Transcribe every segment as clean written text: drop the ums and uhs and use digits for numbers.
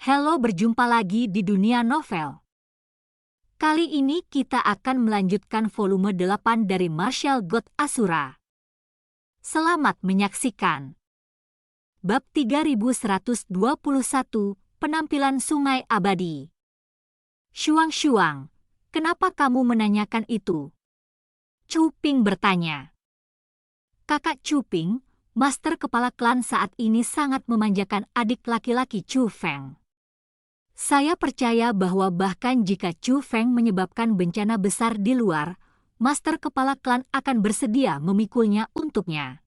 Halo, berjumpa lagi di dunia novel. Kali ini kita akan melanjutkan volume 8 dari Martial God Asura. Selamat menyaksikan. Bab 3121, Penampilan Sungai Abadi. Shuang, kenapa kamu menanyakan itu? Chu Ping bertanya. Kakak Chu Ping, master kepala klan saat ini sangat memanjakan adik laki-laki Chu Feng. Saya percaya bahwa bahkan jika Chu Feng menyebabkan bencana besar di luar, master kepala klan akan bersedia memikulnya untuknya.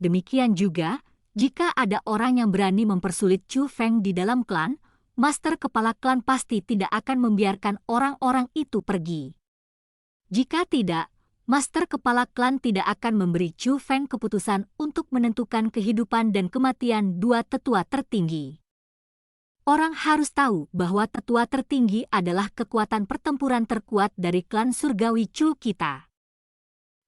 Demikian juga, jika ada orang yang berani mempersulit Chu Feng di dalam klan, master kepala klan pasti tidak akan membiarkan orang-orang itu pergi. Jika tidak, master kepala klan tidak akan memberi Chu Feng keputusan untuk menentukan kehidupan dan kematian dua tetua tertinggi. Orang harus tahu bahwa tetua tertinggi adalah kekuatan pertempuran terkuat dari klan surgawi Chu kita.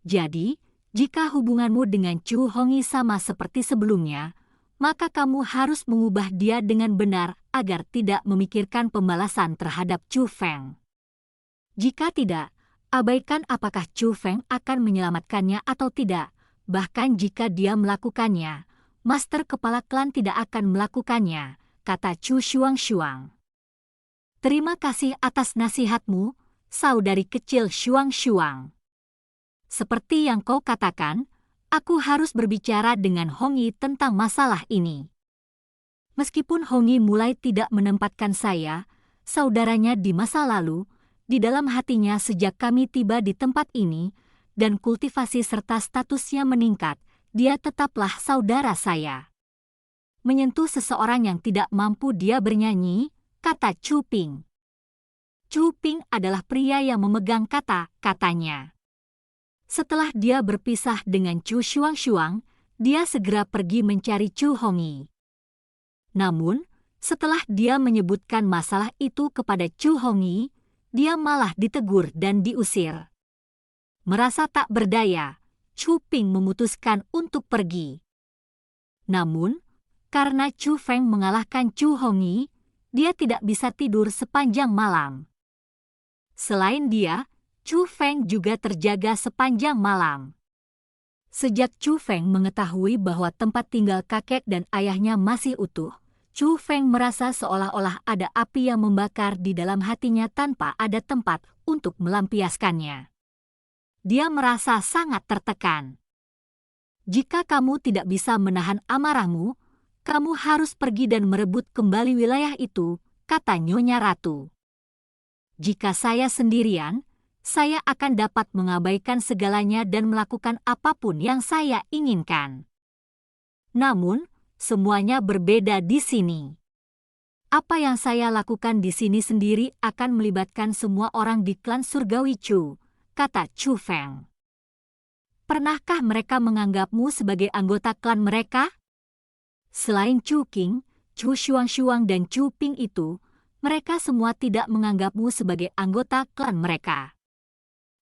Jadi, jika hubunganmu dengan Chu Hongyi sama seperti sebelumnya, maka kamu harus mengubah dia dengan benar agar tidak memikirkan pembalasan terhadap Chu Feng. Jika tidak, abaikan apakah Chu Feng akan menyelamatkannya atau tidak. Bahkan jika dia melakukannya, master kepala klan tidak akan melakukannya, kata Chu Shuang. Terima kasih atas nasihatmu, saudari kecil Shuang. Seperti yang kau katakan, aku harus berbicara dengan Hongyi tentang masalah ini. Meskipun Hongyi mulai tidak menempatkan saya, saudaranya di masa lalu, di dalam hatinya sejak kami tiba di tempat ini, dan kultivasi serta statusnya meningkat, dia tetaplah saudara saya. Menyentuh seseorang yang tidak mampu dia bernyanyi, kata Chu Ping. Chu Ping adalah pria yang memegang kata-katanya. Setelah dia berpisah dengan Chu Shuang, dia segera pergi mencari Chu Hongyi. Namun, setelah dia menyebutkan masalah itu kepada Chu Hongyi, dia malah ditegur dan diusir. Merasa tak berdaya, Chu Ping memutuskan untuk pergi. Namun, karena Chu Feng mengalahkan Chu Hongyi, dia tidak bisa tidur sepanjang malam. Selain dia, Chu Feng juga terjaga sepanjang malam. Sejak Chu Feng mengetahui bahwa tempat tinggal kakek dan ayahnya masih utuh, Chu Feng merasa seolah-olah ada api yang membakar di dalam hatinya tanpa ada tempat untuk melampiaskannya. Dia merasa sangat tertekan. Jika kamu tidak bisa menahan amarahmu, kamu harus pergi dan merebut kembali wilayah itu, kata Nyonya Ratu. Jika saya sendirian, saya akan dapat mengabaikan segalanya dan melakukan apapun yang saya inginkan. Namun, semuanya berbeda di sini. Apa yang saya lakukan di sini sendiri akan melibatkan semua orang di klan surgawi Chu, kata Chu Feng. Pernahkah mereka menganggapmu sebagai anggota klan mereka? Selain Chu Qing, Chu Shuang dan Chu Ping itu, mereka semua tidak menganggapmu sebagai anggota klan mereka.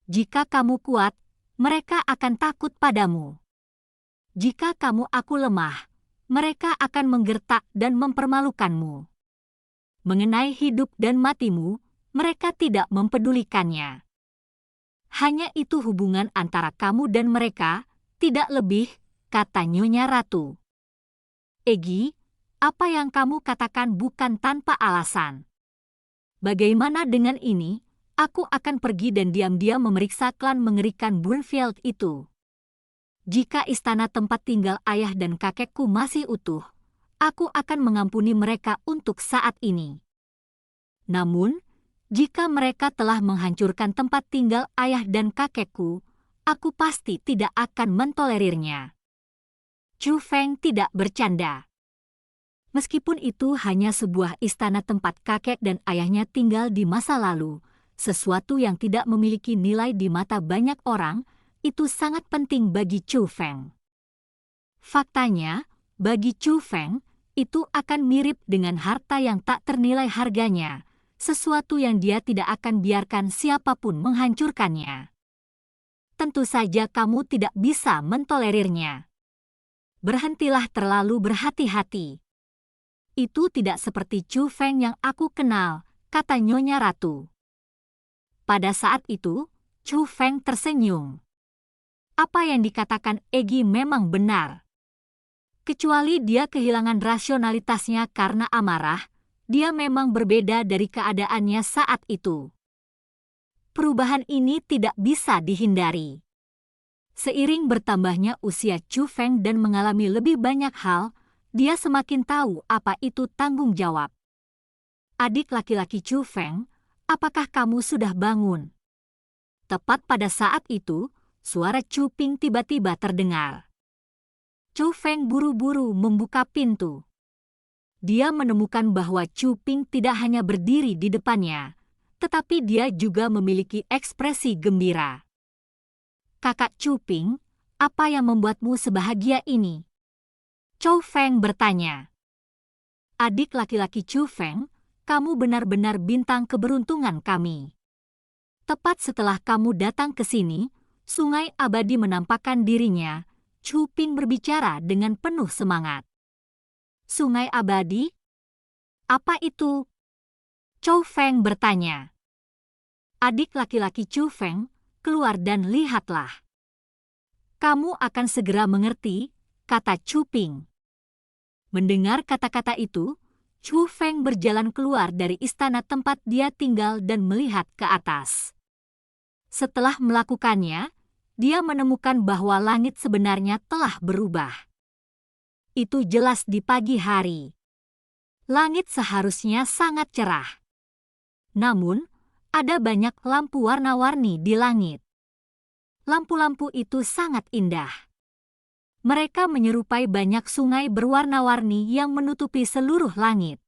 Jika kamu kuat, mereka akan takut padamu. Jika kamu aku lemah, mereka akan menggertak dan mempermalukanmu. Mengenai hidup dan matimu, mereka tidak mempedulikannya. Hanya itu hubungan antara kamu dan mereka, tidak lebih, kata Nyonya Ratu. Egi, apa yang kamu katakan bukan tanpa alasan. Bagaimana dengan ini? Aku akan pergi dan diam-diam memeriksa klan mengerikan Brunfield itu. Jika istana tempat tinggal ayah dan kakekku masih utuh, aku akan mengampuni mereka untuk saat ini. Namun, jika mereka telah menghancurkan tempat tinggal ayah dan kakekku, aku pasti tidak akan mentolerirnya. Chu Feng tidak bercanda. Meskipun itu hanya sebuah istana tempat kakek dan ayahnya tinggal di masa lalu, sesuatu yang tidak memiliki nilai di mata banyak orang, itu sangat penting bagi Chu Feng. Faktanya, bagi Chu Feng, itu akan mirip dengan harta yang tak ternilai harganya, sesuatu yang dia tidak akan biarkan siapapun menghancurkannya. Tentu saja kamu tidak bisa mentolerirnya. Berhentilah terlalu berhati-hati. itu tidak seperti Chu Feng yang aku kenal, kata Nyonya Ratu. Pada saat itu, Chu Feng tersenyum. Apa yang dikatakan Egi memang benar. Kecuali dia kehilangan rasionalitasnya karena amarah, dia memang berbeda dari keadaannya saat itu. Perubahan ini tidak bisa dihindari. Seiring bertambahnya usia Chu Feng dan mengalami lebih banyak hal, dia semakin tahu apa itu tanggung jawab. Adik laki-laki Chu Feng, apakah kamu sudah bangun? Tepat pada saat itu, suara Chu Ping tiba-tiba terdengar. Chu Feng buru-buru membuka pintu. Dia menemukan bahwa Chu Ping tidak hanya berdiri di depannya, tetapi dia juga memiliki ekspresi gembira. Kakak Chu Ping, apa yang membuatmu sebahagia ini? Chu Feng bertanya. Adik laki-laki Chu Feng, kamu benar-benar bintang keberuntungan kami. Tepat setelah kamu datang ke sini, Sungai Abadi menampakkan dirinya. Chu Ping berbicara dengan penuh semangat. Sungai Abadi? Apa itu? Chu Feng bertanya. Adik laki-laki Chu Feng, keluar dan lihatlah. Kamu akan segera mengerti, kata Chu Ping. Mendengar kata-kata itu, Chu Feng berjalan keluar dari istana tempat dia tinggal dan melihat ke atas. Setelah melakukannya, dia menemukan bahwa langit sebenarnya telah berubah. Itu jelas di pagi hari. Langit seharusnya sangat cerah. Namun, ada banyak lampu warna-warni di langit. Lampu-lampu itu sangat indah. Mereka menyerupai banyak sungai berwarna-warni yang menutupi seluruh langit.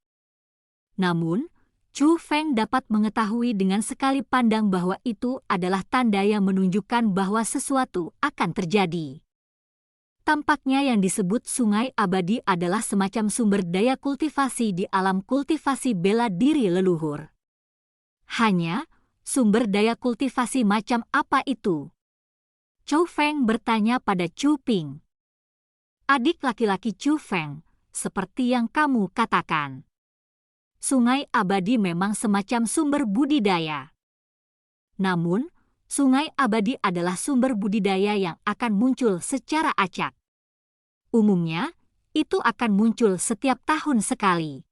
Namun, Chu Feng dapat mengetahui dengan sekali pandang bahwa itu adalah tanda yang menunjukkan bahwa sesuatu akan terjadi. Tampaknya yang disebut Sungai Abadi adalah semacam sumber daya kultivasi di alam kultivasi bela diri leluhur. Hanya, sumber daya kultivasi macam apa itu? Chu Feng bertanya pada Chu Ping. Adik laki-laki Chu Feng, seperti yang kamu katakan. Sungai Abadi memang semacam sumber budidaya. Namun, Sungai Abadi adalah sumber budidaya yang akan muncul secara acak. Umumnya, itu akan muncul setiap tahun sekali.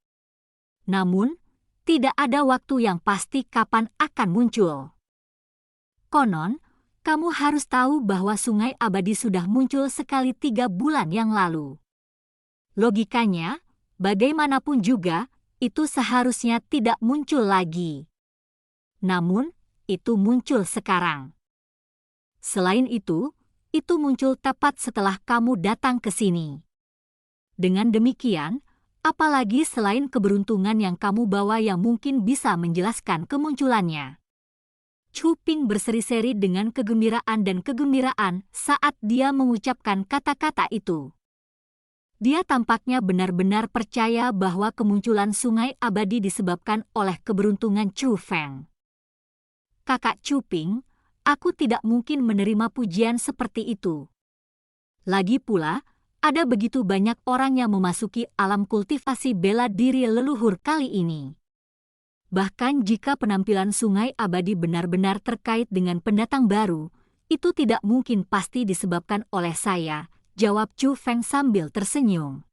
Namun, tidak ada waktu yang pasti kapan akan muncul. Konon, kamu harus tahu bahwa Sungai Abadi sudah muncul sekali 3 bulan yang lalu. Logikanya, bagaimanapun juga, itu seharusnya tidak muncul lagi. Namun, itu muncul sekarang. Selain itu muncul tepat setelah kamu datang ke sini. Dengan demikian, apalagi selain keberuntungan yang kamu bawa yang mungkin bisa menjelaskan kemunculannya. Chu Ping berseri-seri dengan kegembiraan dan kegembiraan saat dia mengucapkan kata-kata itu. Dia tampaknya benar-benar percaya bahwa kemunculan Sungai Abadi disebabkan oleh keberuntungan Chu Feng. Kakak Chu Ping, aku tidak mungkin menerima pujian seperti itu. Lagi pula, ada begitu banyak orang yang memasuki alam kultivasi bela diri leluhur kali ini. Bahkan jika penampilan Sungai Abadi benar-benar terkait dengan pendatang baru, itu tidak mungkin pasti disebabkan oleh saya, jawab Chu Feng sambil tersenyum.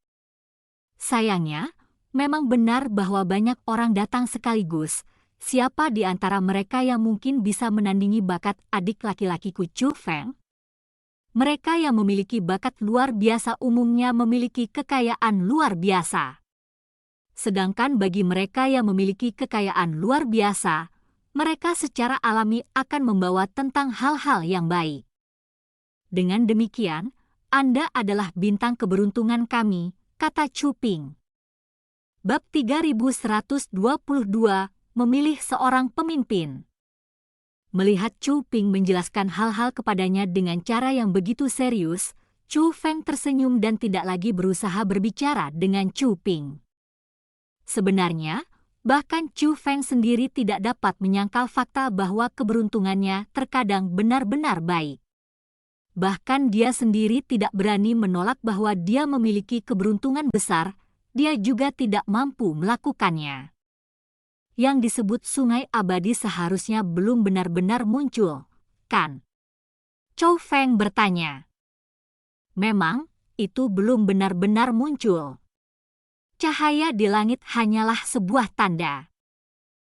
Sayangnya, memang benar bahwa banyak orang datang sekaligus. Siapa di antara mereka yang mungkin bisa menandingi bakat adik laki-lakiku Chu Feng? Mereka yang memiliki bakat luar biasa umumnya memiliki kekayaan luar biasa. Sedangkan bagi mereka yang memiliki kekayaan luar biasa, mereka secara alami akan membawa tentang hal-hal yang baik. Dengan demikian, Anda adalah bintang keberuntungan kami, kata Chu Ping. Bab 3122, memilih seorang pemimpin. Melihat Chu Ping menjelaskan hal-hal kepadanya dengan cara yang begitu serius, Chu Feng tersenyum dan tidak lagi berusaha berbicara dengan Chu Ping. Sebenarnya, bahkan Chu Feng sendiri tidak dapat menyangkal fakta bahwa keberuntungannya terkadang benar-benar baik. Bahkan dia sendiri tidak berani menolak bahwa dia memiliki keberuntungan besar. dia juga tidak mampu melakukannya. Yang disebut sungai abadi seharusnya belum benar-benar muncul, kan? Chou Feng bertanya. Memang, itu belum benar-benar muncul. Cahaya di langit hanyalah sebuah tanda.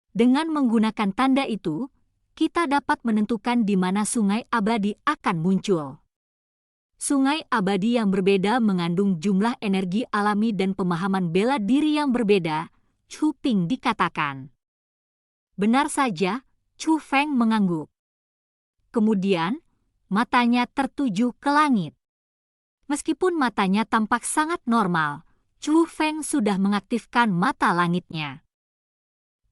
Dengan menggunakan tanda itu, kita dapat menentukan di mana sungai abadi akan muncul. Sungai abadi yang berbeda mengandung jumlah energi alami dan pemahaman bela diri yang berbeda, Chu Ping dikatakan. Benar saja, Chu Feng mengangguk. Kemudian, matanya tertuju ke langit. Meskipun matanya tampak sangat normal, Chu Feng sudah mengaktifkan mata langitnya.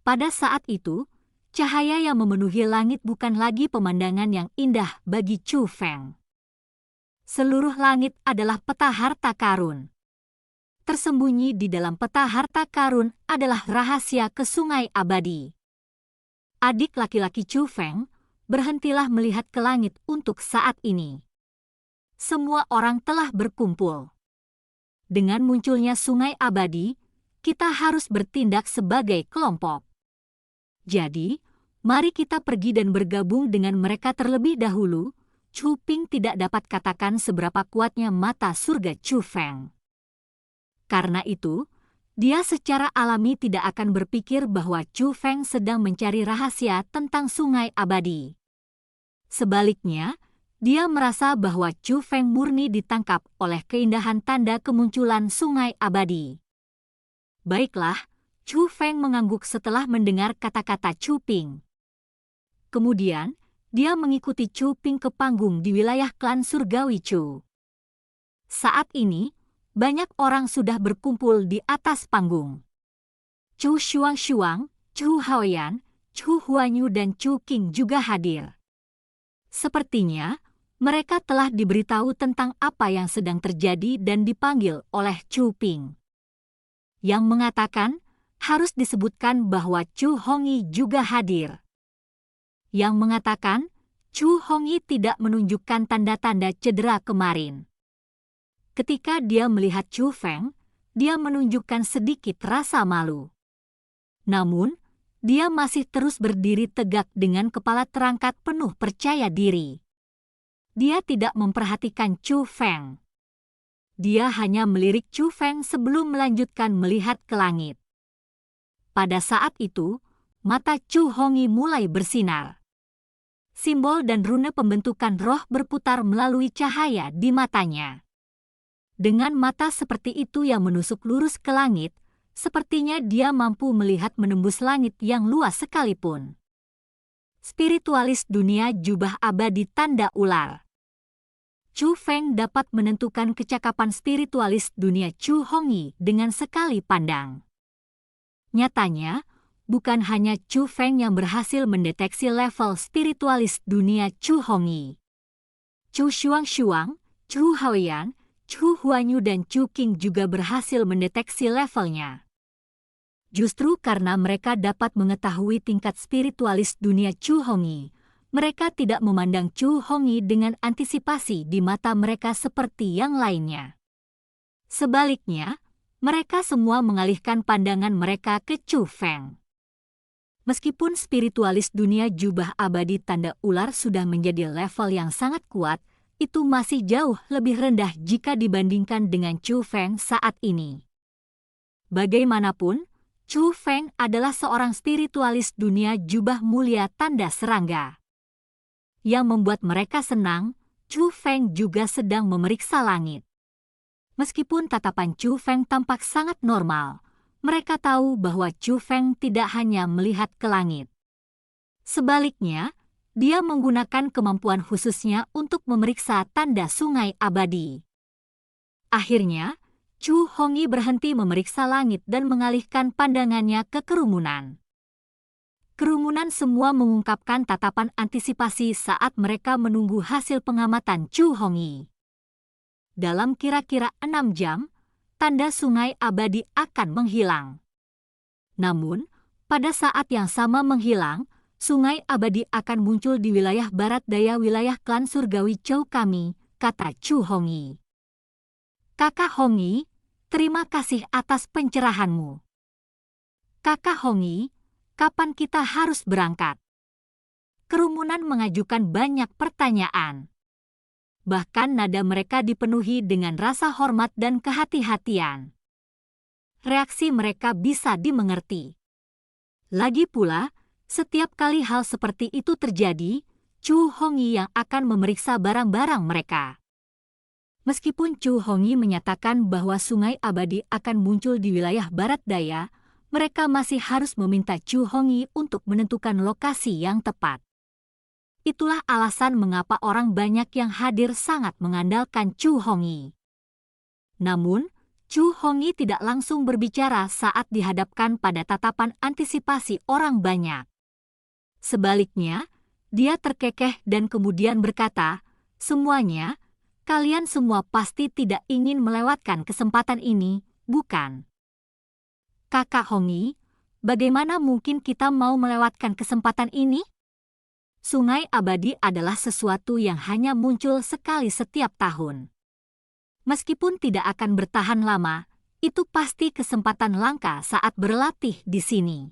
Pada saat itu, cahaya yang memenuhi langit bukan lagi pemandangan yang indah bagi Chu Feng. Seluruh langit adalah peta harta karun. Tersembunyi di dalam peta harta karun adalah rahasia ke sungai abadi. Adik laki-laki Chu Feng, berhentilah melihat ke langit untuk saat ini. Semua orang telah berkumpul. Dengan munculnya sungai abadi, kita harus bertindak sebagai kelompok. Jadi, mari kita pergi dan bergabung dengan mereka terlebih dahulu. Chu Ping tidak dapat katakan seberapa kuatnya mata surga Chu Feng. Karena itu, dia secara alami tidak akan berpikir bahwa Chu Feng sedang mencari rahasia tentang sungai abadi. Sebaliknya, dia merasa bahwa Chu Feng murni ditangkap oleh keindahan tanda kemunculan sungai abadi. Baiklah, Chu Feng mengangguk setelah mendengar kata-kata Chu Ping. Kemudian, dia mengikuti Chu Ping ke panggung di wilayah klan surgawi Chu. Saat ini, banyak orang sudah berkumpul di atas panggung. Chu Shuang, Chu Haoyan, Chu Huanyu dan Chu Qing juga hadir. Sepertinya, mereka telah diberitahu tentang apa yang sedang terjadi dan dipanggil oleh Chu Ping. Yang mengatakan, harus disebutkan bahwa Chu Hongyi juga hadir. Yang mengatakan, Chu Hongyi tidak menunjukkan tanda-tanda cedera kemarin. Ketika dia melihat Chu Feng, dia menunjukkan sedikit rasa malu. Namun, dia masih terus berdiri tegak dengan kepala terangkat penuh percaya diri. Dia tidak memperhatikan Chu Feng. Dia hanya melirik Chu Feng sebelum melanjutkan melihat ke langit. Pada saat itu, mata Chu Hongyi mulai bersinar. Simbol dan rune pembentukan roh berputar melalui cahaya di matanya. Dengan mata seperti itu yang menusuk lurus ke langit, sepertinya dia mampu melihat menembus langit yang luas sekalipun. Spiritualis dunia jubah abadi tanda ular. Chu Feng dapat menentukan kecakapan spiritualis dunia Chu Hongyi dengan sekali pandang. Nyatanya, bukan hanya Chu Feng yang berhasil mendeteksi level spiritualis dunia Chu Hongyi. Chu Shuang, Chu Haoyan, Chu Huanyu dan Chu Qing juga berhasil mendeteksi levelnya. Justru karena mereka dapat mengetahui tingkat spiritualis dunia Chu Hongyi, mereka tidak memandang Chu Hongyi dengan antisipasi di mata mereka seperti yang lainnya. Sebaliknya, mereka semua mengalihkan pandangan mereka ke Chu Feng. Meskipun spiritualis dunia jubah abadi tanda ular sudah menjadi level yang sangat kuat, itu masih jauh lebih rendah jika dibandingkan dengan Chu Feng saat ini. Bagaimanapun, Chu Feng adalah seorang spiritualis dunia jubah mulia tanda serangga. Yang membuat mereka senang, Chu Feng juga sedang memeriksa langit. Meskipun tatapan Chu Feng tampak sangat normal, mereka tahu bahwa Chu Feng tidak hanya melihat ke langit. Sebaliknya, dia menggunakan kemampuan khususnya untuk memeriksa tanda sungai abadi. Akhirnya, Chu Hongyi berhenti memeriksa langit dan mengalihkan pandangannya ke kerumunan. Kerumunan semua mengungkapkan tatapan antisipasi saat mereka menunggu hasil pengamatan Chu Hongyi. Dalam kira-kira 6 jam, tanda sungai abadi akan menghilang. Namun, pada saat yang sama menghilang, sungai abadi akan muncul di wilayah barat daya wilayah klan surgawi Chou kami, kata Chu Hongyi. Kakak Hongyi, Terima kasih atas pencerahanmu. Kakak Hongi, kapan kita harus berangkat? Kerumunan mengajukan banyak pertanyaan. Bahkan nada mereka dipenuhi dengan rasa hormat dan kehati-hatian. Reaksi mereka bisa dimengerti. Lagi pula, setiap kali hal seperti itu terjadi, Chu Hongi yang akan memeriksa barang-barang mereka. Meskipun Chu Hongi menyatakan bahwa sungai abadi akan muncul di wilayah barat daya, mereka masih harus meminta Chu Hongi untuk menentukan lokasi yang tepat. Itulah alasan mengapa orang banyak yang hadir sangat mengandalkan Chu Hongi. Namun, Chu Hongi tidak langsung berbicara saat dihadapkan pada tatapan antisipasi orang banyak. Sebaliknya, dia terkekeh dan kemudian berkata, "Semuanya, kalian semua pasti tidak ingin melewatkan kesempatan ini, bukan? Kakak Hongi, bagaimana mungkin kita mau melewatkan kesempatan ini? Sungai abadi adalah sesuatu yang hanya muncul sekali setiap tahun. Meskipun tidak akan bertahan lama, itu pasti kesempatan langka saat berlatih di sini.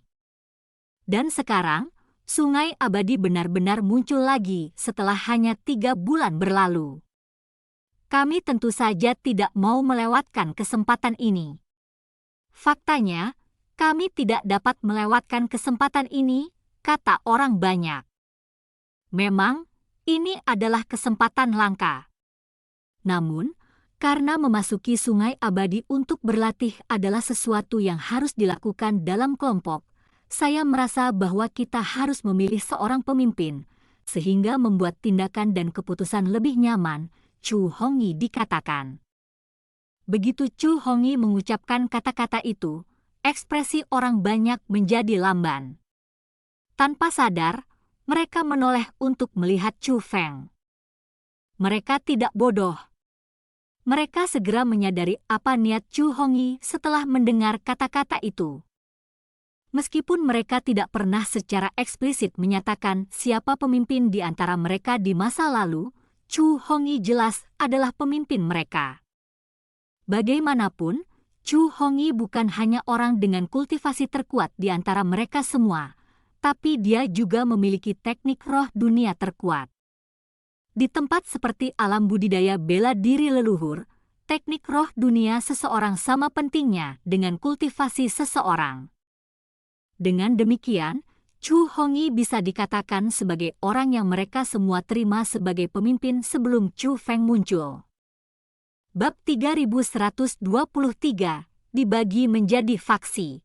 Dan sekarang, sungai abadi benar-benar muncul lagi setelah hanya 3 bulan berlalu. Kami tentu saja tidak mau melewatkan kesempatan ini. Faktanya, kami tidak dapat melewatkan kesempatan ini," kata orang banyak. Memang, ini adalah kesempatan langka. Namun, karena memasuki sungai abadi untuk berlatih adalah sesuatu yang harus dilakukan dalam kelompok, saya merasa bahwa kita harus memilih seorang pemimpin, sehingga membuat tindakan dan keputusan lebih nyaman, Chu Hongi dikatakan. Begitu Chu Hongi mengucapkan kata-kata itu, ekspresi orang banyak menjadi lamban. Tanpa sadar, mereka menoleh untuk melihat Chu Feng. Mereka tidak bodoh. Mereka segera menyadari apa niat Chu Hongi setelah mendengar kata-kata itu. Meskipun mereka tidak pernah secara eksplisit menyatakan siapa pemimpin di antara mereka di masa lalu, Chu Hongi jelas adalah pemimpin mereka. Bagaimanapun, Chu Hongi bukan hanya orang dengan kultivasi terkuat di antara mereka semua, tapi dia juga memiliki teknik roh dunia terkuat. Di tempat seperti alam budidaya bela diri leluhur, teknik roh dunia seseorang sama pentingnya dengan kultivasi seseorang. Dengan demikian, Chu Hongi bisa dikatakan sebagai orang yang mereka semua terima sebagai pemimpin sebelum Chu Feng muncul. Bab 3123 dibagi menjadi faksi.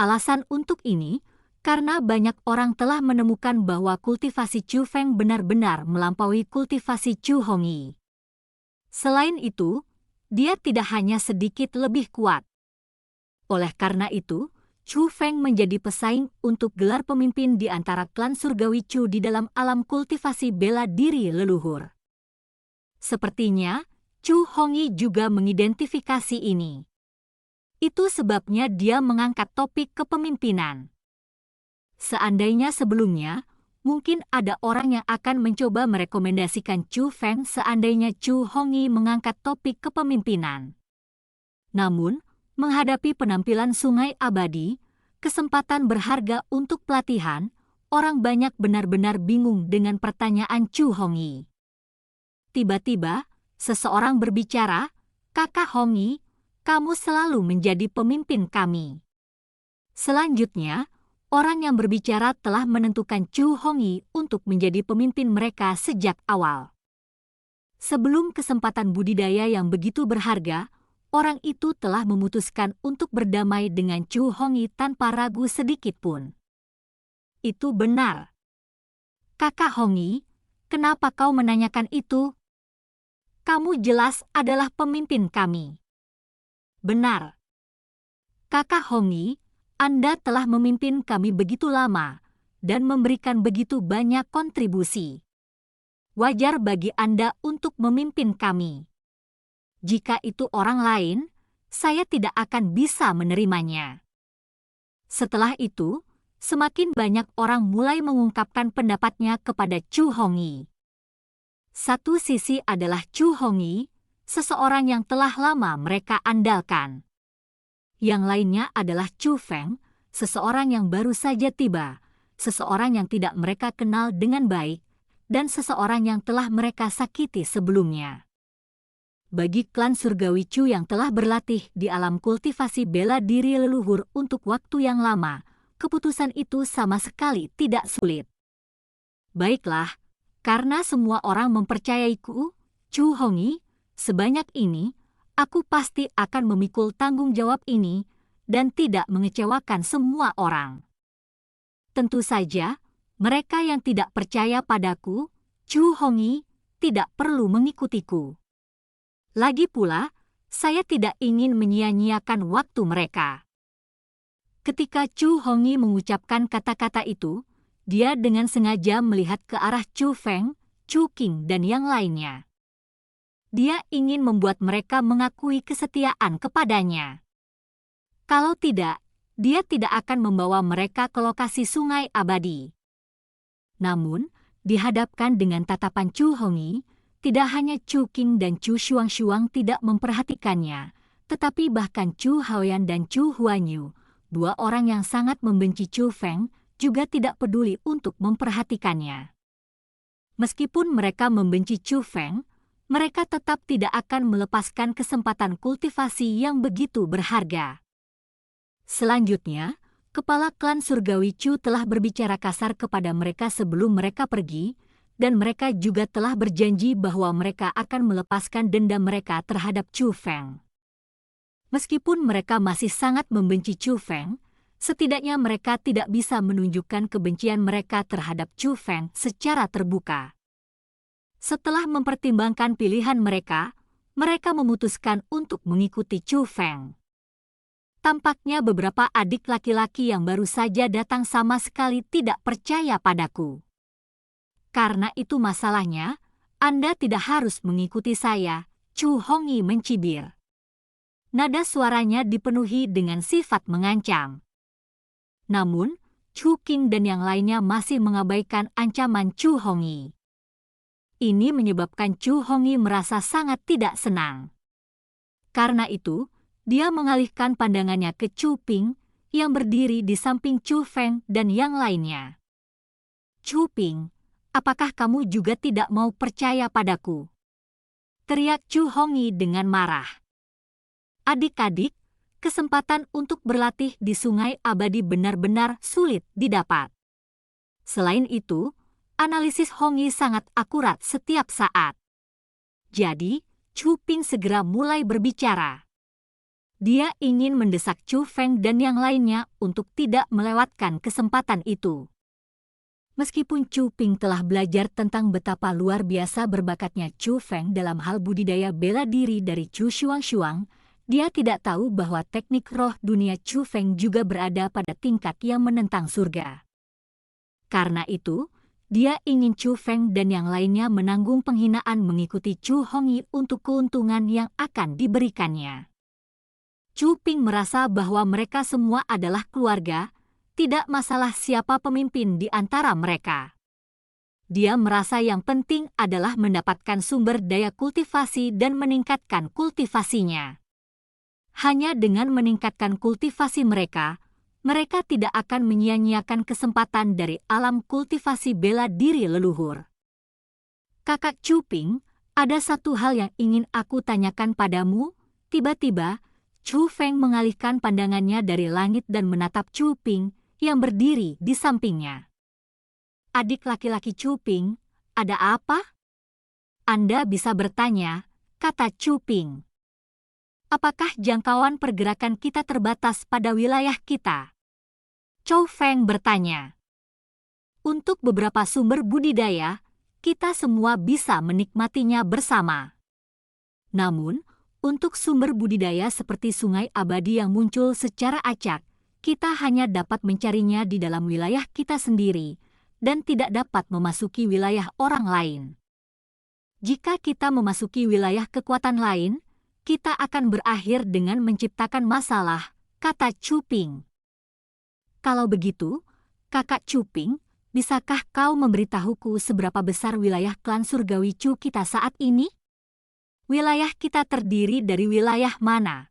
Alasan untuk ini, karena banyak orang telah menemukan bahwa kultivasi Chu Feng benar-benar melampaui kultivasi Chu Hongi. Selain itu, dia tidak hanya sedikit lebih kuat. Oleh karena itu, Chu Feng menjadi pesaing untuk gelar pemimpin di antara klan surgawi Chu di dalam alam kultivasi bela diri leluhur. Sepertinya, Chu Hongi juga mengidentifikasi ini. Itu sebabnya dia mengangkat topik kepemimpinan. Seandainya sebelumnya, mungkin ada orang yang akan mencoba merekomendasikan Chu Feng seandainya Chu Hongi mengangkat topik kepemimpinan. Namun, menghadapi penampilan sungai abadi, kesempatan berharga untuk pelatihan, orang banyak benar-benar bingung dengan pertanyaan Chu Hongi. Tiba-tiba, seseorang berbicara, "Kakak Hongi, kamu selalu menjadi pemimpin kami." Selanjutnya, orang yang berbicara telah menentukan Chu Hongi untuk menjadi pemimpin mereka sejak awal. Sebelum kesempatan budidaya yang begitu berharga, orang itu telah memutuskan untuk berdamai dengan Chu Hongi tanpa ragu sedikit pun. Itu benar. Kakak Hongi, kenapa kau menanyakan itu? Kamu jelas adalah pemimpin kami. Benar. Kakak Hongi, Anda telah memimpin kami begitu lama dan memberikan begitu banyak kontribusi. Wajar bagi Anda untuk memimpin kami. Jika itu orang lain, saya tidak akan bisa menerimanya. Setelah itu, semakin banyak orang mulai mengungkapkan pendapatnya kepada Chu Hongi. Satu sisi adalah Chu Hongi, seseorang yang telah lama mereka andalkan. Yang lainnya adalah Chu Feng, seseorang yang baru saja tiba, seseorang yang tidak mereka kenal dengan baik, dan seseorang yang telah mereka sakiti sebelumnya. Bagi klan surgawi Chu yang telah berlatih di alam kultivasi bela diri leluhur untuk waktu yang lama, keputusan itu sama sekali tidak sulit. Baiklah, karena semua orang mempercayaiku, Chu Hongyi, sebanyak ini, aku pasti akan memikul tanggung jawab ini dan tidak mengecewakan semua orang. Tentu saja, mereka yang tidak percaya padaku, Chu Hongyi, tidak perlu mengikutiku. Lagi pula, saya tidak ingin menyia-nyiakan waktu mereka. Ketika Chu Hongyi mengucapkan kata-kata itu, dia dengan sengaja melihat ke arah Chu Feng, Chu Qing, dan yang lainnya. Dia ingin membuat mereka mengakui kesetiaan kepadanya. Kalau tidak, dia tidak akan membawa mereka ke lokasi sungai abadi. Namun, dihadapkan dengan tatapan Chu Hongyi, tidak hanya Chu Qing dan Chu Shuang tidak memperhatikannya, tetapi bahkan Chu Haoyan dan Chu Huanyu, dua orang yang sangat membenci Chu Feng, juga tidak peduli untuk memperhatikannya. Meskipun mereka membenci Chu Feng, mereka tetap tidak akan melepaskan kesempatan kultivasi yang begitu berharga. Selanjutnya, kepala klan surgawi Chu telah berbicara kasar kepada mereka sebelum mereka pergi, dan mereka juga telah berjanji bahwa mereka akan melepaskan dendam mereka terhadap Chu Feng. Meskipun mereka masih sangat membenci Chu Feng, setidaknya mereka tidak bisa menunjukkan kebencian mereka terhadap Chu Feng secara terbuka. Setelah mempertimbangkan pilihan mereka memutuskan untuk mengikuti Chu Feng. Tampaknya beberapa adik laki-laki yang baru saja datang sama sekali tidak percaya padaku. Karena itu masalahnya, Anda tidak harus mengikuti saya, Chu Hongyi mencibir. Nada suaranya dipenuhi dengan sifat mengancam. Namun, Chu Qing dan yang lainnya masih mengabaikan ancaman Chu Hongyi. Ini menyebabkan Chu Hongyi merasa sangat tidak senang. Karena itu, dia mengalihkan pandangannya ke Chu Ping yang berdiri di samping Chu Feng dan yang lainnya. Chu Ping, apakah kamu juga tidak mau percaya padaku? Teriak Chu Hongyi dengan marah. Adik-adik, kesempatan untuk berlatih di sungai abadi benar-benar sulit didapat. Selain itu, analisis Hongyi sangat akurat setiap saat. Jadi, Chu Ping segera mulai berbicara. Dia ingin mendesak Chu Feng dan yang lainnya untuk tidak melewatkan kesempatan itu. Meskipun Chu Ping telah belajar tentang betapa luar biasa berbakatnya Chu Feng dalam hal budidaya bela diri dari Chu Shuang, dia tidak tahu bahwa teknik roh dunia Chu Feng juga berada pada tingkat yang menentang surga. Karena itu, dia ingin Chu Feng dan yang lainnya menanggung penghinaan mengikuti Chu Hongyi untuk keuntungan yang akan diberikannya. Chu Ping merasa bahwa mereka semua adalah keluarga, tidak masalah siapa pemimpin di antara mereka. Dia merasa yang penting adalah mendapatkan sumber daya kultivasi dan meningkatkan kultivasinya. Hanya dengan meningkatkan kultivasi mereka tidak akan menyia-nyiakan kesempatan dari alam kultivasi bela diri leluhur. Kakak Chu Ping, ada satu hal yang ingin aku tanyakan padamu. Tiba-tiba, Chu Feng mengalihkan pandangannya dari langit dan menatap Chu Ping yang berdiri di sampingnya. Adik laki-laki Chu Ping, ada apa? Anda bisa bertanya, kata Chu Ping. Apakah jangkauan pergerakan kita terbatas pada wilayah kita? Chu Feng bertanya. Untuk beberapa sumber budidaya, kita semua bisa menikmatinya bersama. Namun, untuk sumber budidaya seperti sungai abadi yang muncul secara acak, kita hanya dapat mencarinya di dalam wilayah kita sendiri dan tidak dapat memasuki wilayah orang lain. Jika kita memasuki wilayah kekuatan lain, kita akan berakhir dengan menciptakan masalah, kata Chu Ping. Kalau begitu, kakak Chu Ping, bisakah kau memberitahuku seberapa besar wilayah klan surgawi Chu kita saat ini? Wilayah kita terdiri dari wilayah mana?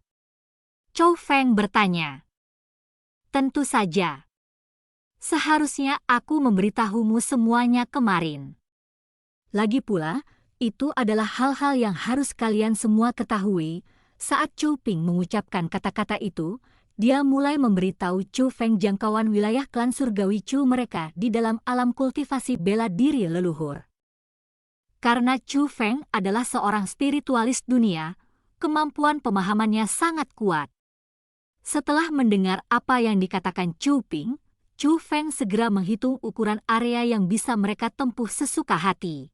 Chou Feng bertanya. Tentu saja. Seharusnya aku memberitahumu semuanya kemarin. Lagi pula, itu adalah hal-hal yang harus kalian semua ketahui. Saat Chou Ping mengucapkan kata-kata itu, dia mulai memberitahu Chou Feng jangkauan wilayah klan surgawi Chu mereka di dalam alam kultivasi bela diri leluhur. Karena Chou Feng adalah seorang spiritualis dunia, kemampuan pemahamannya sangat kuat. Setelah mendengar apa yang dikatakan Chou Ping, Chou Feng segera menghitung ukuran area yang bisa mereka tempuh sesuka hati.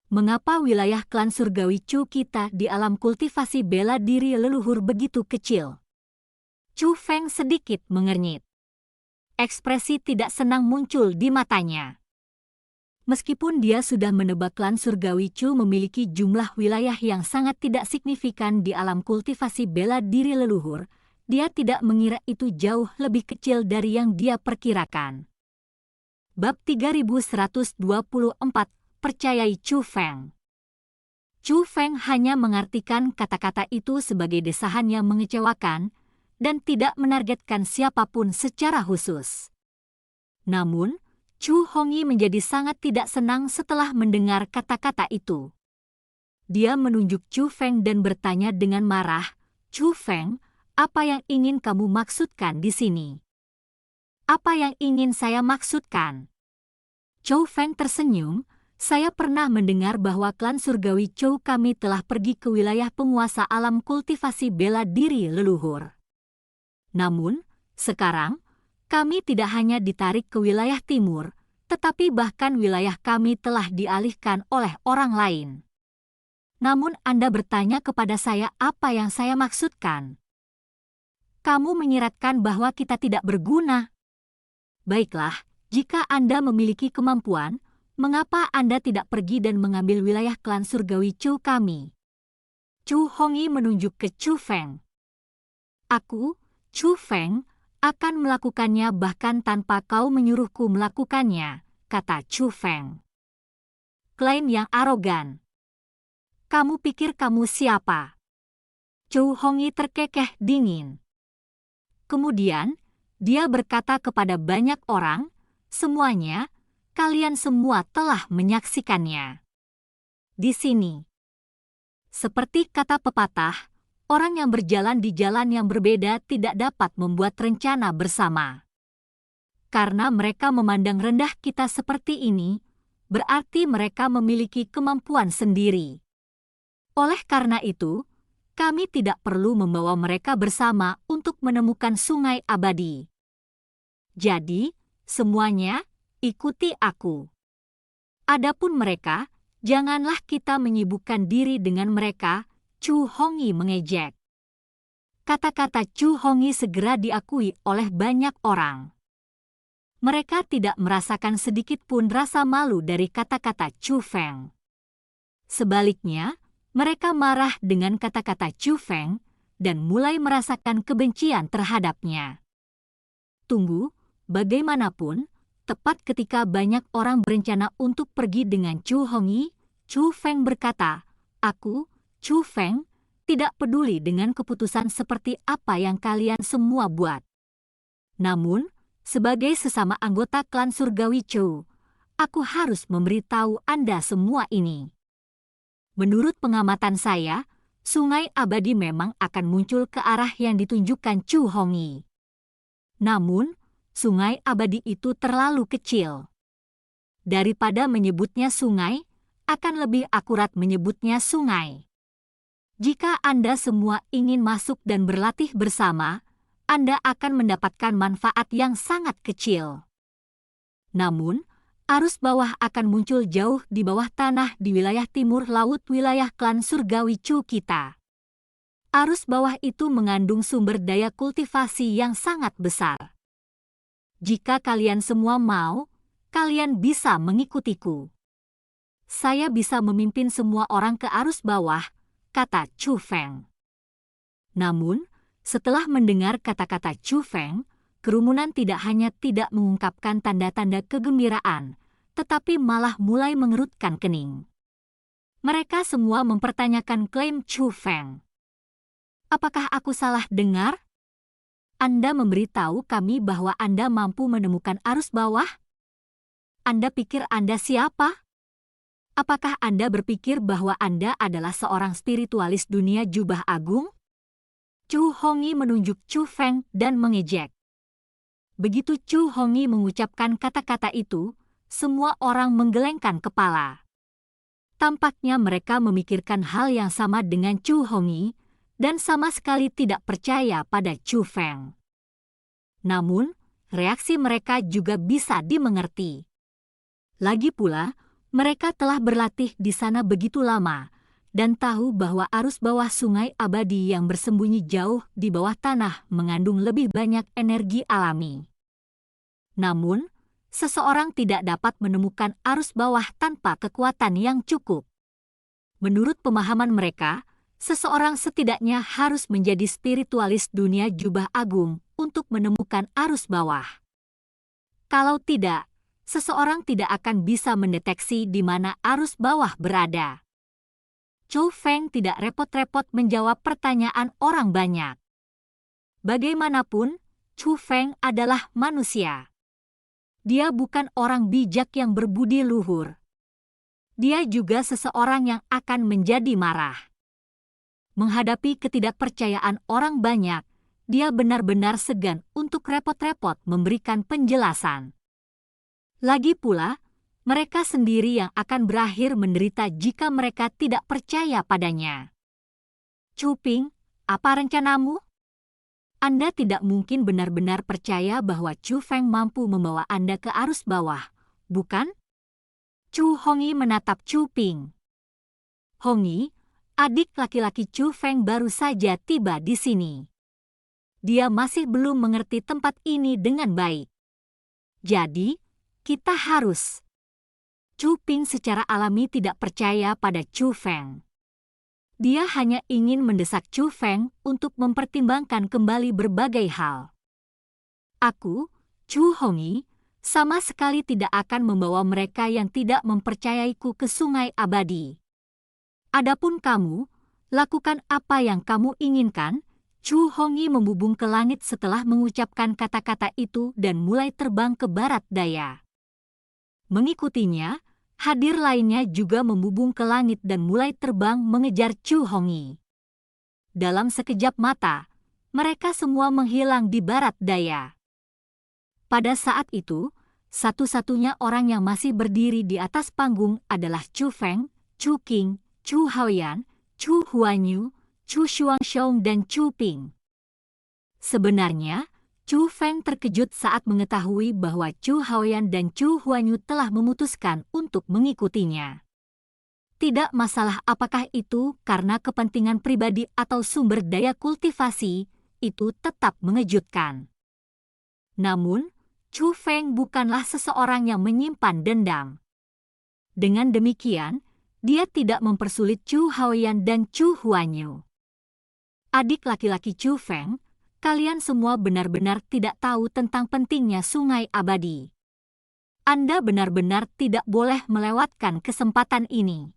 Mengapa wilayah klan surgawi Chu kita di alam kultivasi bela diri leluhur begitu kecil? Chou Feng sedikit mengernyit. Ekspresi tidak senang muncul di matanya. Meskipun dia sudah menebak klan surgawi Chu memiliki jumlah wilayah yang sangat tidak signifikan di alam kultivasi bela diri leluhur, dia tidak mengira itu jauh lebih kecil dari yang dia perkirakan. Bab 3124, Percayai Chou Feng. Chou Feng hanya mengartikan kata-kata itu sebagai desahan yang mengecewakan dan tidak menargetkan siapapun secara khusus. Namun, Chu Hongyi menjadi sangat tidak senang setelah mendengar kata-kata itu. Dia menunjuk Chou Feng dan bertanya dengan marah, "Chou Feng, apa yang ingin kamu maksudkan di sini?" "Apa yang ingin saya maksudkan?" Chou Feng tersenyum, "Saya pernah mendengar bahwa klan surgawi Chou kami telah pergi ke wilayah penguasa alam kultivasi bela diri leluhur. Namun, sekarang, kami tidak hanya ditarik ke wilayah timur, tetapi bahkan wilayah kami telah dialihkan oleh orang lain. Namun Anda bertanya kepada saya apa yang saya maksudkan. Kamu menyiratkan bahwa kita tidak berguna. Baiklah, jika Anda memiliki kemampuan, mengapa Anda tidak pergi dan mengambil wilayah klan surgawi Chu kami?" Chu Hongyi menunjuk ke Chou Feng. "Aku, Chou Feng, akan melakukannya bahkan tanpa kau menyuruhku melakukannya," kata Chou Feng. "Klaim yang arogan. Kamu pikir kamu siapa?" Chou Hongyi terkekeh dingin. Kemudian, dia berkata kepada banyak orang, "Semuanya, kalian semua telah menyaksikannya. Di sini." Seperti kata pepatah, orang yang berjalan di jalan yang berbeda tidak dapat membuat rencana bersama. Karena mereka memandang rendah kita seperti ini, berarti mereka memiliki kemampuan sendiri. Oleh karena itu, kami tidak perlu membawa mereka bersama untuk menemukan sungai abadi. Jadi, semuanya, ikuti aku. Adapun mereka, janganlah kita menyibukkan diri dengan mereka, Chu Hongyi mengejek. Kata-kata Chu Hongyi segera diakui oleh banyak orang. Mereka tidak merasakan sedikit pun rasa malu dari kata-kata Chou Feng. Sebaliknya, mereka marah dengan kata-kata Chou Feng dan mulai merasakan kebencian terhadapnya. Tunggu, bagaimanapun, tepat ketika banyak orang berencana untuk pergi dengan Chu Hongyi, Chou Feng berkata, "Aku, Chou Feng, tidak peduli dengan keputusan seperti apa yang kalian semua buat. Namun, sebagai sesama anggota klan surgawi Chou, aku harus memberitahu Anda semua ini. Menurut pengamatan saya, sungai abadi memang akan muncul ke arah yang ditunjukkan Chu Hongyi. Namun, sungai abadi itu terlalu kecil. Daripada menyebutnya sungai, akan lebih akurat menyebutnya sungai. Jika Anda semua ingin masuk dan berlatih bersama, Anda akan mendapatkan manfaat yang sangat kecil. Namun, arus bawah akan muncul jauh di bawah tanah di wilayah timur laut wilayah klan surgawi Chu kita. Arus bawah itu mengandung sumber daya kultivasi yang sangat besar. Jika kalian semua mau, kalian bisa mengikutiku. Saya bisa memimpin semua orang ke arus bawah, kata Chou Feng. Namun, setelah mendengar kata-kata Chou Feng, kerumunan tidak hanya tidak mengungkapkan tanda-tanda kegembiraan, tetapi malah mulai mengerutkan kening. Mereka semua mempertanyakan klaim Chu Feng. Apakah aku salah dengar? Anda memberitahu kami bahwa Anda mampu menemukan arus bawah? Anda pikir Anda siapa? Apakah Anda berpikir bahwa Anda adalah seorang spiritualis dunia jubah agung? Chu Hongyi menunjuk Chu Feng dan mengejek. Begitu Chu Hongyi mengucapkan kata-kata itu, semua orang menggelengkan kepala. Tampaknya mereka memikirkan hal yang sama dengan Chu Hongyi dan sama sekali tidak percaya pada Chu Feng. Namun, reaksi mereka juga bisa dimengerti. Lagi pula, mereka telah berlatih di sana begitu lama dan tahu bahwa arus bawah sungai abadi yang bersembunyi jauh di bawah tanah mengandung lebih banyak energi alami. Namun, seseorang tidak dapat menemukan arus bawah tanpa kekuatan yang cukup. Menurut pemahaman mereka, seseorang setidaknya harus menjadi spiritualis dunia jubah agung untuk menemukan arus bawah. Kalau tidak, seseorang tidak akan bisa mendeteksi di mana arus bawah berada. Chu Feng tidak repot-repot menjawab pertanyaan orang banyak. Bagaimanapun, Chu Feng adalah manusia. Dia bukan orang bijak yang berbudi luhur. Dia juga seseorang yang akan menjadi marah. Menghadapi ketidakpercayaan orang banyak, dia benar-benar segan untuk repot-repot memberikan penjelasan. Lagi pula, mereka sendiri yang akan berakhir menderita jika mereka tidak percaya padanya. Chu Ping, apa rencanamu? Anda tidak mungkin benar-benar percaya bahwa Chu Feng mampu membawa Anda ke arus bawah, bukan? Chu Hongyi menatap Chu Ping. Hongyi, adik laki-laki Chu Feng baru saja tiba di sini. Dia masih belum mengerti tempat ini dengan baik. Jadi, kita harus. Chu Ping secara alami tidak percaya pada Chu Feng. Dia hanya ingin mendesak Chu Feng untuk mempertimbangkan kembali berbagai hal. Aku, Chu Hongyi, sama sekali tidak akan membawa mereka yang tidak mempercayaiku ke sungai abadi. Adapun kamu, lakukan apa yang kamu inginkan. Chu Hongyi membubung ke langit setelah mengucapkan kata-kata itu dan mulai terbang ke barat daya. Mengikutinya, hadir lainnya juga membubung ke langit dan mulai terbang mengejar Chu Hongyi. Dalam sekejap mata, mereka semua menghilang di barat daya. Pada saat itu, satu-satunya orang yang masih berdiri di atas panggung adalah Chu Feng, Chu Qing, Chu Haoyan, Chu Huanyu, Chu Xuangxiong dan Chu Ping. Sebenarnya, Chu Feng terkejut saat mengetahui bahwa Chu Haoyan dan Chu Huanyu telah memutuskan untuk mengikutinya. Tidak masalah apakah itu karena kepentingan pribadi atau sumber daya kultivasi, itu tetap mengejutkan. Namun, Chu Feng bukanlah seseorang yang menyimpan dendam. Dengan demikian, dia tidak mempersulit Chu Haoyan dan Chu Huanyu. Adik laki-laki Chu Feng, kalian semua benar-benar tidak tahu tentang pentingnya sungai abadi. Anda benar-benar tidak boleh melewatkan kesempatan ini.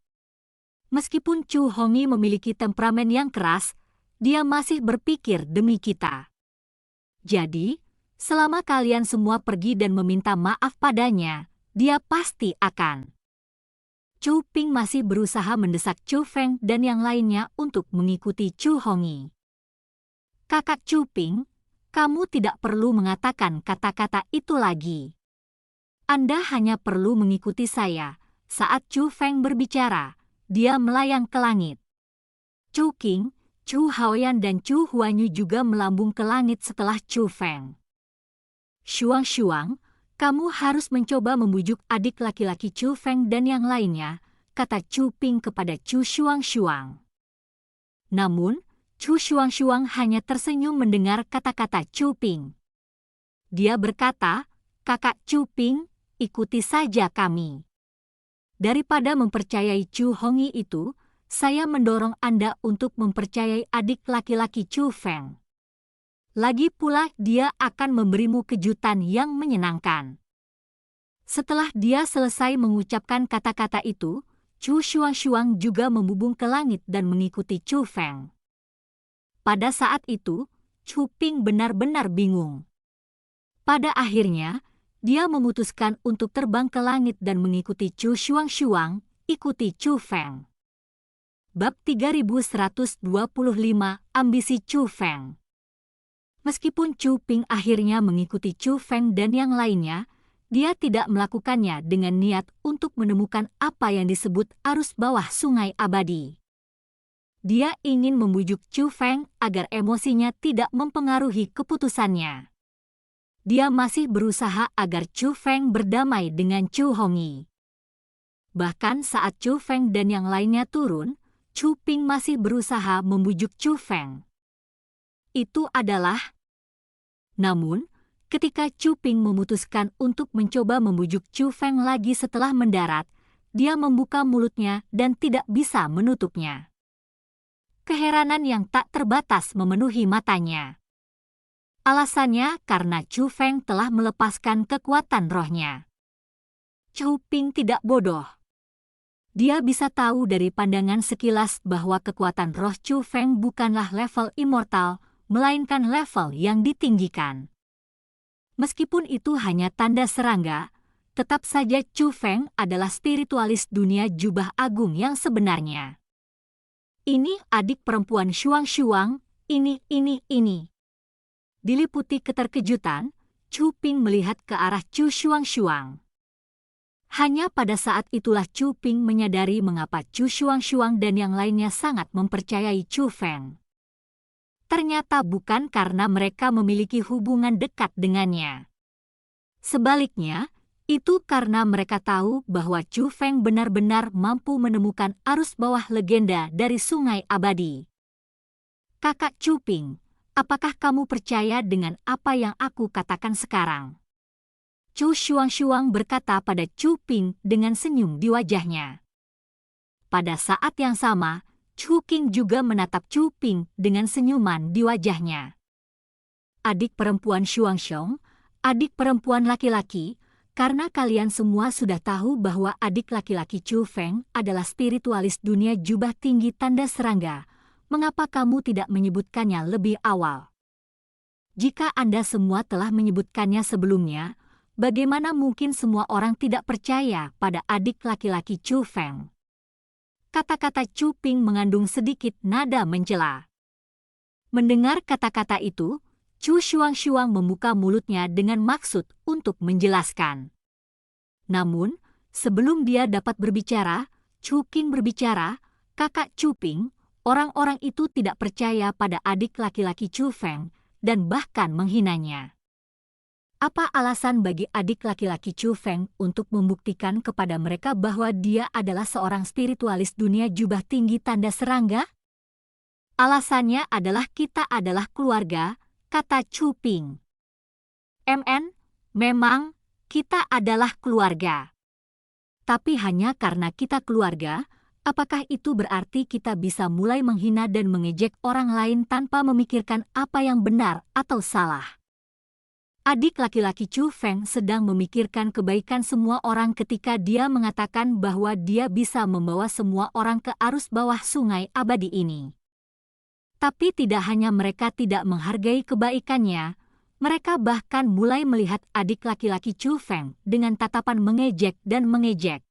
Meskipun Chu Hongyi memiliki temperamen yang keras, dia masih berpikir demi kita. Jadi, selama kalian semua pergi dan meminta maaf padanya, dia pasti akan. Chu Ping masih berusaha mendesak Chu Feng dan yang lainnya untuk mengikuti Chu Hongyi. Kakak Chu Ping, kamu tidak perlu mengatakan kata-kata itu lagi. Anda hanya perlu mengikuti saya. Saat Chu Feng berbicara, dia melayang ke langit. Chu Qing, Chu Haoyan dan Chu Huanyu juga melambung ke langit setelah Chu Feng. Xuang, kamu harus mencoba membujuk adik laki-laki Chu Feng dan yang lainnya, kata Chu Ping kepada Chu Xuang. Namun, Chu Xuang hanya tersenyum mendengar kata-kata Chu Ping. Dia berkata, Kakak Chu Ping, ikuti saja kami. Daripada mempercayai Chu Hongyi itu, saya mendorong Anda untuk mempercayai adik laki-laki Chu Feng. Lagi pula dia akan memberimu kejutan yang menyenangkan. Setelah dia selesai mengucapkan kata-kata itu, Chu Xuangshuang juga membubung ke langit dan mengikuti Chu Feng. Pada saat itu, Chu Ping benar-benar bingung. Pada akhirnya, dia memutuskan untuk terbang ke langit dan mengikuti Chu Xuangshuang, ikuti Chu Feng. Bab 3125, Ambisi Chu Feng. Meskipun Chu Ping akhirnya mengikuti Chu Feng dan yang lainnya, dia tidak melakukannya dengan niat untuk menemukan apa yang disebut arus bawah sungai abadi. Dia ingin membujuk Chu Feng agar emosinya tidak mempengaruhi keputusannya. Dia masih berusaha agar Chu Feng berdamai dengan Chu Hongyi. Bahkan saat Chu Feng dan yang lainnya turun, Chu Ping masih berusaha membujuk Chu Feng. Itu adalah... Namun, ketika Chu Ping memutuskan untuk mencoba membujuk Chu Feng lagi setelah mendarat, dia membuka mulutnya dan tidak bisa menutupnya. Keheranan yang tak terbatas memenuhi matanya. Alasannya karena Chu Feng telah melepaskan kekuatan rohnya. Chu Ping tidak bodoh. Dia bisa tahu dari pandangan sekilas bahwa kekuatan roh Chu Feng bukanlah level immortal, melainkan level yang ditinggikan. Meskipun itu hanya tanda serangga, tetap saja Chu Feng adalah spiritualis dunia jubah agung yang sebenarnya. Ini adik perempuan Xuangshuang, ini. Diliputi keterkejutan, Chu Ping melihat ke arah Chu Xuangshuang. Hanya pada saat itulah Chu Ping menyadari mengapa Chu Xuangshuang dan yang lainnya sangat mempercayai Chu Feng. Ternyata bukan karena mereka memiliki hubungan dekat dengannya. Sebaliknya, itu karena mereka tahu bahwa Chu Feng benar-benar mampu menemukan arus bawah legenda dari sungai abadi. Kakak Chu Ping, apakah kamu percaya dengan apa yang aku katakan sekarang? Chu Xuangshuang berkata pada Chu Ping dengan senyum di wajahnya. Pada saat yang sama, Chu Qing juga menatap Chu Ping dengan senyuman di wajahnya. Adik perempuan Xuangxiong, adik perempuan laki-laki, karena kalian semua sudah tahu bahwa adik laki-laki Chu Feng adalah spiritualis dunia jubah tinggi tanda serangga, mengapa kamu tidak menyebutkannya lebih awal? Jika Anda semua telah menyebutkannya sebelumnya, bagaimana mungkin semua orang tidak percaya pada adik laki-laki Chu Feng? Kata-kata Chu Ping mengandung sedikit nada mencela. Mendengar kata-kata itu, Chu Xuangshuang membuka mulutnya dengan maksud untuk menjelaskan. Namun, sebelum dia dapat berbicara, Chu Qing berbicara, kakak Chu Ping, orang-orang itu tidak percaya pada adik laki-laki Chu Feng dan bahkan menghinanya. Apa alasan bagi adik laki-laki Chu Feng untuk membuktikan kepada mereka bahwa dia adalah seorang spiritualis dunia jubah tinggi tanda serangga? Alasannya adalah kita adalah keluarga, kata Chu Ping. Memang, kita adalah keluarga. Tapi hanya karena kita keluarga, apakah itu berarti kita bisa mulai menghina dan mengejek orang lain tanpa memikirkan apa yang benar atau salah? Adik laki-laki Chu Feng sedang memikirkan kebaikan semua orang ketika dia mengatakan bahwa dia bisa membawa semua orang ke arus bawah sungai abadi ini. Tapi tidak hanya mereka tidak menghargai kebaikannya, mereka bahkan mulai melihat adik laki-laki Chu Feng dengan tatapan mengejek dan mengejek.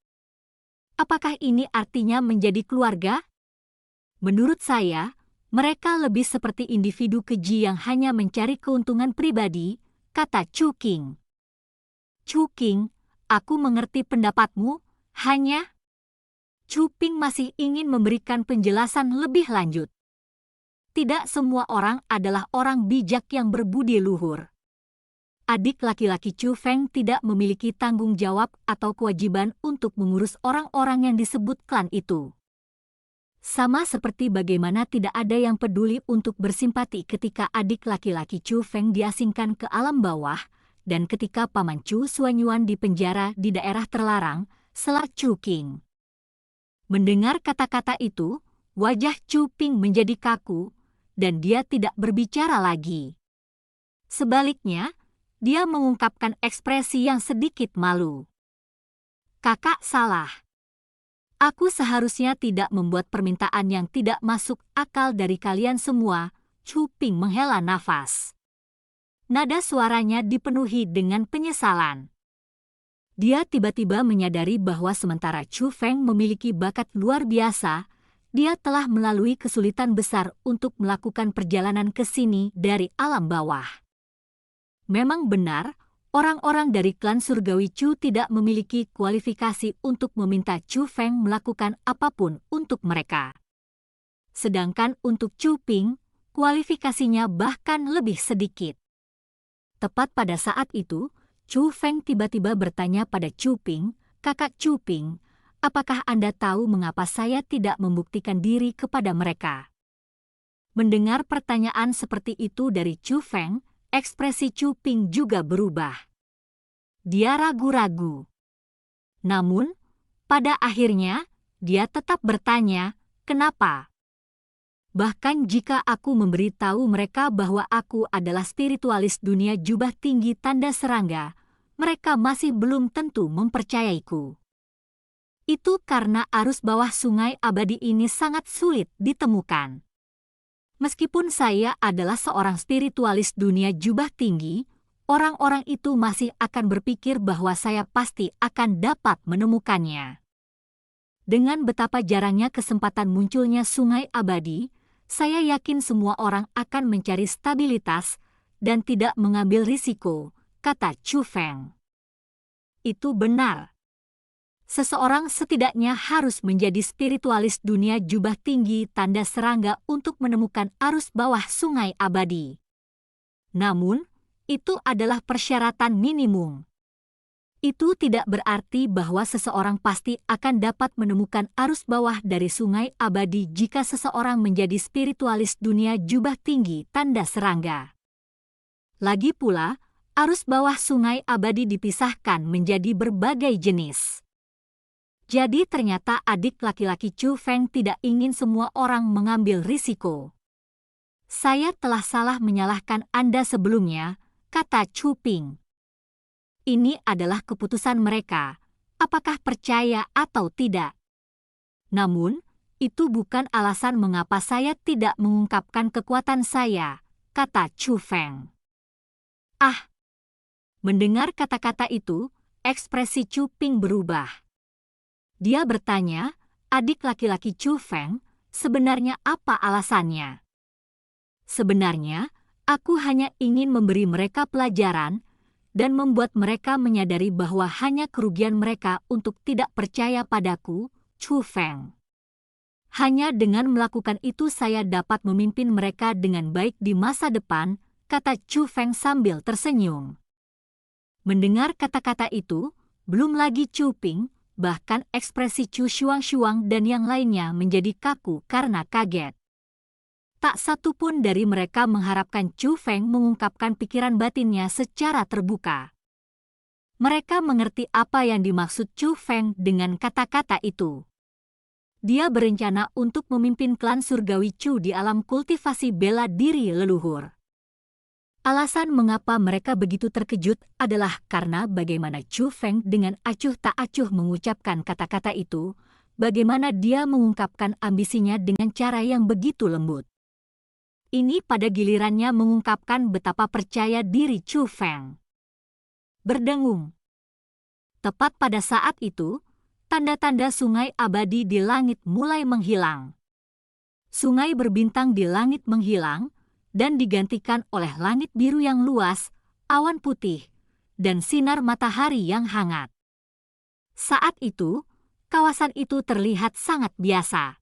Apakah ini artinya menjadi keluarga? Menurut saya, mereka lebih seperti individu keji yang hanya mencari keuntungan pribadi, kata Chu Qing. Chu Qing, aku mengerti pendapatmu, hanya... Chu Ping masih ingin memberikan penjelasan lebih lanjut. Tidak semua orang adalah orang bijak yang berbudi luhur. Adik laki-laki Chu Feng tidak memiliki tanggung jawab atau kewajiban untuk mengurus orang-orang yang disebut klan itu. Sama seperti bagaimana tidak ada yang peduli untuk bersimpati ketika adik laki-laki Chu Feng diasingkan ke alam bawah, dan ketika paman Chu Xuanyuan dipenjara di daerah terlarang, sela Chu Qing. Mendengar kata-kata itu, wajah Chu Ping menjadi kaku, dan dia tidak berbicara lagi. Sebaliknya, dia mengungkapkan ekspresi yang sedikit malu. Kakak salah. Aku seharusnya tidak membuat permintaan yang tidak masuk akal dari kalian semua. Chu Ping menghela nafas. Nada suaranya dipenuhi dengan penyesalan. Dia tiba-tiba menyadari bahwa sementara Chu Feng memiliki bakat luar biasa, dia telah melalui kesulitan besar untuk melakukan perjalanan ke sini dari alam bawah. Memang benar, orang-orang dari klan surgawi Chu tidak memiliki kualifikasi untuk meminta Chu Feng melakukan apapun untuk mereka. Sedangkan untuk Chu Ping, kualifikasinya bahkan lebih sedikit. Tepat pada saat itu, Chu Feng tiba-tiba bertanya pada Chu Ping, "Kakak Chu Ping, apakah Anda tahu mengapa saya tidak membuktikan diri kepada mereka?" Mendengar pertanyaan seperti itu dari Chu Feng, ekspresi Chu Ping juga berubah. Dia ragu-ragu. Namun, pada akhirnya, dia tetap bertanya, "Kenapa?" Bahkan jika aku memberitahu mereka bahwa aku adalah spiritualis dunia jubah tinggi tanda serangga, mereka masih belum tentu mempercayaiku. Itu karena arus bawah sungai abadi ini sangat sulit ditemukan. Meskipun saya adalah seorang spiritualis dunia jubah tinggi, orang-orang itu masih akan berpikir bahwa saya pasti akan dapat menemukannya. Dengan betapa jarangnya kesempatan munculnya sungai abadi, saya yakin semua orang akan mencari stabilitas dan tidak mengambil risiko, kata Chu Feng. Itu benar. Seseorang setidaknya harus menjadi spiritualis dunia jubah tinggi tanda serangga untuk menemukan arus bawah sungai abadi. Namun, itu adalah persyaratan minimum. Itu tidak berarti bahwa seseorang pasti akan dapat menemukan arus bawah dari sungai abadi jika seseorang menjadi spiritualis dunia jubah tinggi tanda serangga. Lagi pula, arus bawah sungai abadi dipisahkan menjadi berbagai jenis. Jadi ternyata adik laki-laki Chu Feng tidak ingin semua orang mengambil risiko. Saya telah salah menyalahkan Anda sebelumnya, kata Chu Ping. Ini adalah keputusan mereka, apakah percaya atau tidak. Namun, itu bukan alasan mengapa saya tidak mengungkapkan kekuatan saya, kata Chu Feng. Ah! Mendengar kata-kata itu, ekspresi Chu Ping berubah. Dia bertanya, adik laki-laki Chu Feng, sebenarnya apa alasannya? Sebenarnya, aku hanya ingin memberi mereka pelajaran dan membuat mereka menyadari bahwa hanya kerugian mereka untuk tidak percaya padaku, Chu Feng. Hanya dengan melakukan itu saya dapat memimpin mereka dengan baik di masa depan, kata Chu Feng sambil tersenyum. Mendengar kata-kata itu, belum lagi Chu Ping, bahkan ekspresi Chu Shuang dan yang lainnya menjadi kaku karena kaget. Tak satu pun dari mereka mengharapkan Chu Feng mengungkapkan pikiran batinnya secara terbuka. Mereka mengerti apa yang dimaksud Chu Feng dengan kata-kata itu. Dia berencana untuk memimpin klan surgawi Chu di alam kultivasi bela diri leluhur. Alasan mengapa mereka begitu terkejut adalah karena bagaimana Chu Feng dengan acuh tak acuh mengucapkan kata-kata itu, bagaimana dia mengungkapkan ambisinya dengan cara yang begitu lembut. Ini pada gilirannya mengungkapkan betapa percaya diri Chu Feng. Berdengung. Tepat pada saat itu, tanda-tanda sungai abadi di langit mulai menghilang. Sungai berbintang di langit menghilang, dan digantikan oleh langit biru yang luas, awan putih, dan sinar matahari yang hangat. Saat itu, kawasan itu terlihat sangat biasa.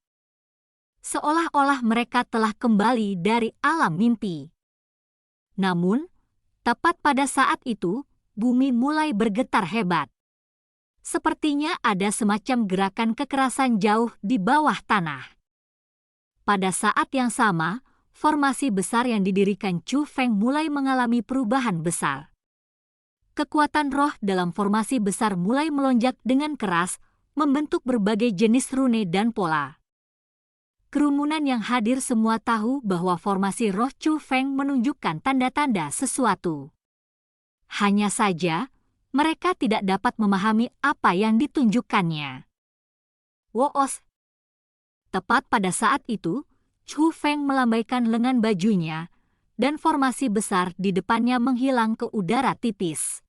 Seolah-olah mereka telah kembali dari alam mimpi. Namun, tepat pada saat itu, bumi mulai bergetar hebat. Sepertinya ada semacam gerakan kekerasan jauh di bawah tanah. Pada saat yang sama, formasi besar yang didirikan Chu Feng mulai mengalami perubahan besar. Kekuatan roh dalam formasi besar mulai melonjak dengan keras, membentuk berbagai jenis rune dan pola. Kerumunan yang hadir semua tahu bahwa formasi roh Chu Feng menunjukkan tanda-tanda sesuatu. Hanya saja, mereka tidak dapat memahami apa yang ditunjukkannya. Woos. Tepat pada saat itu, Chu Feng melambaikan lengan bajunya, dan formasi besar di depannya menghilang ke udara tipis.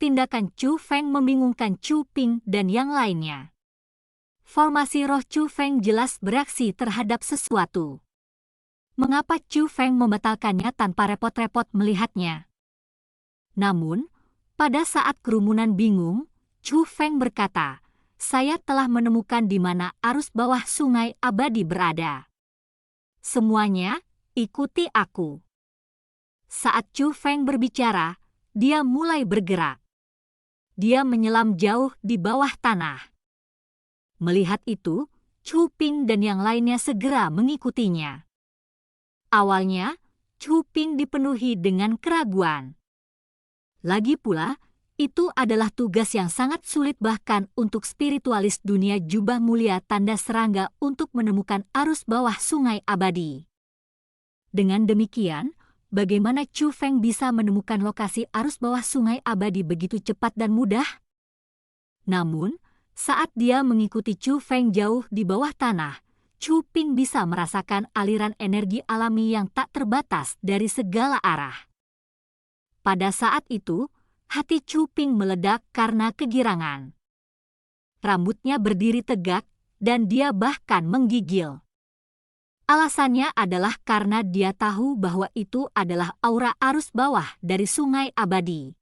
Tindakan Chu Feng membingungkan Chu Ping dan yang lainnya. Formasi roh Chu Feng jelas bereaksi terhadap sesuatu. Mengapa Chu Feng membatalkannya tanpa repot-repot melihatnya? Namun, pada saat kerumunan bingung, Chu Feng berkata, "Saya telah menemukan di mana arus bawah sungai abadi berada. Semuanya, ikuti aku." Saat Chu Feng berbicara, dia mulai bergerak. Dia menyelam jauh di bawah tanah. Melihat itu, Chu Ping dan yang lainnya segera mengikutinya. Awalnya, Chu Ping dipenuhi dengan keraguan. Lagi pula, itu adalah tugas yang sangat sulit bahkan untuk spiritualis dunia jubah mulia tanda serangga untuk menemukan arus bawah sungai abadi. Dengan demikian, bagaimana Chu Feng bisa menemukan lokasi arus bawah sungai abadi begitu cepat dan mudah? Namun, saat dia mengikuti Chu Feng jauh di bawah tanah, Chu Ping bisa merasakan aliran energi alami yang tak terbatas dari segala arah. Pada saat itu, hati Chu Ping meledak karena kegirangan. Rambutnya berdiri tegak, dan dia bahkan menggigil. Alasannya adalah karena dia tahu bahwa itu adalah aura arus bawah dari sungai abadi.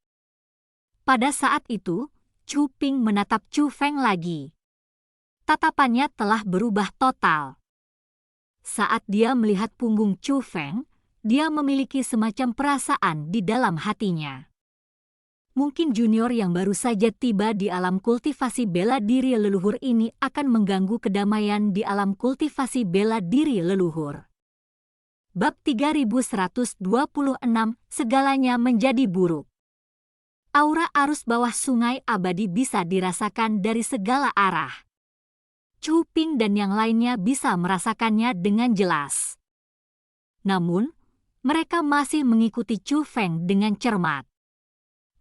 Pada saat itu, Chu Ping menatap Chu Feng lagi. Tatapannya telah berubah total. Saat dia melihat punggung Chu Feng, dia memiliki semacam perasaan di dalam hatinya. Mungkin junior yang baru saja tiba di alam kultivasi bela diri leluhur ini akan mengganggu kedamaian di alam kultivasi bela diri leluhur. Bab 3126, segalanya menjadi buruk. Aura arus bawah sungai abadi bisa dirasakan dari segala arah. Chu Ping dan yang lainnya bisa merasakannya dengan jelas. Namun, mereka masih mengikuti Chu Feng dengan cermat.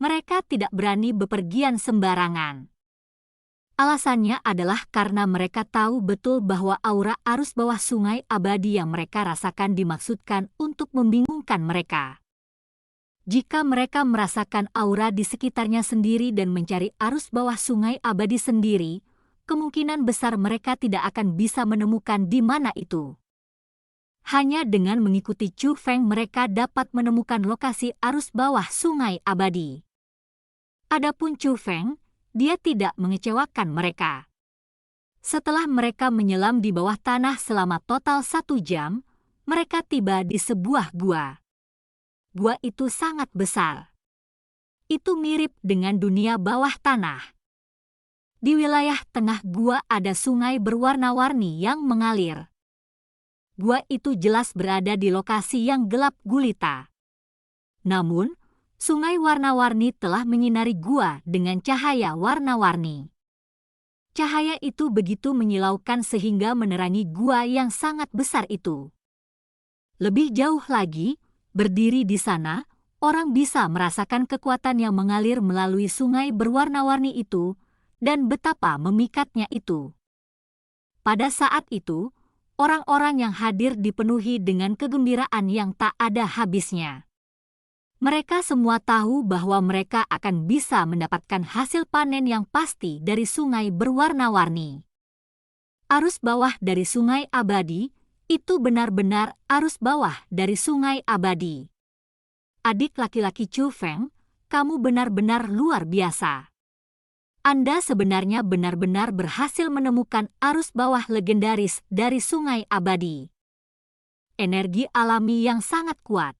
Mereka tidak berani bepergian sembarangan. Alasannya adalah karena mereka tahu betul bahwa aura arus bawah sungai abadi yang mereka rasakan dimaksudkan untuk membingungkan mereka. Jika mereka merasakan aura di sekitarnya sendiri dan mencari arus bawah sungai abadi sendiri, kemungkinan besar mereka tidak akan bisa menemukan di mana itu. Hanya dengan mengikuti Chu Feng mereka dapat menemukan lokasi arus bawah sungai abadi. Adapun Chu Feng, dia tidak mengecewakan mereka. Setelah mereka menyelam di bawah tanah selama total 1 jam, mereka tiba di sebuah gua. Gua itu sangat besar. Itu mirip dengan dunia bawah tanah. Di wilayah tengah gua ada sungai berwarna-warni yang mengalir. Gua itu jelas berada di lokasi yang gelap gulita. Namun, sungai warna-warni telah menyinari gua dengan cahaya warna-warni. Cahaya itu begitu menyilaukan sehingga menerangi gua yang sangat besar itu. Lebih jauh lagi, berdiri di sana, orang bisa merasakan kekuatan yang mengalir melalui sungai berwarna-warni itu, dan betapa memikatnya itu. Pada saat itu, orang-orang yang hadir dipenuhi dengan kegembiraan yang tak ada habisnya. Mereka semua tahu bahwa mereka akan bisa mendapatkan hasil panen yang pasti dari sungai berwarna-warni. Arus bawah dari sungai abadi, itu benar-benar arus bawah dari sungai abadi. Adik laki-laki Chu Feng, kamu benar-benar luar biasa. Anda sebenarnya benar-benar berhasil menemukan arus bawah legendaris dari sungai abadi. Energi alami yang sangat kuat.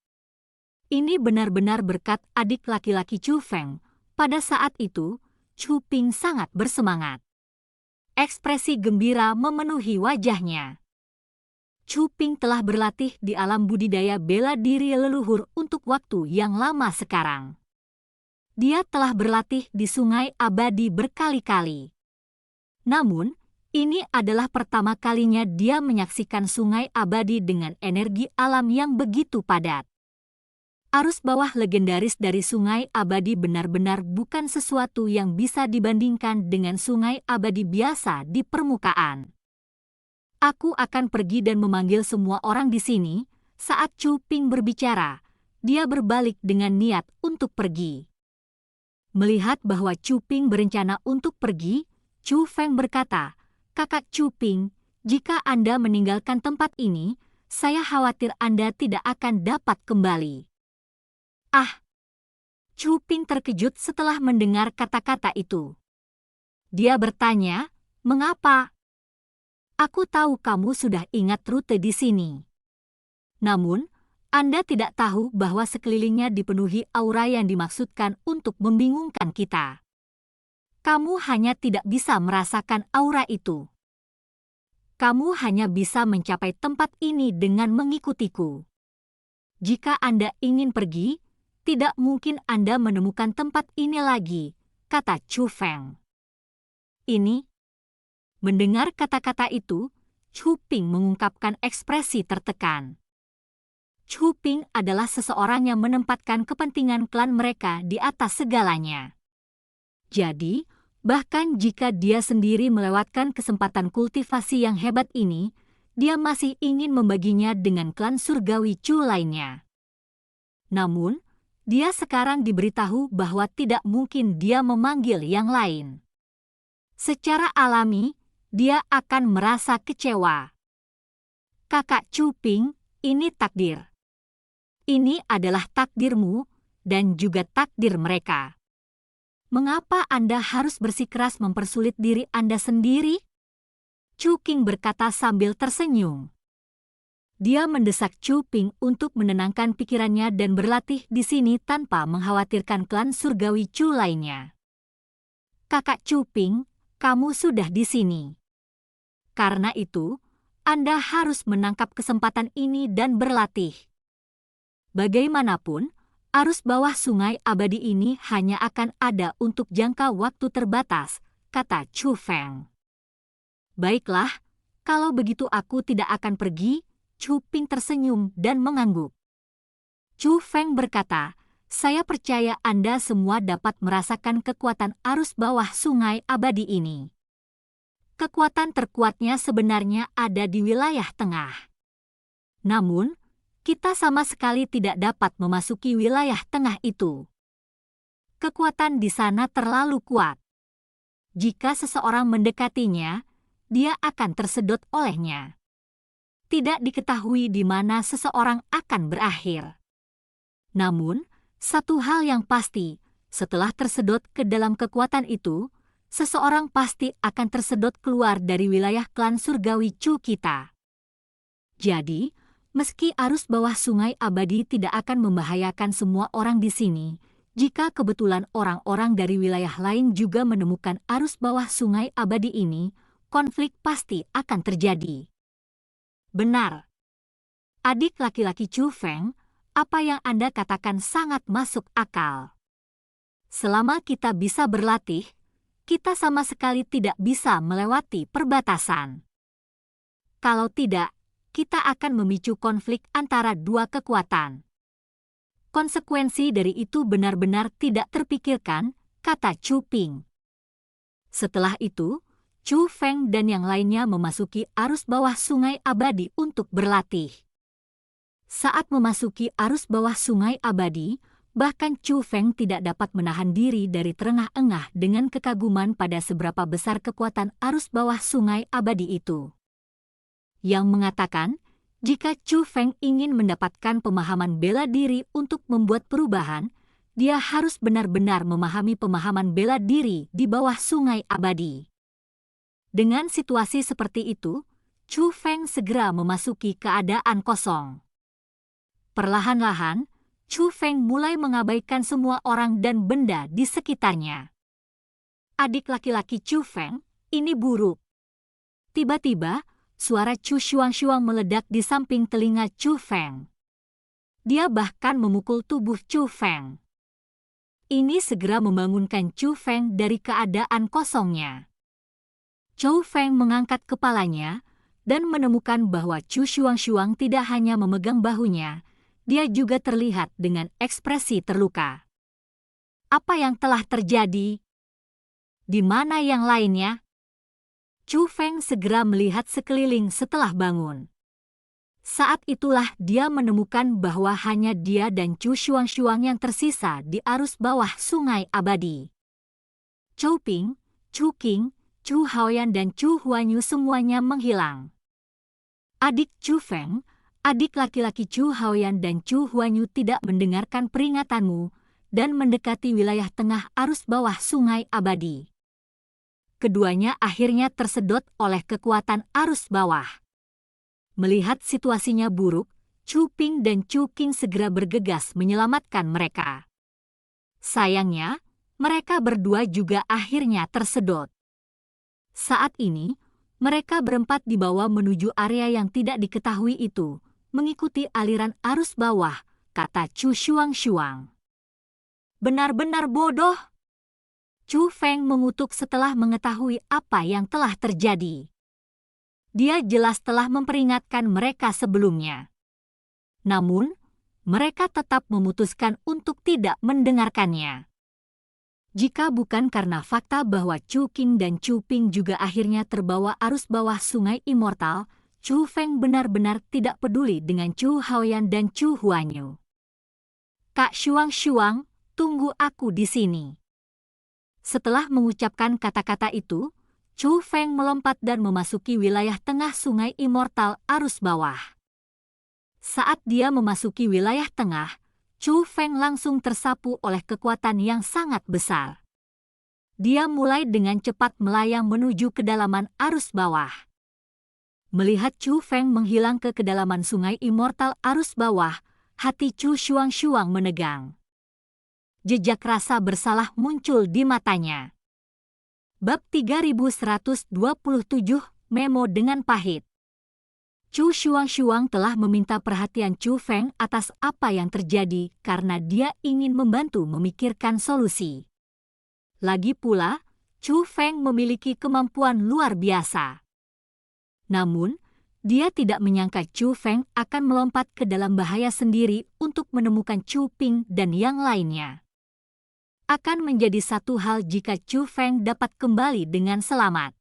Ini benar-benar berkat adik laki-laki Chu Feng. Pada saat itu, Chu Ping sangat bersemangat. Ekspresi gembira memenuhi wajahnya. Chu Ping telah berlatih di alam budidaya bela diri leluhur untuk waktu yang lama sekarang. Dia telah berlatih di sungai abadi berkali-kali. Namun, ini adalah pertama kalinya dia menyaksikan sungai abadi dengan energi alam yang begitu padat. arus bawah legendaris dari Sungai Abadi benar-benar bukan sesuatu yang bisa dibandingkan dengan sungai abadi biasa di permukaan. Aku akan pergi dan memanggil semua orang di sini. Saat Chu Ping berbicara, dia berbalik dengan niat untuk pergi. Melihat bahwa Chu Ping berencana untuk pergi, Chu Feng berkata, "Kakak Chu Ping, jika Anda meninggalkan tempat ini, saya khawatir Anda tidak akan dapat kembali." Ah! Chu Ping terkejut setelah mendengar kata-kata itu. Dia bertanya, "Mengapa?" "Aku tahu kamu sudah ingat rute di sini. Namun, Anda tidak tahu bahwa sekelilingnya dipenuhi aura yang dimaksudkan untuk membingungkan kita. Kamu hanya tidak bisa merasakan aura itu. Kamu hanya bisa mencapai tempat ini dengan mengikutiku. Jika Anda ingin pergi, tidak mungkin Anda menemukan tempat ini lagi," kata Chu Feng. Ini. Mendengar kata-kata itu, Chu Ping mengungkapkan ekspresi tertekan. Chu Ping adalah seseorang yang menempatkan kepentingan klan mereka di atas segalanya. Jadi, bahkan jika dia sendiri melewatkan kesempatan kultivasi yang hebat ini, dia masih ingin membaginya dengan klan surgawi Chu lainnya. Namun, dia sekarang diberitahu bahwa tidak mungkin dia memanggil yang lain. Secara alami, dia akan merasa kecewa. "Kakak Chu Ping, ini takdir. Ini adalah takdirmu dan juga takdir mereka. Mengapa Anda harus bersikeras mempersulit diri Anda sendiri?" Chu Qing berkata sambil tersenyum. Dia mendesak Chu Ping untuk menenangkan pikirannya dan berlatih di sini tanpa mengkhawatirkan klan surgawi Chu lainnya. "Kakak Chu Ping, kamu sudah di sini. Karena itu, Anda harus menangkap kesempatan ini dan berlatih. Bagaimanapun, arus bawah Sungai Abadi ini hanya akan ada untuk jangka waktu terbatas," kata Chu Feng. "Baiklah, kalau begitu aku tidak akan pergi." Chu Ping tersenyum dan mengangguk. Chu Feng berkata, "Saya percaya Anda semua dapat merasakan kekuatan arus bawah Sungai Abadi ini. Kekuatan terkuatnya sebenarnya ada di wilayah tengah. Namun, kita sama sekali tidak dapat memasuki wilayah tengah itu. Kekuatan di sana terlalu kuat. Jika seseorang mendekatinya, dia akan tersedot olehnya. Tidak diketahui di mana seseorang akan berakhir. Namun, satu hal yang pasti, setelah tersedot ke dalam kekuatan itu, seseorang pasti akan tersedot keluar dari wilayah klan surgawi Chu kita. Jadi, meski arus bawah Sungai Abadi tidak akan membahayakan semua orang di sini, jika kebetulan orang-orang dari wilayah lain juga menemukan arus bawah Sungai Abadi ini, konflik pasti akan terjadi." "Benar. Adik laki-laki Chu Feng, apa yang Anda katakan sangat masuk akal. Selama kita bisa berlatih, kita sama sekali tidak bisa melewati perbatasan. Kalau tidak, kita akan memicu konflik antara dua kekuatan. Konsekuensi dari itu benar-benar tidak terpikirkan," kata Chu Ping. Setelah itu, Chu Feng dan yang lainnya memasuki arus bawah Sungai Abadi untuk berlatih. Saat memasuki arus bawah Sungai Abadi, bahkan Chu Feng tidak dapat menahan diri dari terengah-engah dengan kekaguman pada seberapa besar kekuatan arus bawah Sungai Abadi itu. Yang mengatakan, jika Chu Feng ingin mendapatkan pemahaman bela diri untuk membuat perubahan, dia harus benar-benar memahami pemahaman bela diri di bawah Sungai Abadi. Dengan situasi seperti itu, Chu Feng segera memasuki keadaan kosong. Perlahan-lahan, Chu Feng mulai mengabaikan semua orang dan benda di sekitarnya. "Adik laki-laki Chu Feng, ini buruk." Tiba-tiba, suara Chu Shuang-Shuang meledak di samping telinga Chu Feng. Dia bahkan memukul tubuh Chu Feng. Ini segera membangunkan Chu Feng dari keadaan kosongnya. Chu Feng mengangkat kepalanya dan menemukan bahwa Chu Shuang-Shuang tidak hanya memegang bahunya, dia juga terlihat dengan ekspresi terluka. Apa yang telah terjadi? Di mana yang lainnya? Chu Feng segera melihat sekeliling setelah bangun. Saat itulah dia menemukan bahwa hanya dia dan Chu Shuang yang tersisa di arus bawah sungai abadi. Chou Ping, Chu Qing, Chu Haoyan dan Chu Huanyu semuanya menghilang. Adik Chu Feng, adik laki-laki Chu Haoyan dan Chu Huanyu tidak mendengarkan peringatanmu dan mendekati wilayah tengah arus bawah sungai abadi. Keduanya akhirnya tersedot oleh kekuatan arus bawah. Melihat situasinya buruk, Chu Ping dan Chu Qing segera bergegas menyelamatkan mereka. Sayangnya, mereka berdua juga akhirnya tersedot. Saat ini, mereka berempat dibawa menuju area yang tidak diketahui itu, mengikuti aliran arus bawah, kata Chu Shuang. Benar-benar bodoh. Chu Feng mengutuk setelah mengetahui apa yang telah terjadi. Dia jelas telah memperingatkan mereka sebelumnya. Namun, mereka tetap memutuskan untuk tidak mendengarkannya. Jika bukan karena fakta bahwa Chu Qing dan Chu Ping juga akhirnya terbawa arus bawah sungai Immortal, Chu Feng benar-benar tidak peduli dengan Chu Haoyan dan Chu Huanyu. Kak Shuang, tunggu aku di sini. Setelah mengucapkan kata-kata itu, Chu Feng melompat dan memasuki wilayah tengah sungai Immortal arus bawah. Saat dia memasuki wilayah tengah, Chu Feng langsung tersapu oleh kekuatan yang sangat besar. Dia mulai dengan cepat melayang menuju kedalaman arus bawah. Melihat Chu Feng menghilang ke kedalaman sungai Immortal arus bawah, hati Chu Shuang menegang. Jejak rasa bersalah muncul di matanya. Bab 3127, Memo dengan pahit. Chu Shuang telah meminta perhatian Chu Feng atas apa yang terjadi karena dia ingin membantu memikirkan solusi. Lagi pula, Chu Feng memiliki kemampuan luar biasa. Namun, dia tidak menyangka Chu Feng akan melompat ke dalam bahaya sendiri untuk menemukan Chu Ping dan yang lainnya. Akan menjadi satu hal jika Chu Feng dapat kembali dengan selamat.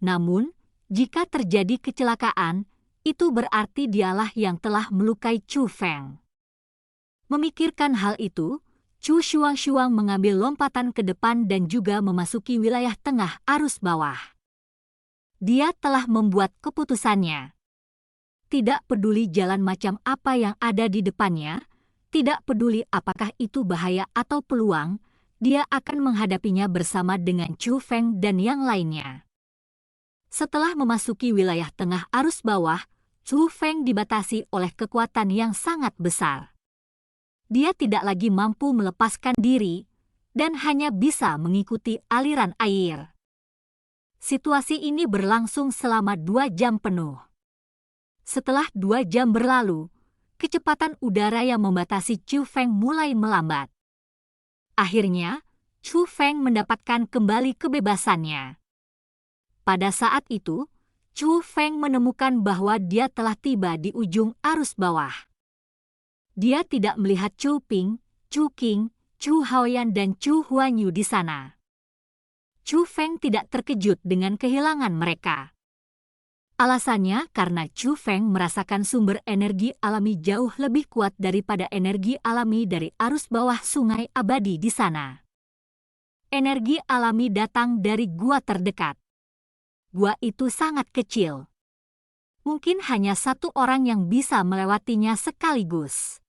Namun, jika terjadi kecelakaan, itu berarti dialah yang telah melukai Chu Feng. Memikirkan hal itu, Chu Shuang mengambil lompatan ke depan dan juga memasuki wilayah tengah arus bawah. Dia telah membuat keputusannya. Tidak peduli jalan macam apa yang ada di depannya, tidak peduli apakah itu bahaya atau peluang, dia akan menghadapinya bersama dengan Chu Feng dan yang lainnya. Setelah memasuki wilayah tengah arus bawah, Chu Feng dibatasi oleh kekuatan yang sangat besar. Dia tidak lagi mampu melepaskan diri dan hanya bisa mengikuti aliran air. Situasi ini berlangsung selama 2 jam penuh. Setelah 2 jam berlalu, kecepatan udara yang membatasi Chu Feng mulai melambat. Akhirnya, Chu Feng mendapatkan kembali kebebasannya. Pada saat itu, Chu Feng menemukan bahwa dia telah tiba di ujung arus bawah. Dia tidak melihat Chu Ping, Chu Qing, Chu Haoyan dan Chu Huanyu di sana. Chu Feng tidak terkejut dengan kehilangan mereka. Alasannya karena Chu Feng merasakan sumber energi alami jauh lebih kuat daripada energi alami dari arus bawah sungai abadi di sana. Energi alami datang dari gua terdekat. Gua itu sangat kecil. Mungkin hanya satu orang yang bisa melewatinya sekaligus.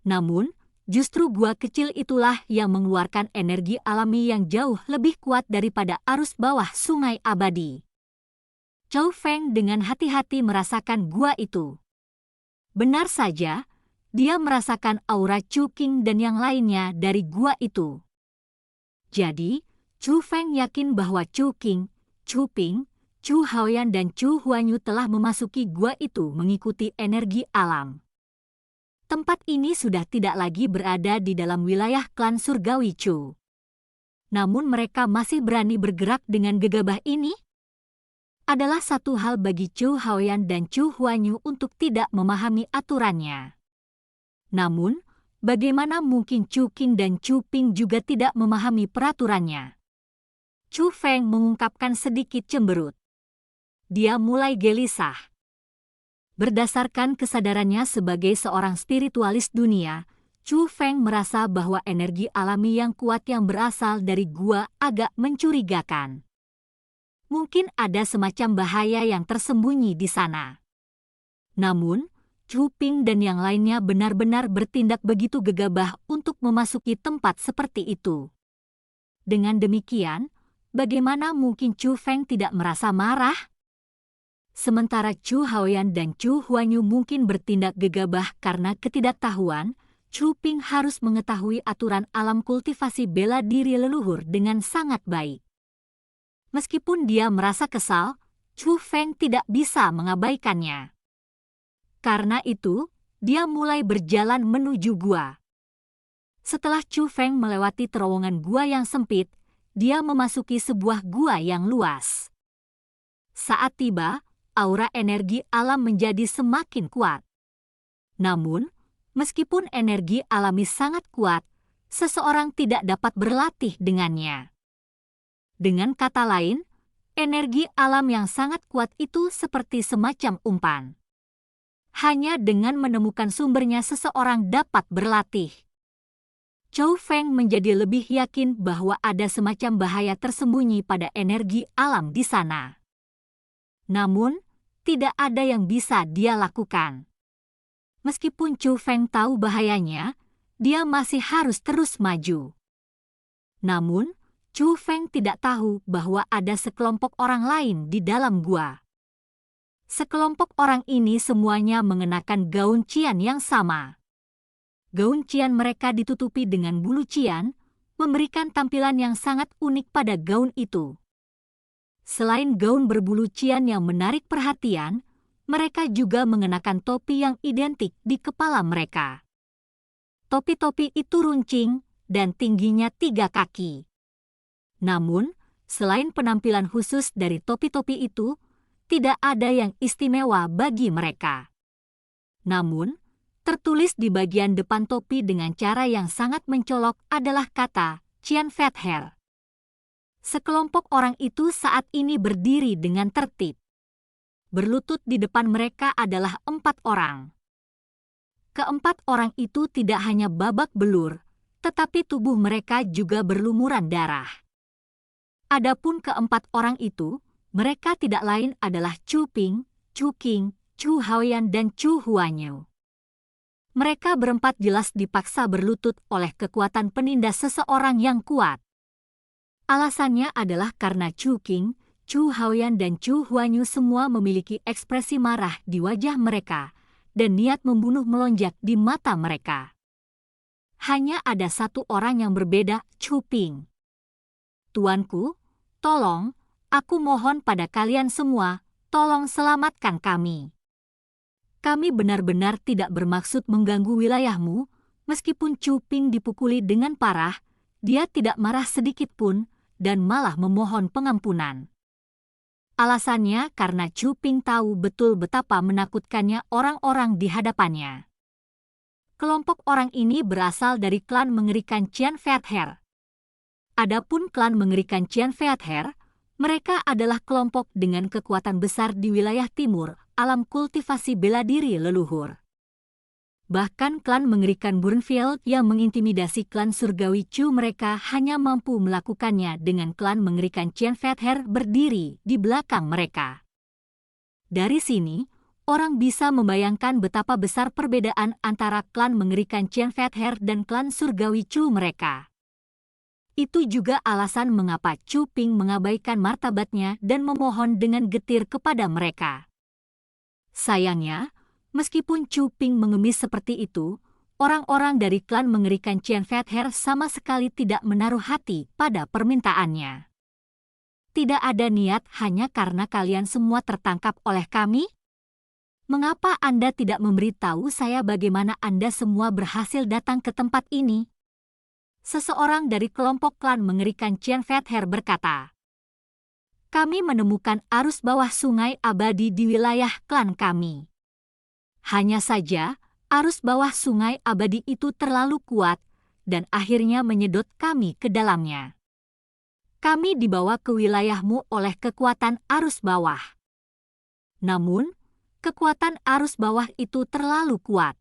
Namun, justru gua kecil itulah yang mengeluarkan energi alami yang jauh lebih kuat daripada arus bawah sungai abadi. Chu Feng dengan hati-hati merasakan gua itu. Benar saja, dia merasakan aura Chu Qing dan yang lainnya dari gua itu. Jadi, Chu Feng yakin bahwa Chu Qing, Chu Ping, Chu Haoyan dan Chu Huanyu telah memasuki gua itu mengikuti energi alam. Tempat ini sudah tidak lagi berada di dalam wilayah klan surgawi Chu. Namun mereka masih berani bergerak dengan gegabah ini? Adalah satu hal bagi Chu Haoyan dan Chu Huanyu untuk tidak memahami aturannya. Namun, bagaimana mungkin Chu Qing dan Chu Ping juga tidak memahami peraturannya? Chu Feng mengungkapkan sedikit cemberut. Dia mulai gelisah. Berdasarkan kesadarannya sebagai seorang spiritualis dunia, Chu Feng merasa bahwa energi alami yang kuat yang berasal dari gua agak mencurigakan. Mungkin ada semacam bahaya yang tersembunyi di sana. Namun, Chu Ping dan yang lainnya benar-benar bertindak begitu gegabah untuk memasuki tempat seperti itu. Dengan demikian, bagaimana mungkin Chu Feng tidak merasa marah? Sementara Chu Haoyan dan Chu Huanyu mungkin bertindak gegabah karena ketidaktahuan, Chu Ping harus mengetahui aturan alam kultivasi bela diri leluhur dengan sangat baik. Meskipun dia merasa kesal, Chu Feng tidak bisa mengabaikannya. Karena itu, dia mulai berjalan menuju gua. Setelah Chu Feng melewati terowongan gua yang sempit, dia memasuki sebuah gua yang luas. Saat tiba, aura energi alam menjadi semakin kuat. Namun, meskipun energi alami sangat kuat, seseorang tidak dapat berlatih dengannya. Dengan kata lain, energi alam yang sangat kuat itu seperti semacam umpan. Hanya dengan menemukan sumbernya seseorang dapat berlatih. Chu Feng menjadi lebih yakin bahwa ada semacam bahaya tersembunyi pada energi alam di sana. Namun, tidak ada yang bisa dia lakukan. Meskipun Chu Feng tahu bahayanya, dia masih harus terus maju. Namun, Chu Feng tidak tahu bahwa ada sekelompok orang lain di dalam gua. Sekelompok orang ini semuanya mengenakan gaun cian yang sama. Gaun cian mereka ditutupi dengan bulu cian, memberikan tampilan yang sangat unik pada gaun itu. Selain gaun berbulu cian yang menarik perhatian, mereka juga mengenakan topi yang identik di kepala mereka. Topi-topi itu runcing dan tingginya 3 kaki. Namun, selain penampilan khusus dari topi-topi itu, tidak ada yang istimewa bagi mereka. Namun, tertulis di bagian depan topi dengan cara yang sangat mencolok adalah kata Cian Fat Hair. Sekelompok orang itu saat ini berdiri dengan tertib. Berlutut di depan mereka adalah 4 orang. Keempat orang itu tidak hanya babak belur, tetapi tubuh mereka juga berlumuran darah. Adapun keempat orang itu, mereka tidak lain adalah Chu Ping, Chu Qing, Chu Haoyan dan Chu Huanyu. Mereka berempat jelas dipaksa berlutut oleh kekuatan penindas seseorang yang kuat. Alasannya adalah karena Chu Qing, Chu Haoyan dan Chu Huanyu semua memiliki ekspresi marah di wajah mereka dan niat membunuh melonjak di mata mereka. Hanya ada satu orang yang berbeda, Chu Ping. Tuanku, tolong, aku mohon pada kalian semua, tolong selamatkan kami. Kami benar-benar tidak bermaksud mengganggu wilayahmu, meskipun Chu Ping dipukuli dengan parah, dia tidak marah sedikit pun, dan malah memohon pengampunan. Alasannya karena Chu Ping tahu betul betapa menakutkannya orang-orang di hadapannya. Kelompok orang ini berasal dari klan mengerikan Cian Fat Hair. Adapun klan mengerikan Cian Fat Hair, mereka adalah kelompok dengan kekuatan besar di wilayah timur, alam kultivasi bela diri leluhur. Bahkan klan mengerikan Burnfield yang mengintimidasi klan surgawi Chu mereka hanya mampu melakukannya dengan klan mengerikan Cian Fat Hair berdiri di belakang mereka. Dari sini, orang bisa membayangkan betapa besar perbedaan antara klan mengerikan Cian Fat Hair dan klan surgawi Chu mereka. Itu juga alasan mengapa Chu Ping mengabaikan martabatnya dan memohon dengan getir kepada mereka. Sayangnya, meskipun Chu Ping mengemis seperti itu, orang-orang dari klan mengerikan Cian Fat Hair sama sekali tidak menaruh hati pada permintaannya. Tidak ada niat hanya karena kalian semua tertangkap oleh kami? Mengapa Anda tidak memberitahu saya bagaimana Anda semua berhasil datang ke tempat ini? Seseorang dari kelompok klan mengerikan Cian Fat Hair berkata, kami menemukan arus bawah sungai abadi di wilayah klan kami. Hanya saja, Arus bawah sungai abadi itu terlalu kuat dan akhirnya menyedot kami ke dalamnya. Kami dibawa ke wilayahmu oleh kekuatan arus bawah. Namun, kekuatan arus bawah itu terlalu kuat.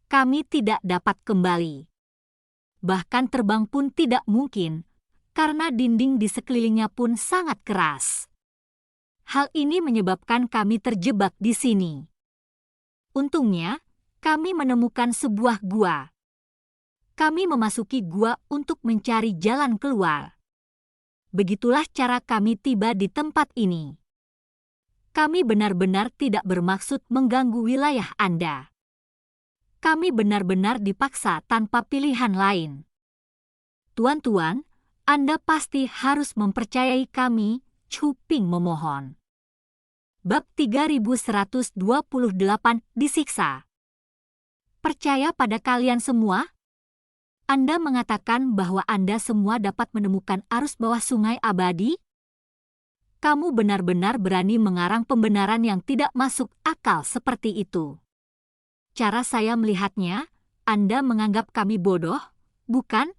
Kami tidak dapat kembali. Bahkan terbang pun tidak mungkin, karena dinding di sekelilingnya pun sangat keras. Hal ini menyebabkan kami terjebak di sini. Untungnya, kami menemukan sebuah gua. Kami memasuki gua untuk mencari jalan keluar. Begitulah cara kami tiba di tempat ini. Kami benar-benar tidak bermaksud mengganggu wilayah Anda. Kami benar-benar dipaksa tanpa pilihan lain. Tuan-tuan, Anda pasti harus mempercayai kami, Chu Ping memohon. Bab 3128 disiksa. Percaya pada kalian semua? Anda mengatakan bahwa Anda semua dapat menemukan arus bawah sungai abadi? Kamu benar-benar berani mengarang pembenaran yang tidak masuk akal seperti itu. Cara saya melihatnya, Anda menganggap kami bodoh, bukan?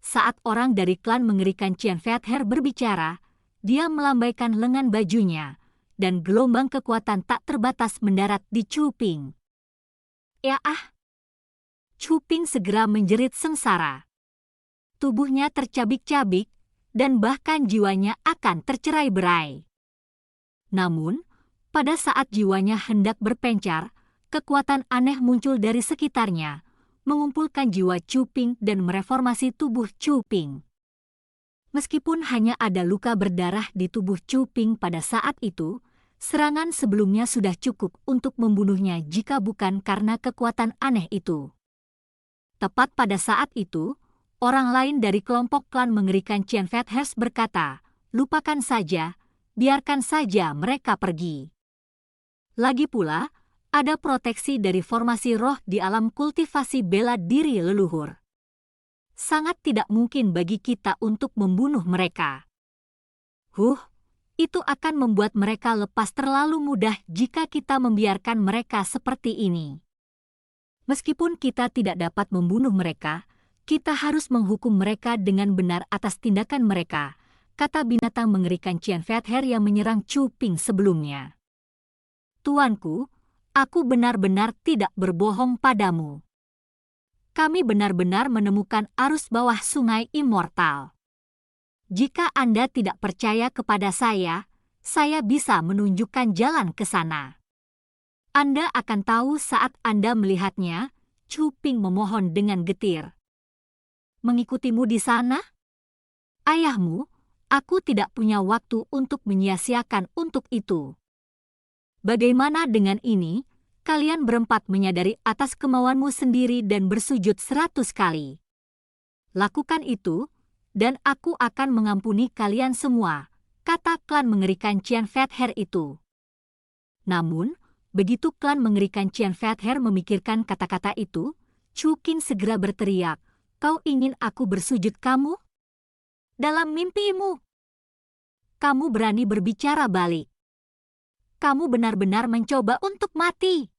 Saat orang dari klan mengerikan Qian Feather berbicara, dia melambaikan lengan bajunya, dan gelombang kekuatan tak terbatas mendarat di Chu Ping. Ya ah! Chu Ping segera menjerit sengsara. Tubuhnya tercabik-cabik, dan bahkan jiwanya akan tercerai-berai. Namun, pada saat jiwanya hendak berpencar, kekuatan aneh muncul dari sekitarnya, mengumpulkan jiwa Chu Ping dan mereformasi tubuh Chu Ping. Meskipun hanya ada luka berdarah di tubuh Chu Ping pada saat itu, serangan sebelumnya sudah cukup untuk membunuhnya jika bukan karena kekuatan aneh itu. Tepat pada saat itu, orang lain dari kelompok klan mengerikan Qian Feather berkata, "Lupakan saja, biarkan saja mereka pergi." Lagi pula, ada proteksi dari formasi roh di alam kultivasi bela diri leluhur. Sangat tidak mungkin bagi kita untuk membunuh mereka. Itu akan membuat mereka lepas terlalu mudah jika kita membiarkan mereka seperti ini. Meskipun kita tidak dapat membunuh mereka, kita harus menghukum mereka dengan benar atas tindakan mereka, kata binatang mengerikan Qian Feather yang menyerang Chu Ping sebelumnya. Tuanku, aku benar-benar tidak berbohong padamu. Kami benar-benar menemukan arus bawah sungai immortal. Jika Anda tidak percaya kepada saya bisa menunjukkan jalan ke sana. Anda akan tahu saat Anda melihatnya, Chu Ping memohon dengan getir. Mengikutimu di sana? Ayahmu, aku tidak punya waktu untuk menyia-siakan untuk itu. Bagaimana dengan ini? Kalian berempat menyadari atas kemauanmu sendiri dan bersujud 100 kali. Lakukan itu, dan aku akan mengampuni kalian semua, kata klan mengerikan Qian Feather itu. Namun, begitu klan mengerikan Qian Feather memikirkan kata-kata itu, Chu Qin segera berteriak, "Kau ingin aku bersujud kamu? Dalam mimpimu, kamu berani berbicara balik. Kamu benar-benar mencoba untuk mati."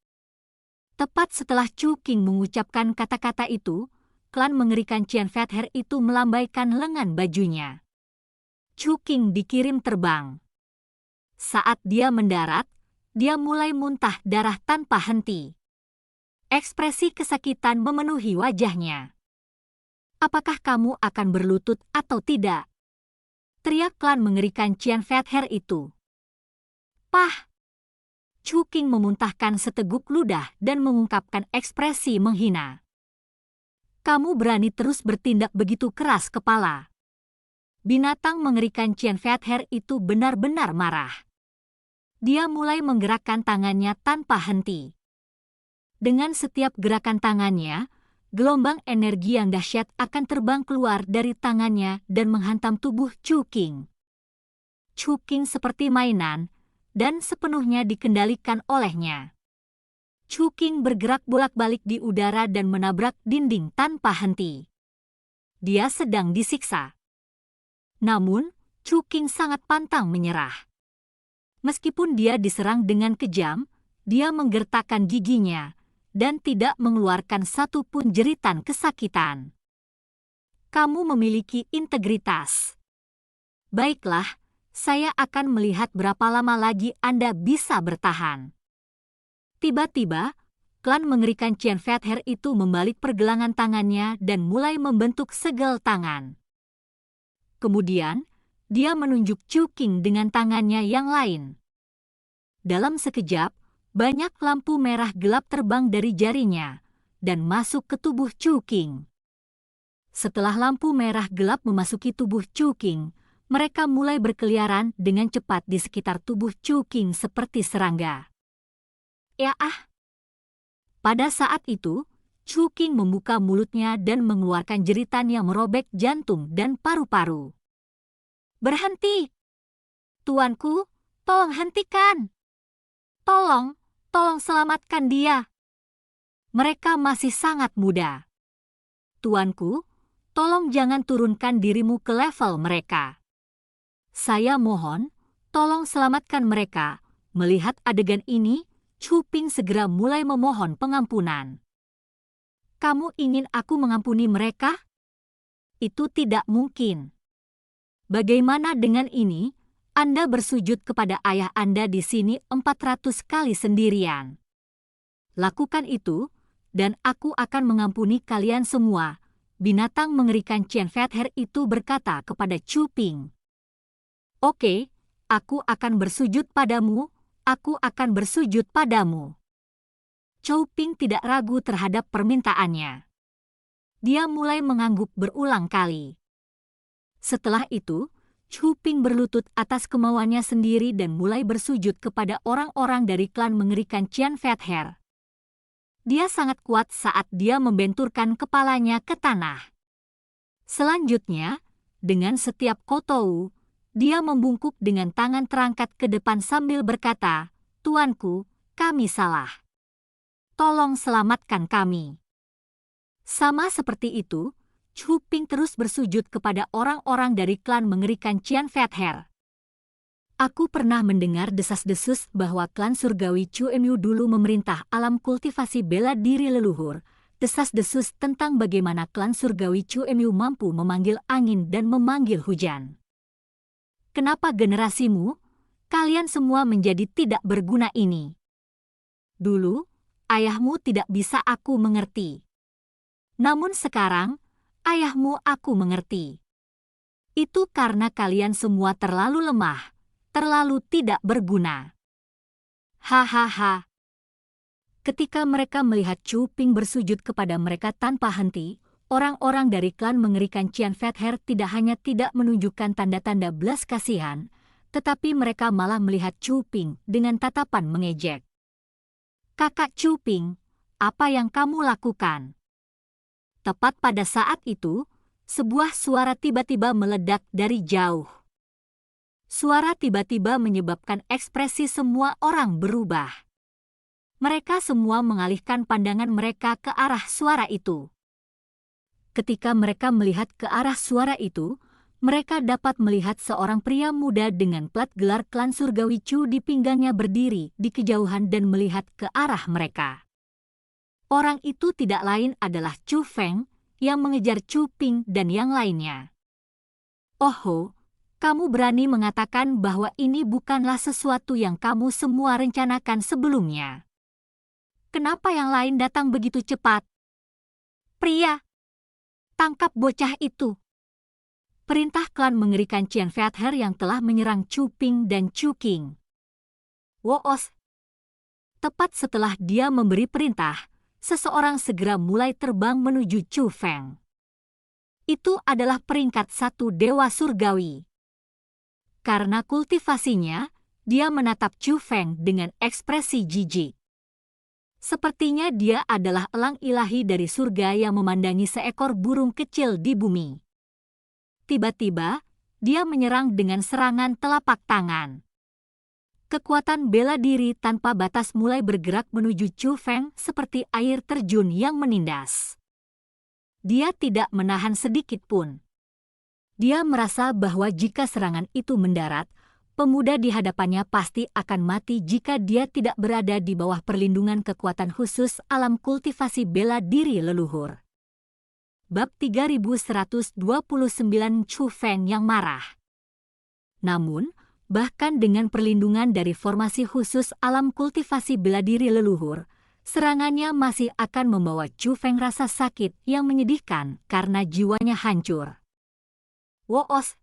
Tepat setelah Chu Qin mengucapkan kata-kata itu, klan mengerikan Qian Feather itu melambaikan lengan bajunya. Chu Qin dikirim terbang. Saat dia mendarat, dia mulai muntah darah tanpa henti. Ekspresi kesakitan memenuhi wajahnya. "Apakah kamu akan berlutut atau tidak?" teriak klan mengerikan Qian Feather itu. "Pah!" Chu Qin memuntahkan seteguk ludah dan mengungkapkan ekspresi menghina. "Kamu berani terus bertindak begitu keras kepala." Binatang mengerikan Qian Feather itu benar-benar marah. Dia mulai menggerakkan tangannya tanpa henti. Dengan setiap gerakan tangannya, gelombang energi yang dahsyat akan terbang keluar dari tangannya dan menghantam tubuh Chu Qin. Chu Qin seperti mainan, dan sepenuhnya dikendalikan olehnya. Chu Qin bergerak bolak-balik di udara dan menabrak dinding tanpa henti. Dia sedang disiksa. Namun, Chu Qin sangat pantang menyerah. Meskipun dia diserang dengan kejam, dia menggertakkan giginya, dan tidak mengeluarkan satu pun jeritan kesakitan. Kamu memiliki integritas. Baiklah, saya akan melihat berapa lama lagi Anda bisa bertahan. Tiba-tiba, klan mengerikan Qian Feather itu membalik pergelangan tangannya dan mulai membentuk segel tangan. Kemudian, dia menunjuk Chu Qing dengan tangannya yang lain. Dalam sekejap, banyak lampu merah gelap terbang dari jarinya dan masuk ke tubuh Chu Qing. Setelah lampu merah gelap memasuki tubuh Chu Qing, mereka mulai berkeliaran dengan cepat di sekitar tubuh Chu Qing seperti serangga. Ya ah! Pada saat itu, Chu Qing membuka mulutnya dan mengeluarkan jeritan yang merobek jantung dan paru-paru. Berhenti! Tuanku, tolong hentikan! Tolong selamatkan dia. Mereka masih sangat muda. Tuanku, tolong jangan turunkan dirimu ke level mereka. Saya mohon, tolong selamatkan mereka. Melihat adegan ini, Chu Qing segera mulai memohon pengampunan. Kamu ingin aku mengampuni mereka? Itu tidak mungkin. Bagaimana dengan ini? Anda bersujud kepada ayah Anda di sini 400 kali sendirian. Lakukan itu, dan aku akan mengampuni kalian semua. Binatang mengerikan Qian Feather itu berkata kepada Chu Qing. Oke, aku akan bersujud padamu, aku akan bersujud padamu. Chu Qing tidak ragu terhadap permintaannya. Dia mulai mengangguk berulang kali. Setelah itu, Chu Qing berlutut atas kemauannya sendiri dan mulai bersujud kepada orang-orang dari klan mengerikan Qian Feather. Dia sangat kuat saat dia membenturkan kepalanya ke tanah. Selanjutnya, dengan setiap kotou, dia membungkuk dengan tangan terangkat ke depan sambil berkata, Tuanku, kami salah. Tolong selamatkan kami. Sama seperti itu, Chu Qing terus bersujud kepada orang-orang dari klan mengerikan Qian Feather. Aku pernah mendengar desas-desus bahwa klan surgawi Chu Emyu dulu memerintah alam kultivasi bela diri leluhur. Desas-desus tentang bagaimana klan surgawi Chu Emyu mampu memanggil angin dan memanggil hujan. Kenapa generasimu, kalian semua menjadi tidak berguna ini? Dulu, ayahmu tidak bisa aku mengerti. Namun sekarang, ayahmu aku mengerti. Itu karena kalian semua terlalu lemah, terlalu tidak berguna. Hahaha. Ketika mereka melihat Chu Qing bersujud kepada mereka tanpa henti, orang-orang dari klan mengerikan Qian Feather tidak hanya tidak menunjukkan tanda-tanda belas kasihan, tetapi mereka malah melihat Chu Qing dengan tatapan mengejek. Kakak Chu Qing, apa yang kamu lakukan? Tepat pada saat itu, sebuah suara tiba-tiba meledak dari jauh. Suara tiba-tiba menyebabkan ekspresi semua orang berubah. Mereka semua mengalihkan pandangan mereka ke arah suara itu. Ketika mereka melihat ke arah suara itu, mereka dapat melihat seorang pria muda dengan plat gelar klan surgawi Chu di pinggangnya berdiri di kejauhan dan melihat ke arah mereka. Orang itu tidak lain adalah Chu Feng yang mengejar Chu Qing dan yang lainnya. Oh, kamu berani mengatakan bahwa ini bukanlah sesuatu yang kamu semua rencanakan sebelumnya. Kenapa yang lain datang begitu cepat? Pria, tangkap bocah itu. Perintah klan mengerikan Qian Feather yang telah menyerang Chu Qing dan Chu Qing. Woos. Tepat setelah dia memberi perintah, seseorang segera mulai terbang menuju Chu Feng. Itu adalah peringkat 1 dewa surgawi. Karena kultivasinya, dia menatap Chu Feng dengan ekspresi jijik. Sepertinya dia adalah elang ilahi dari surga yang memandangi seekor burung kecil di bumi. Tiba-tiba, dia menyerang dengan serangan telapak tangan. Kekuatan bela diri tanpa batas mulai bergerak menuju Chu Feng seperti air terjun yang menindas. Dia tidak menahan sedikit pun. Dia merasa bahwa jika serangan itu mendarat, pemuda di hadapannya pasti akan mati jika dia tidak berada di bawah perlindungan kekuatan khusus alam kultivasi bela diri leluhur. Bab 3129 Chu Feng yang marah. Namun, bahkan dengan perlindungan dari formasi khusus alam kultivasi bela diri leluhur, serangannya masih akan membawa Chu Feng rasa sakit yang menyedihkan karena jiwanya hancur. Woos.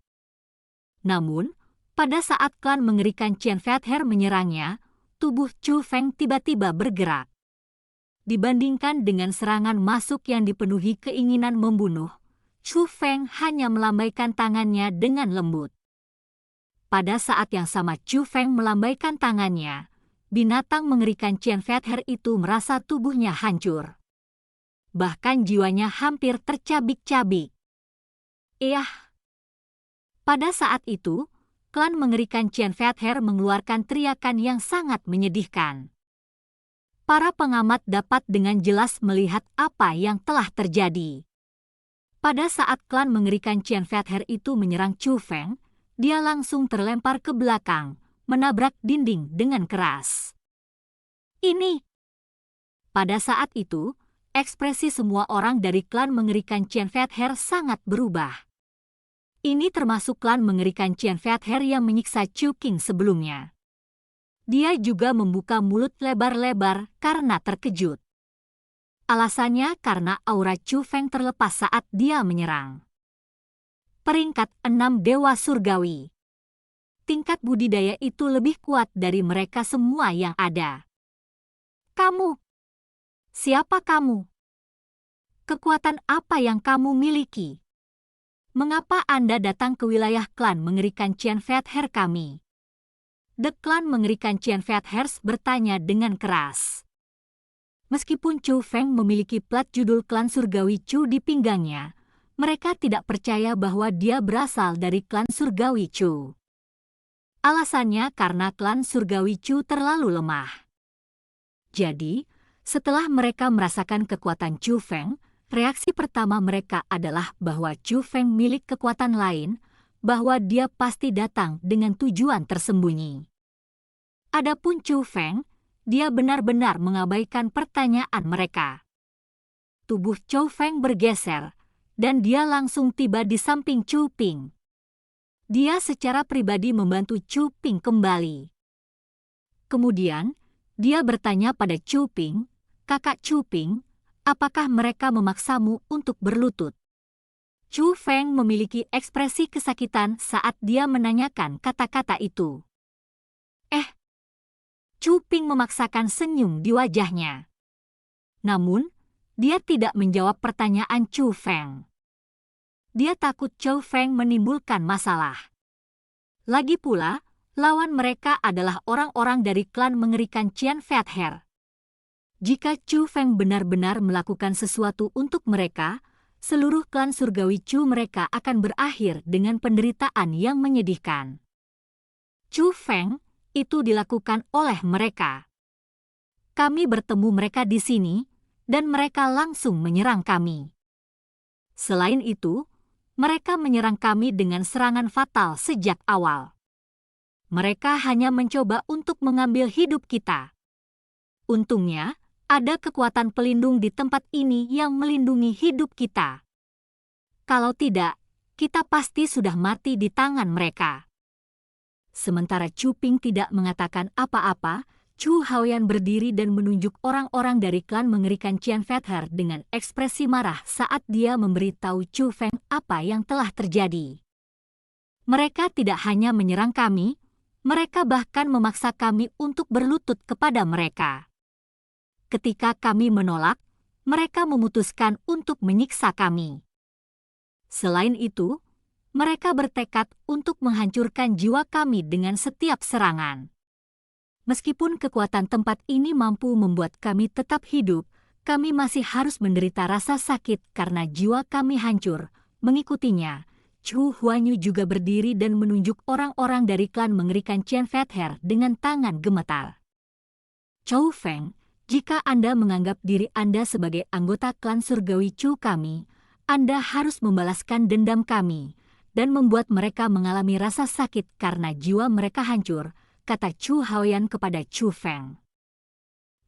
Namun, pada saat klan mengerikan Qian Feather menyerangnya, tubuh Chu Feng tiba-tiba bergerak. Dibandingkan dengan serangan masuk yang dipenuhi keinginan membunuh, Chu Feng hanya melambaikan tangannya dengan lembut. Pada saat yang sama Chu Feng melambaikan tangannya, binatang mengerikan Qian Feather itu merasa tubuhnya hancur. Bahkan jiwanya hampir tercabik-cabik. Pada saat itu, klan mengerikan Qian Feather mengeluarkan teriakan yang sangat menyedihkan. Para pengamat dapat dengan jelas melihat apa yang telah terjadi. Pada saat klan mengerikan Qian Feather itu menyerang Chu Feng, dia langsung terlempar ke belakang, menabrak dinding dengan keras. Pada saat itu, ekspresi semua orang dari klan mengerikan Qian Feather sangat berubah. Ini termasuk klan mengerikan Qian Feather yang menyiksa Chu Qing sebelumnya. Dia juga membuka mulut lebar-lebar karena terkejut. Alasannya karena aura Chu Feng terlepas saat dia menyerang. Peringkat 6 Dewa Surgawi. Tingkat budidaya itu lebih kuat dari mereka semua yang ada. Kamu? Siapa kamu? Kekuatan apa yang kamu miliki? Mengapa Anda datang ke wilayah klan mengerikan Qian Feather kami? The klan mengerikan Qian Feather bertanya dengan keras. Meskipun Chu Feng memiliki plat judul klan surgawi Chu di pinggangnya, mereka tidak percaya bahwa dia berasal dari klan surgawi Chu. Alasannya karena klan surgawi Chu terlalu lemah. Jadi, setelah mereka merasakan kekuatan Chu Feng, reaksi pertama mereka adalah bahwa Chu Feng milik kekuatan lain, bahwa dia pasti datang dengan tujuan tersembunyi. Adapun Chu Feng, dia benar-benar mengabaikan pertanyaan mereka. Tubuh Chu Feng bergeser, dan dia langsung tiba di samping Chu Ping. Dia secara pribadi membantu Chu Ping kembali. Kemudian, dia bertanya pada Chu Ping, "Kakak Chu Ping, apakah mereka memaksamu untuk berlutut?" Chu Feng memiliki ekspresi kesakitan saat dia menanyakan kata-kata itu. Chu Ping memaksakan senyum di wajahnya. Namun, dia tidak menjawab pertanyaan Chu Feng. Dia takut Chu Feng menimbulkan masalah. Lagi pula, lawan mereka adalah orang-orang dari klan mengerikan Qian Feather. Jika Chu Feng benar-benar melakukan sesuatu untuk mereka, seluruh klan surgawi Chu mereka akan berakhir dengan penderitaan yang menyedihkan. Chu Feng, itu dilakukan oleh mereka. Kami bertemu mereka di sini, dan mereka langsung menyerang kami. Selain itu, mereka menyerang kami dengan serangan fatal sejak awal. Mereka hanya mencoba untuk mengambil hidup kita. Untungnya, ada kekuatan pelindung di tempat ini yang melindungi hidup kita. Kalau tidak, kita pasti sudah mati di tangan mereka. Sementara Chu Ping tidak mengatakan apa-apa, Chu Haoyan berdiri dan menunjuk orang-orang dari klan mengerikan Qian Feather dengan ekspresi marah saat dia memberitahu Chu Feng apa yang telah terjadi. Mereka tidak hanya menyerang kami, mereka bahkan memaksa kami untuk berlutut kepada mereka. Ketika kami menolak, mereka memutuskan untuk menyiksa kami. Selain itu, mereka bertekad untuk menghancurkan jiwa kami dengan setiap serangan. Meskipun kekuatan tempat ini mampu membuat kami tetap hidup, kami masih harus menderita rasa sakit karena jiwa kami hancur. Mengikutinya, Chu Huanyu juga berdiri dan menunjuk orang-orang dari klan mengerikan Qian Feather dengan tangan gemetar. Chu Feng, jika Anda menganggap diri Anda sebagai anggota klan surgawi Chu kami, Anda harus membalaskan dendam kami. dan membuat mereka mengalami rasa sakit karena jiwa mereka hancur, kata Chu Haoyan kepada Chu Feng.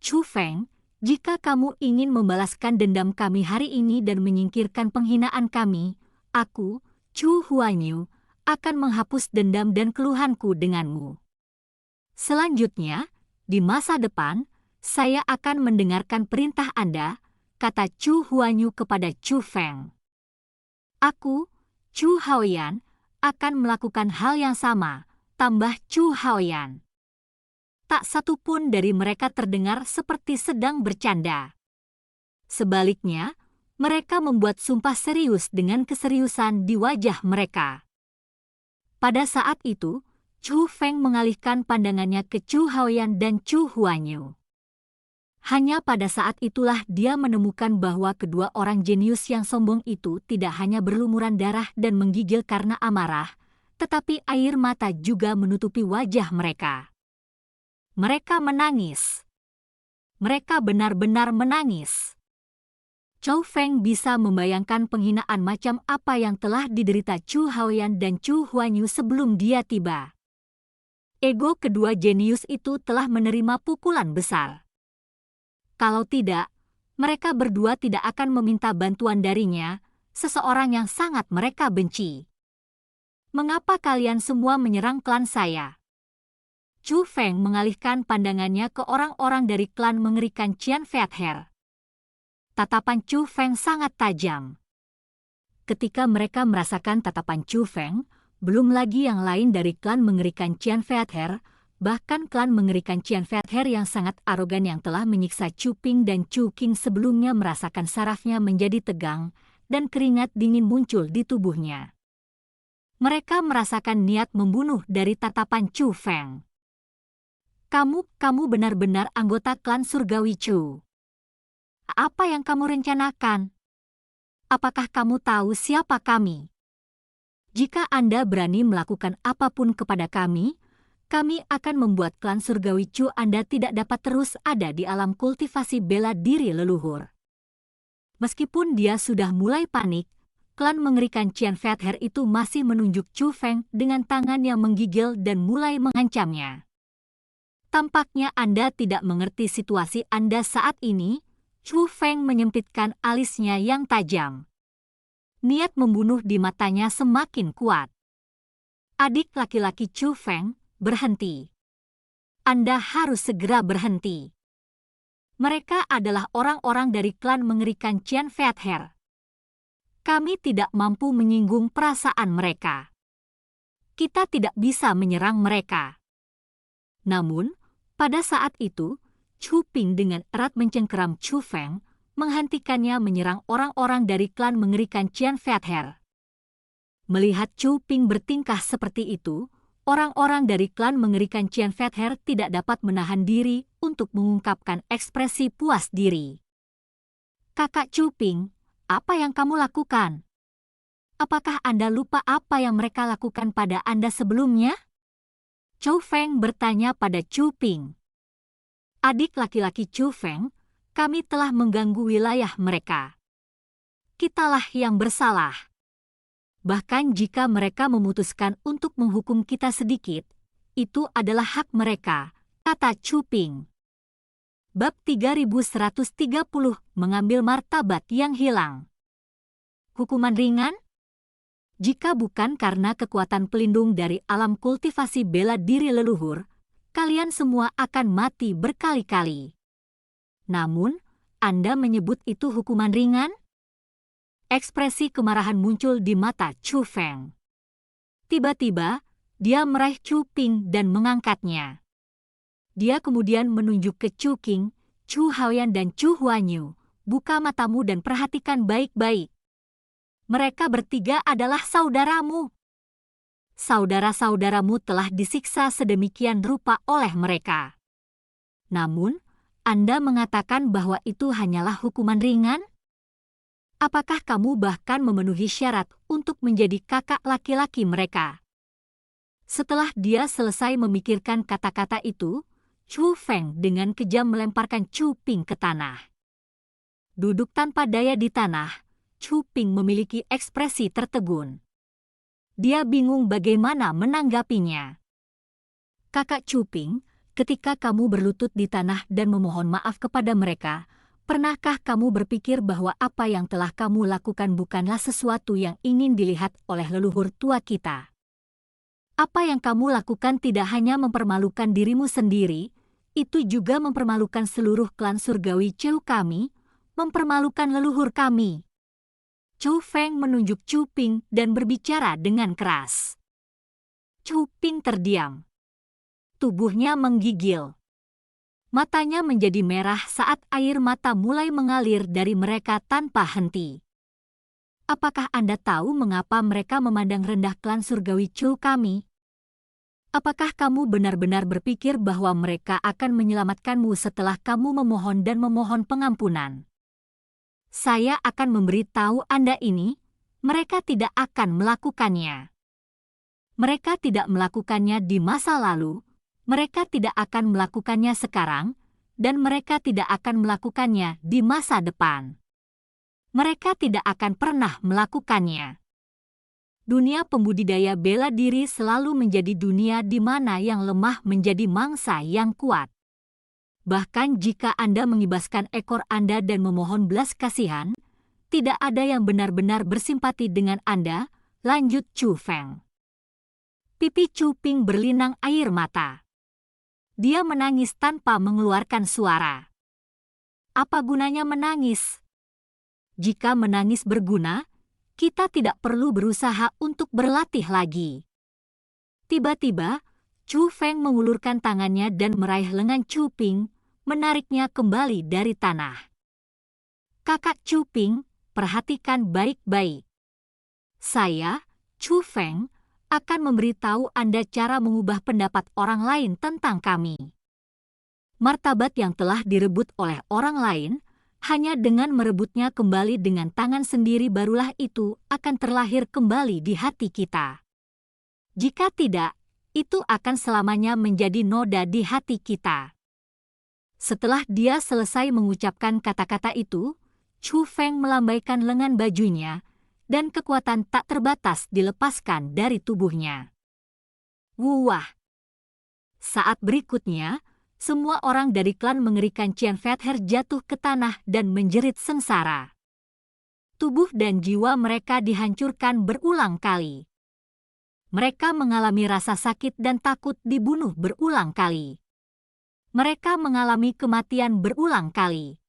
Chu Feng, jika kamu ingin membalaskan dendam kami hari ini dan menyingkirkan penghinaan kami, aku, Chu Huanyu, akan menghapus dendam dan keluhanku denganmu. Selanjutnya, di masa depan, saya akan mendengarkan perintah Anda, kata Chu Huanyu kepada Chu Feng. Aku, Chu Haoyan, akan melakukan hal yang sama, tambah Chu Haoyan. Tak satu pun dari mereka terdengar seperti sedang bercanda. Sebaliknya, mereka membuat sumpah serius dengan keseriusan di wajah mereka. Pada saat itu, Chu Feng mengalihkan pandangannya ke Chu Haoyan dan Chu Huanyu. Hanya pada saat itulah dia menemukan bahwa kedua orang jenius yang sombong itu tidak hanya berlumuran darah dan menggigil karena amarah, tetapi air mata juga menutupi wajah mereka. Mereka menangis. Mereka benar-benar menangis. Chu Feng bisa membayangkan penghinaan macam apa yang telah diderita Chu Haoyan dan Chu Huanyu sebelum dia tiba. Ego kedua jenius itu telah menerima pukulan besar. Kalau tidak, mereka berdua tidak akan meminta bantuan darinya, seseorang yang sangat mereka benci. Mengapa kalian semua menyerang klan saya? Chu Feng mengalihkan pandangannya ke orang-orang dari klan mengerikan Qian Feather. Tatapan Chu Feng sangat tajam. Ketika mereka merasakan tatapan Chu Feng, belum lagi yang lain dari klan mengerikan Qian Feather, bahkan klan mengerikan Qian Feather yang sangat arogan yang telah menyiksa Chu Ping dan Chu Qing sebelumnya merasakan sarafnya menjadi tegang dan keringat dingin muncul di tubuhnya. Mereka merasakan niat membunuh dari tatapan Chu Feng. Kamu benar-benar anggota klan Surgawi Chu. Apa yang kamu rencanakan? Apakah kamu tahu siapa kami? Jika Anda berani melakukan apapun kepada kami akan membuat klan Surgawi Chu Anda tidak dapat terus ada di alam kultivasi bela diri leluhur. Meskipun dia sudah mulai panik, klan mengerikan Qian Feather itu masih menunjuk Chu Feng dengan tangan yang menggigil dan mulai mengancamnya. Tampaknya Anda tidak mengerti situasi Anda saat ini, Chu Feng menyempitkan alisnya yang tajam. Niat membunuh di matanya semakin kuat. Adik laki-laki Chu Feng, berhenti. Anda harus segera berhenti. Mereka adalah orang-orang dari klan mengerikan Qian Feather. Kami tidak mampu menyinggung perasaan mereka. Kita tidak bisa menyerang mereka. Namun, pada saat itu, Chu Ping dengan erat mencengkeram Chu Feng, menghentikannya menyerang orang-orang dari klan mengerikan Qian Feather. Melihat Chu Ping bertingkah seperti itu, orang-orang dari klan mengerikan Qian Feather tidak dapat menahan diri untuk mengungkapkan ekspresi puas diri. Kakak Chu Ping, apa yang kamu lakukan? Apakah Anda lupa apa yang mereka lakukan pada Anda sebelumnya? Chu Feng bertanya pada Chu Ping. Adik laki-laki Chu Feng, kami telah mengganggu wilayah mereka. Kitalah yang bersalah. Bahkan jika mereka memutuskan untuk menghukum kita sedikit, itu adalah hak mereka, kata Chu Ping. Bab 3130, mengambil martabat yang hilang. Hukuman ringan? Jika bukan karena kekuatan pelindung dari alam kultivasi bela diri leluhur, kalian semua akan mati berkali-kali. Namun, Anda menyebut itu hukuman ringan? Ekspresi kemarahan muncul di mata Chu Feng. Tiba-tiba, dia meraih Chu Ping dan mengangkatnya. Dia kemudian menunjuk ke Chu Qing, Chu Haoyan dan Chu Huanyu. Buka matamu dan perhatikan baik-baik. Mereka bertiga adalah saudaramu. Saudara-saudaramu telah disiksa sedemikian rupa oleh mereka. Namun, Anda mengatakan bahwa itu hanyalah hukuman ringan? Apakah kamu bahkan memenuhi syarat untuk menjadi kakak laki-laki mereka? Setelah dia selesai memikirkan kata-kata itu, Chu Feng dengan kejam melemparkan Chu Ping ke tanah. Duduk tanpa daya di tanah, Chu Ping memiliki ekspresi tertegun. Dia bingung bagaimana menanggapinya. Kakak Cuping, ketika kamu berlutut di tanah dan memohon maaf kepada mereka, pernahkah kamu berpikir bahwa apa yang telah kamu lakukan bukanlah sesuatu yang ingin dilihat oleh leluhur tua kita? Apa yang kamu lakukan tidak hanya mempermalukan dirimu sendiri, itu juga mempermalukan seluruh klan surgawi Chou kami, mempermalukan leluhur kami. Chou Feng menunjuk Cuping dan berbicara dengan keras. Cuping terdiam. Tubuhnya menggigil. Matanya menjadi merah saat air mata mulai mengalir dari mereka tanpa henti. Apakah Anda tahu mengapa mereka memandang rendah klan surgawi Chou kami? Apakah kamu benar-benar berpikir bahwa mereka akan menyelamatkanmu setelah kamu memohon dan memohon pengampunan? Saya akan memberitahu Anda ini, mereka tidak akan melakukannya. Mereka tidak melakukannya di masa lalu, mereka tidak akan melakukannya sekarang, dan mereka tidak akan melakukannya di masa depan. Mereka tidak akan pernah melakukannya. Dunia pembudidaya bela diri selalu menjadi dunia di mana yang lemah menjadi mangsa yang kuat. Bahkan jika Anda mengibaskan ekor Anda dan memohon belas kasihan, tidak ada yang benar-benar bersimpati dengan Anda, lanjut Chu Feng. Pipi Cuping berlinang air mata. Dia menangis tanpa mengeluarkan suara. Apa gunanya menangis? Jika menangis berguna, kita tidak perlu berusaha untuk berlatih lagi. Tiba-tiba, Chu Feng mengulurkan tangannya dan meraih lengan Cuping, menariknya kembali dari tanah. Kakak Cuping, perhatikan baik-baik. Saya, Chu Feng, akan memberitahu Anda cara mengubah pendapat orang lain tentang kami. Martabat yang telah direbut oleh orang lain, hanya dengan merebutnya kembali dengan tangan sendiri barulah itu akan terlahir kembali di hati kita. Jika tidak, itu akan selamanya menjadi noda di hati kita. Setelah dia selesai mengucapkan kata-kata itu, Chu Feng melambaikan lengan bajunya, dan kekuatan tak terbatas dilepaskan dari tubuhnya. Wah! Saat berikutnya, semua orang dari klan mengerikan Qian Fat Her jatuh ke tanah dan menjerit sengsara. Tubuh dan jiwa mereka dihancurkan berulang kali. Mereka mengalami rasa sakit dan takut dibunuh berulang kali. Mereka mengalami kematian berulang kali.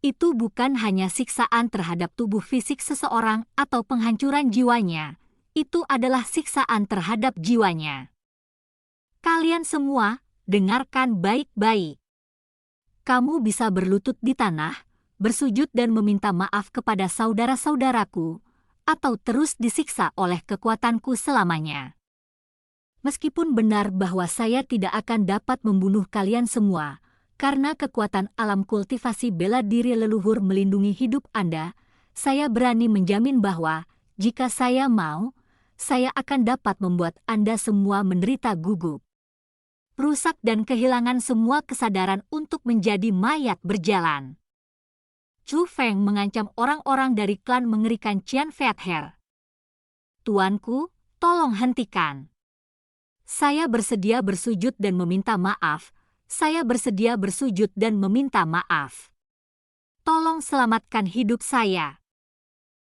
Itu bukan hanya siksaan terhadap tubuh fisik seseorang atau penghancuran jiwanya, itu adalah siksaan terhadap jiwanya. Kalian semua, dengarkan baik-baik. Kamu bisa berlutut di tanah, bersujud dan meminta maaf kepada saudara-saudaraku, atau terus disiksa oleh kekuatanku selamanya. Meskipun benar bahwa saya tidak akan dapat membunuh kalian semua, karena kekuatan alam kultivasi bela diri leluhur melindungi hidup Anda, saya berani menjamin bahwa, jika saya mau, saya akan dapat membuat Anda semua menderita gugup, rusak dan kehilangan semua kesadaran untuk menjadi mayat berjalan. Chu Feng mengancam orang-orang dari klan mengerikan Qian Fat Her. Tuanku, tolong hentikan. Saya bersedia bersujud dan meminta maaf. Saya bersedia bersujud dan meminta maaf. Tolong selamatkan hidup saya.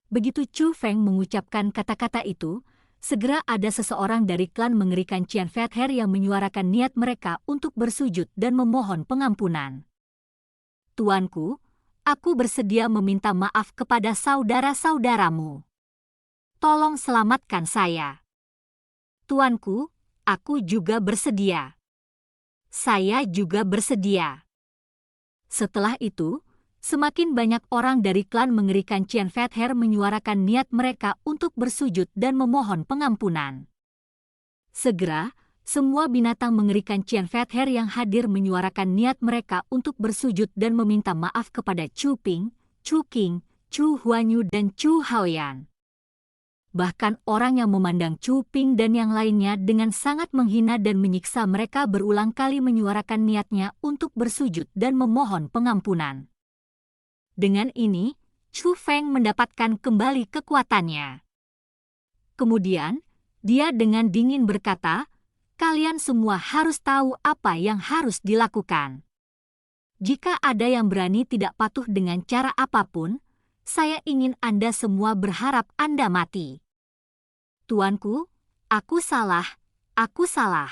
Begitu Chu Feng mengucapkan kata-kata itu, segera ada seseorang dari klan mengerikan Qian Fat Her yang menyuarakan niat mereka untuk bersujud dan memohon pengampunan. Tuanku, aku bersedia meminta maaf kepada saudara-saudaramu. Tolong selamatkan saya. Tuanku, aku juga bersedia. Saya juga bersedia. Setelah itu, semakin banyak orang dari klan mengerikan Qian Fat Her menyuarakan niat mereka untuk bersujud dan memohon pengampunan. Segera, semua binatang mengerikan Qian Fat Her yang hadir menyuarakan niat mereka untuk bersujud dan meminta maaf kepada Chu Ping, Chu Qing, Chu Huanyu dan Chu Haoyan. Bahkan orang yang memandang Chu Ping dan yang lainnya dengan sangat menghina dan menyiksa mereka berulang kali menyuarakan niatnya untuk bersujud dan memohon pengampunan. Dengan ini, Chu Feng mendapatkan kembali kekuatannya. Kemudian, dia dengan dingin berkata, "Kalian semua harus tahu apa yang harus dilakukan. Jika ada yang berani tidak patuh dengan cara apapun, saya ingin Anda semua berharap Anda mati." Tuanku, aku salah, aku salah.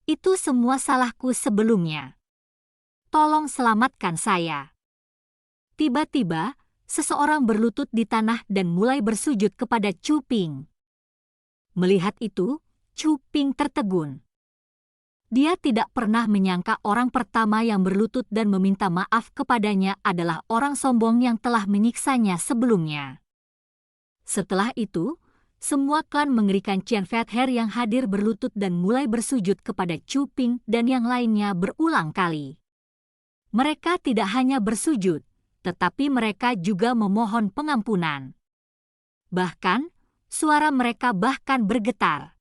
Itu semua salahku sebelumnya. Tolong selamatkan saya. Tiba-tiba, seseorang berlutut di tanah dan mulai bersujud kepada Chu Ping. Melihat itu, Chu Ping tertegun. Dia tidak pernah menyangka orang pertama yang berlutut dan meminta maaf kepadanya adalah orang sombong yang telah menyiksanya sebelumnya. Setelah itu, semua klan mengerikan Qian Fat-Her yang hadir berlutut dan mulai bersujud kepada Chu Ping dan yang lainnya berulang kali. Mereka tidak hanya bersujud, tetapi mereka juga memohon pengampunan. Bahkan, suara mereka bahkan bergetar.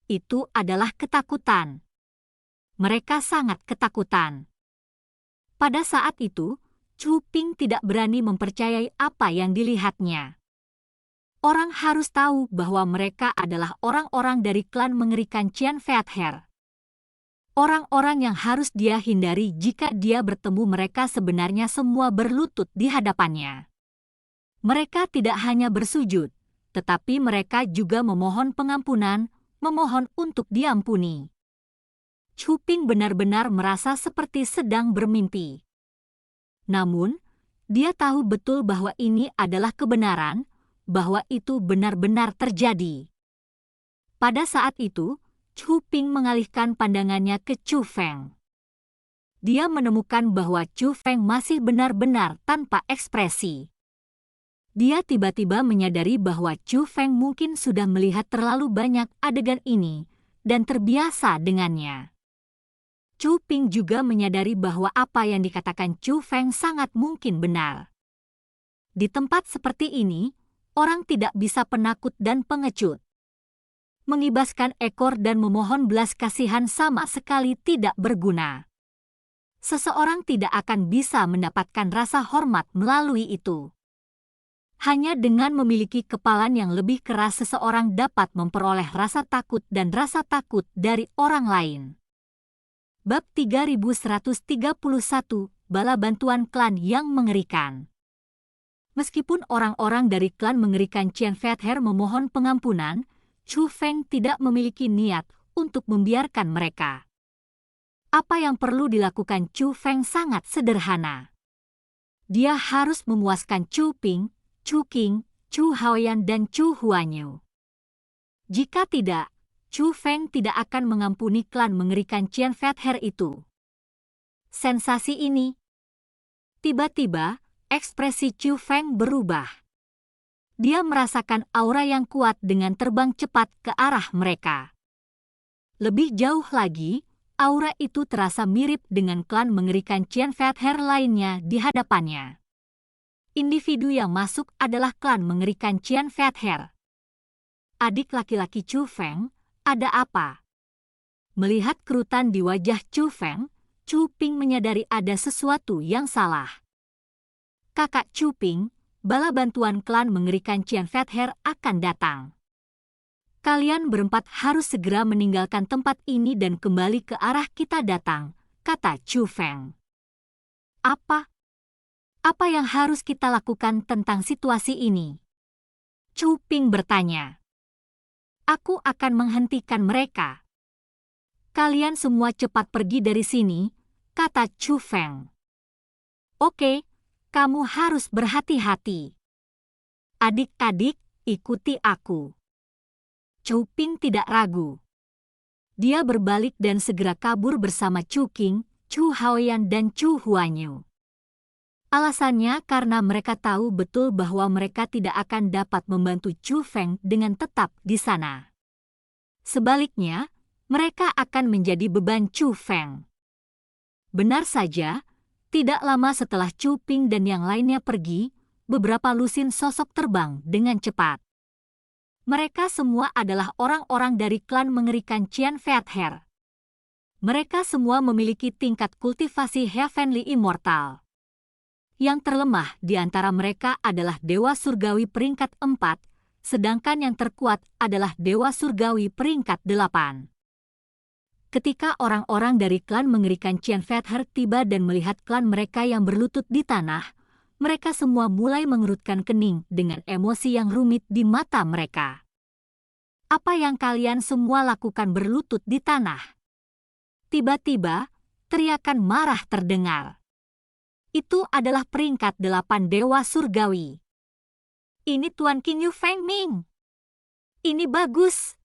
Itu adalah ketakutan. Mereka sangat ketakutan. Pada saat itu, Chu Ping tidak berani mempercayai apa yang dilihatnya. Orang harus tahu bahwa mereka adalah orang-orang dari klan mengerikan Qian Fat-Her. Orang-orang yang harus dia hindari jika dia bertemu mereka sebenarnya semua berlutut di hadapannya. Mereka tidak hanya bersujud, tetapi mereka juga memohon pengampunan, memohon untuk diampuni. Chu Ping benar-benar merasa seperti sedang bermimpi. Namun, dia tahu betul bahwa ini adalah kebenaran, bahwa itu benar-benar terjadi. Pada saat itu, Chu Ping mengalihkan pandangannya ke Chu Feng. Dia menemukan bahwa Chu Feng masih benar-benar tanpa ekspresi. Dia tiba-tiba menyadari bahwa Chu Feng mungkin sudah melihat terlalu banyak adegan ini dan terbiasa dengannya. Chu Ping juga menyadari bahwa apa yang dikatakan Chu Feng sangat mungkin benar. Di tempat seperti ini, orang tidak bisa penakut dan pengecut. Mengibaskan ekor dan memohon belas kasihan sama sekali tidak berguna. Seseorang tidak akan bisa mendapatkan rasa hormat melalui itu. Hanya dengan memiliki kepalan yang lebih keras seseorang dapat memperoleh rasa takut dan rasa takut dari orang lain. Bab 3131, Bala Bantuan Klan yang Mengerikan. Meskipun orang-orang dari klan mengerikan Qian Fat-Her memohon pengampunan, Chu Feng tidak memiliki niat untuk membiarkan mereka. Apa yang perlu dilakukan Chu Feng sangat sederhana. Dia harus memuaskan Chu Ping, Chu Qing, Chu Haoyan dan Chu Huanyu. Jika tidak, Chu Feng tidak akan mengampuni klan mengerikan Qian Fat-Her itu. Sensasi ini. Tiba-tiba, ekspresi Chu Feng berubah. Dia merasakan aura yang kuat dengan terbang cepat ke arah mereka. Lebih jauh lagi, aura itu terasa mirip dengan klan mengerikan Qian Fat-Her lainnya di hadapannya. Individu yang masuk adalah klan mengerikan Qian Fat-Her. Adik laki-laki Chu Feng, ada apa? Melihat kerutan di wajah Chu Feng, Chu Ping menyadari ada sesuatu yang salah. Kakak Chu Ping, bala bantuan klan mengerikan Qian Fat-Her akan datang. Kalian berempat harus segera meninggalkan tempat ini dan kembali ke arah kita datang, kata Chu Feng. Apa? Apa yang harus kita lakukan tentang situasi ini? Chu Ping bertanya. Aku akan menghentikan mereka. Kalian semua cepat pergi dari sini, kata Chu Feng. Oke. Kamu harus berhati-hati. Adik-adik, ikuti aku. Chu Ping tidak ragu. Dia berbalik dan segera kabur bersama Chu Qing, Chu Haoyan dan Chu Huanyu. Alasannya karena mereka tahu betul bahwa mereka tidak akan dapat membantu Chu Feng dengan tetap di sana. Sebaliknya, mereka akan menjadi beban Chu Feng. Benar saja, tidak lama setelah Chu Ping dan yang lainnya pergi, beberapa lusin sosok terbang dengan cepat. Mereka semua adalah orang-orang dari klan mengerikan Qian Fat-Her. Mereka semua memiliki tingkat kultivasi Heavenly Immortal. Yang terlemah di antara mereka adalah Dewa Surgawi peringkat 4, sedangkan yang terkuat adalah Dewa Surgawi peringkat 8. Ketika orang-orang dari klan mengerikan Qian Fether tiba dan melihat klan mereka yang berlutut di tanah, mereka semua mulai mengerutkan kening dengan emosi yang rumit di mata mereka. Apa yang kalian semua lakukan berlutut di tanah? Tiba-tiba, teriakan marah terdengar. Itu adalah peringkat 8 Dewa Surgawi. Ini Tuan Qin Yu Feng Ming. Ini bagus.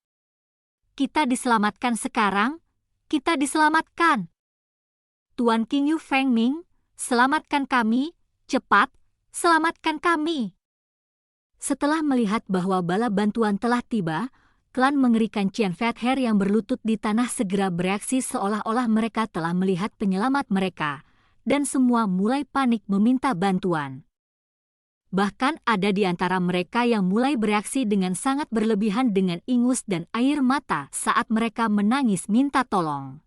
Kita diselamatkan sekarang, kita diselamatkan. Tuan Qin Yu Feng Ming, selamatkan kami, cepat, selamatkan kami. Setelah melihat bahwa bala bantuan telah tiba, klan mengerikan Qian Fether yang berlutut di tanah segera bereaksi seolah-olah mereka telah melihat penyelamat mereka, dan semua mulai panik meminta bantuan. Bahkan ada di antara mereka yang mulai bereaksi dengan sangat berlebihan dengan ingus dan air mata saat mereka menangis minta tolong.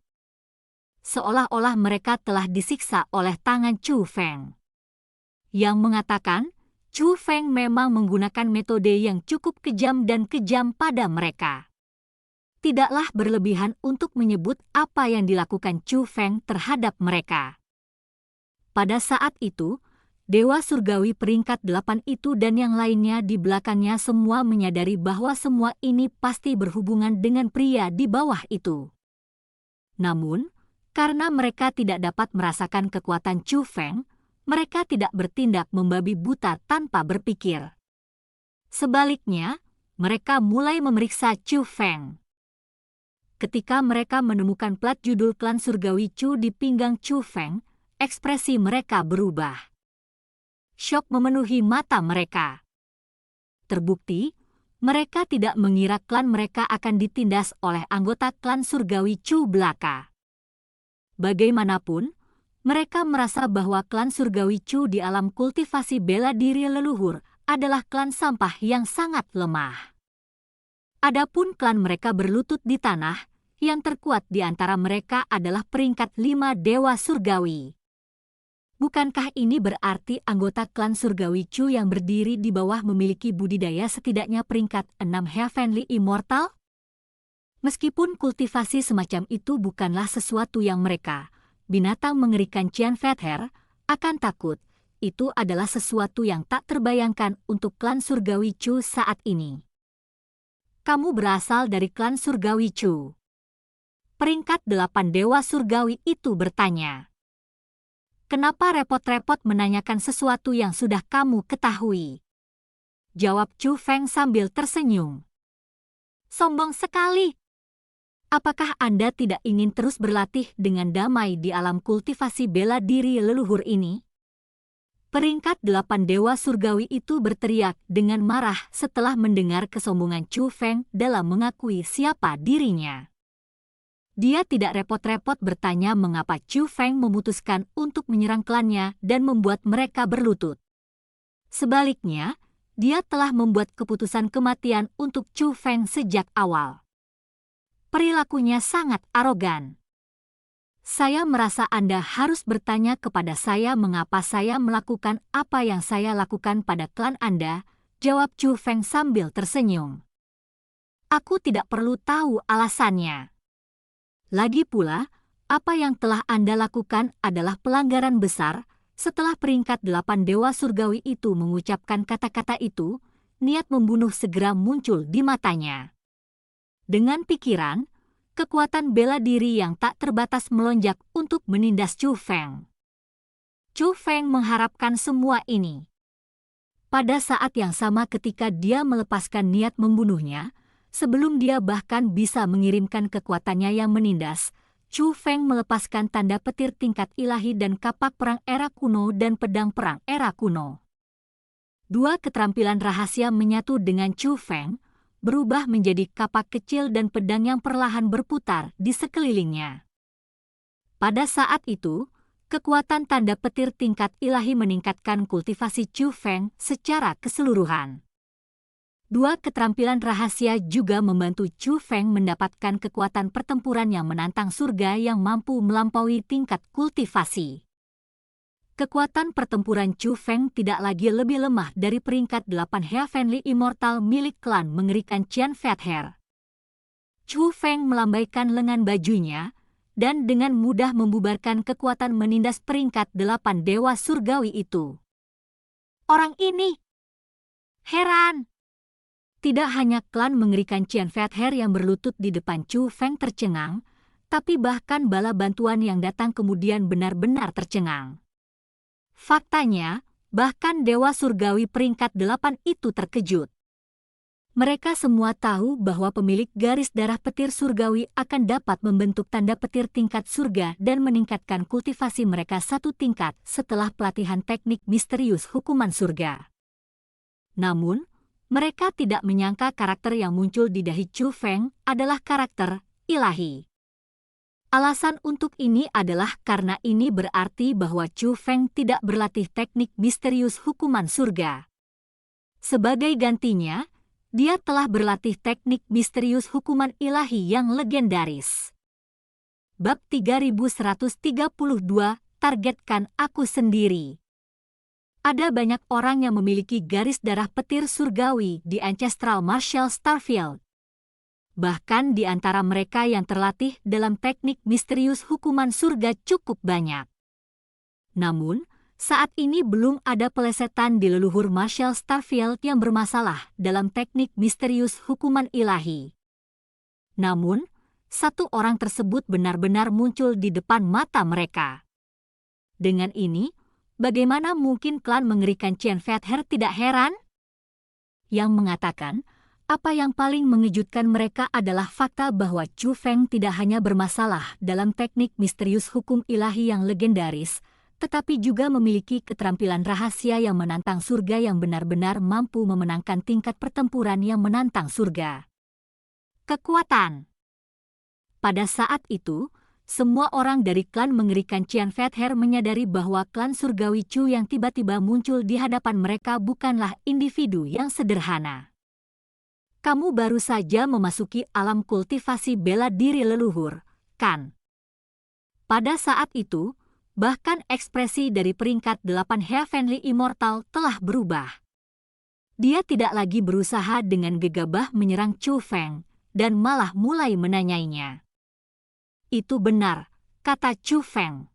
Seolah-olah mereka telah disiksa oleh tangan Chu Feng. Yang mengatakan, Chu Feng memang menggunakan metode yang cukup kejam dan kejam pada mereka. Tidaklah berlebihan untuk menyebut apa yang dilakukan Chu Feng terhadap mereka. Pada saat itu, Dewa Surgawi peringkat 8 itu dan yang lainnya di belakangnya semua menyadari bahwa semua ini pasti berhubungan dengan pria di bawah itu. Namun, karena mereka tidak dapat merasakan kekuatan Chu Feng, mereka tidak bertindak membabi buta tanpa berpikir. Sebaliknya, mereka mulai memeriksa Chu Feng. Ketika mereka menemukan plat judul klan Surgawi Chu di pinggang Chu Feng, ekspresi mereka berubah. Syok memenuhi mata mereka. Terbukti, mereka tidak mengira klan mereka akan ditindas oleh anggota klan Surgawi Chu belaka. Bagaimanapun, mereka merasa bahwa klan Surgawi Chu di alam kultivasi bela diri leluhur adalah klan sampah yang sangat lemah. Adapun klan mereka berlutut di tanah, yang terkuat di antara mereka adalah peringkat 5 Dewa Surgawi. Bukankah ini berarti anggota klan Surgawi Chu yang berdiri di bawah memiliki budidaya setidaknya peringkat 6 Heavenly Immortal? Meskipun kultivasi semacam itu bukanlah sesuatu yang mereka, binatang mengerikan Qian Fether, akan takut, itu adalah sesuatu yang tak terbayangkan untuk klan Surgawi Chu saat ini. Kamu berasal dari klan Surgawi Chu. Peringkat 8 Dewa Surgawi itu bertanya. Kenapa repot-repot menanyakan sesuatu yang sudah kamu ketahui? Jawab Chu Feng sambil tersenyum. Sombong sekali. Apakah Anda tidak ingin terus berlatih dengan damai di alam kultivasi bela diri leluhur ini? Peringkat 8 Dewa Surgawi itu berteriak dengan marah setelah mendengar kesombongan Chu Feng dalam mengakui siapa dirinya. Dia tidak repot-repot bertanya mengapa Chu Feng memutuskan untuk menyerang klannya dan membuat mereka berlutut. Sebaliknya, dia telah membuat keputusan kematian untuk Chu Feng sejak awal. Perilakunya sangat arogan. Saya merasa Anda harus bertanya kepada saya mengapa saya melakukan apa yang saya lakukan pada klan Anda, jawab Chu Feng sambil tersenyum. Aku tidak perlu tahu alasannya. Lagi pula, apa yang telah Anda lakukan adalah pelanggaran besar. Setelah peringkat 8 Dewa Surgawi itu mengucapkan kata-kata itu, niat membunuh segera muncul di matanya. Dengan pikiran, kekuatan bela diri yang tak terbatas melonjak untuk menindas Chu Feng. Chu Feng mengharapkan semua ini. Pada saat yang sama ketika dia melepaskan niat membunuhnya, sebelum dia bahkan bisa mengirimkan kekuatannya yang menindas, Chu Feng melepaskan tanda petir tingkat ilahi dan kapak perang era kuno dan pedang perang era kuno. Dua keterampilan rahasia menyatu dengan Chu Feng, berubah menjadi kapak kecil dan pedang yang perlahan berputar di sekelilingnya. Pada saat itu, kekuatan tanda petir tingkat ilahi meningkatkan kultivasi Chu Feng secara keseluruhan. Dua keterampilan rahasia juga membantu Chu Feng mendapatkan kekuatan pertempuran yang menantang surga yang mampu melampaui tingkat kultivasi. kekuatan pertempuran Chu Feng tidak lagi lebih lemah dari peringkat 8 Heavenly Immortal milik klan mengerikan Qian Feather. Chu Feng melambaikan lengan bajunya, dan dengan mudah membubarkan kekuatan menindas peringkat 8 dewa surgawi itu. Orang ini! Heran! Tidak hanya klan mengerikan Qian Feather yang berlutut di depan Chu Feng tercengang, tapi bahkan bala bantuan yang datang kemudian benar-benar tercengang. Faktanya, bahkan dewa surgawi peringkat 8 itu terkejut. Mereka semua tahu bahwa pemilik garis darah petir surgawi akan dapat membentuk tanda petir tingkat surga dan meningkatkan kultivasi mereka satu tingkat setelah pelatihan teknik misterius hukuman surga. Namun, mereka tidak menyangka karakter yang muncul di dahi Chu Feng adalah karakter ilahi. Alasan untuk ini adalah karena ini berarti bahwa Chu Feng tidak berlatih teknik misterius hukuman surga. Sebagai gantinya, dia telah berlatih teknik misterius hukuman ilahi yang legendaris. Bab 3132, targetkan aku sendiri. Ada banyak orang yang memiliki garis darah petir surgawi di Ancestral Martial Starfield. Bahkan di antara mereka yang terlatih dalam teknik misterius hukuman surga cukup banyak. Namun, saat ini belum ada pelesetan di leluhur Martial Starfield yang bermasalah dalam teknik misterius hukuman ilahi. Namun, satu orang tersebut benar-benar muncul di depan mata mereka. Dengan ini, bagaimana mungkin klan mengerikan Qian Feather tidak heran? Yang mengatakan, apa yang paling mengejutkan mereka adalah fakta bahwa Chu Feng tidak hanya bermasalah dalam teknik misterius hukum ilahi yang legendaris, tetapi juga memiliki keterampilan rahasia yang menantang surga yang benar-benar mampu memenangkan tingkat pertempuran yang menantang surga. Kekuatan. Pada saat itu, semua orang dari klan mengerikan Qian Feather menyadari bahwa klan surgawi Chu yang tiba-tiba muncul di hadapan mereka bukanlah individu yang sederhana. Kamu baru saja memasuki alam kultivasi bela diri leluhur, kan? Pada saat itu, bahkan ekspresi dari peringkat 8 Heavenly Immortal telah berubah. Dia tidak lagi berusaha dengan gegabah menyerang Chu Feng, dan malah mulai menanyainya. Itu benar, kata Chu Feng.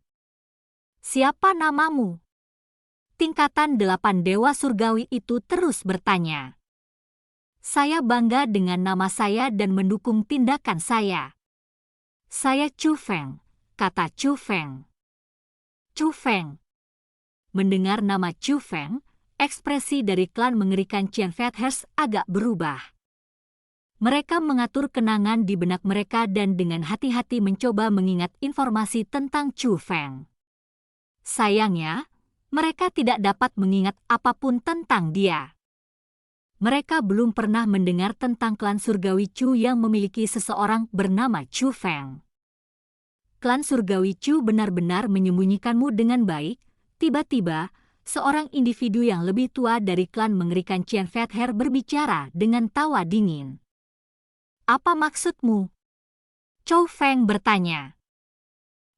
Siapa namamu? Tingkatan 8 dewa surgawi itu terus bertanya. Saya bangga dengan nama saya dan mendukung tindakan saya. Saya Chu Feng, kata Chu Feng. Chu Feng. Mendengar nama Chu Feng, ekspresi dari klan mengerikan Qian Feather agak berubah. Mereka mengatur kenangan di benak mereka dan dengan hati-hati mencoba mengingat informasi tentang Chu Feng. Sayangnya, mereka tidak dapat mengingat apapun tentang dia. Mereka belum pernah mendengar tentang klan surgawi Chu yang memiliki seseorang bernama Chu Feng. Klan surgawi Chu benar-benar menyembunyikanmu dengan baik. Tiba-tiba, seorang individu yang lebih tua dari klan mengerikan Qian Feather berbicara dengan tawa dingin. Apa maksudmu? Chu Feng bertanya.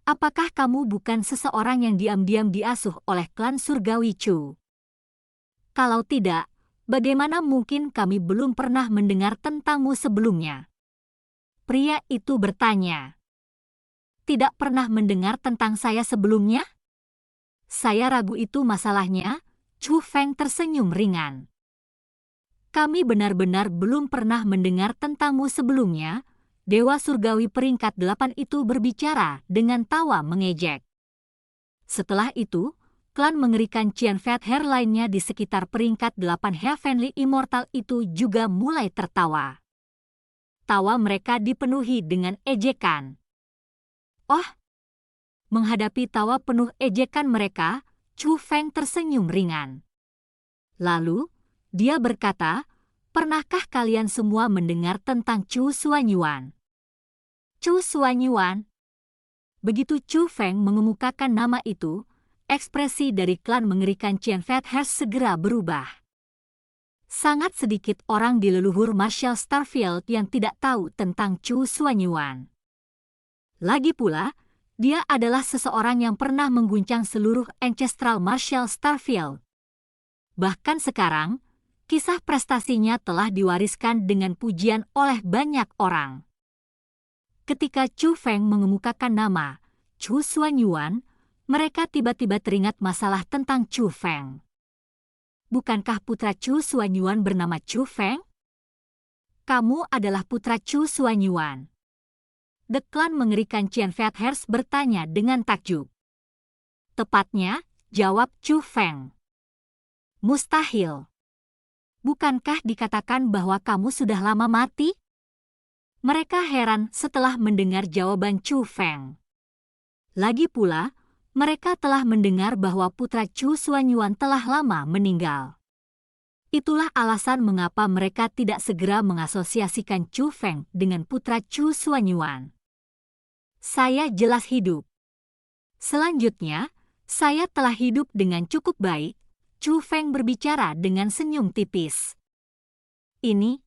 Apakah kamu bukan seseorang yang diam-diam diasuh oleh klan surgawi Chu? Kalau tidak, bagaimana mungkin kami belum pernah mendengar tentangmu sebelumnya? Pria itu bertanya. Tidak pernah mendengar tentang saya sebelumnya? Saya ragu itu masalahnya, Chu Feng tersenyum ringan. Kami benar-benar belum pernah mendengar tentangmu sebelumnya, Dewa Surgawi peringkat 8 itu berbicara dengan tawa mengejek. Setelah itu, klan mengerikan Qian Feather lainnya di sekitar peringkat 8 Heavenly Immortal itu juga mulai tertawa. Tawa mereka dipenuhi dengan ejekan. Oh! Menghadapi tawa penuh ejekan mereka, Chu Feng tersenyum ringan. Lalu, dia berkata, pernahkah kalian semua mendengar tentang Chu Xuanyuan? Chu Xuanyuan? Begitu Chu Feng mengemukakan nama itu, ekspresi dari klan mengerikan Qian Feather segera berubah. Sangat sedikit orang di leluhur Martial Starfield yang tidak tahu tentang Chu Xuanyuan. Lagi pula, Dia adalah seseorang yang pernah mengguncang seluruh ancestral Marshall Starfield. Bahkan sekarang, kisah prestasinya telah diwariskan dengan pujian oleh banyak orang. Ketika Chu Feng mengemukakan nama Chu Xuanyuan, mereka tiba-tiba teringat masalah tentang Chu Feng. Bukankah putra Chu Xuanyuan bernama Chu Feng? Kamu adalah putra Chu Xuanyuan. Deklan mengerikan Qian Feathers bertanya dengan takjub. Tepatnya, jawab Chu Feng. Mustahil. Bukankah dikatakan bahwa kamu sudah lama mati? Mereka heran setelah mendengar jawaban Chu Feng. Lagi pula, mereka telah mendengar bahwa putra Chu Xuanyuan telah lama meninggal. Itulah alasan mengapa mereka tidak segera mengasosiasikan Chu Feng dengan putra Chu Xuanyuan. Saya jelas hidup. Selanjutnya, saya telah hidup dengan cukup baik. Chu Feng berbicara dengan senyum tipis. Ini.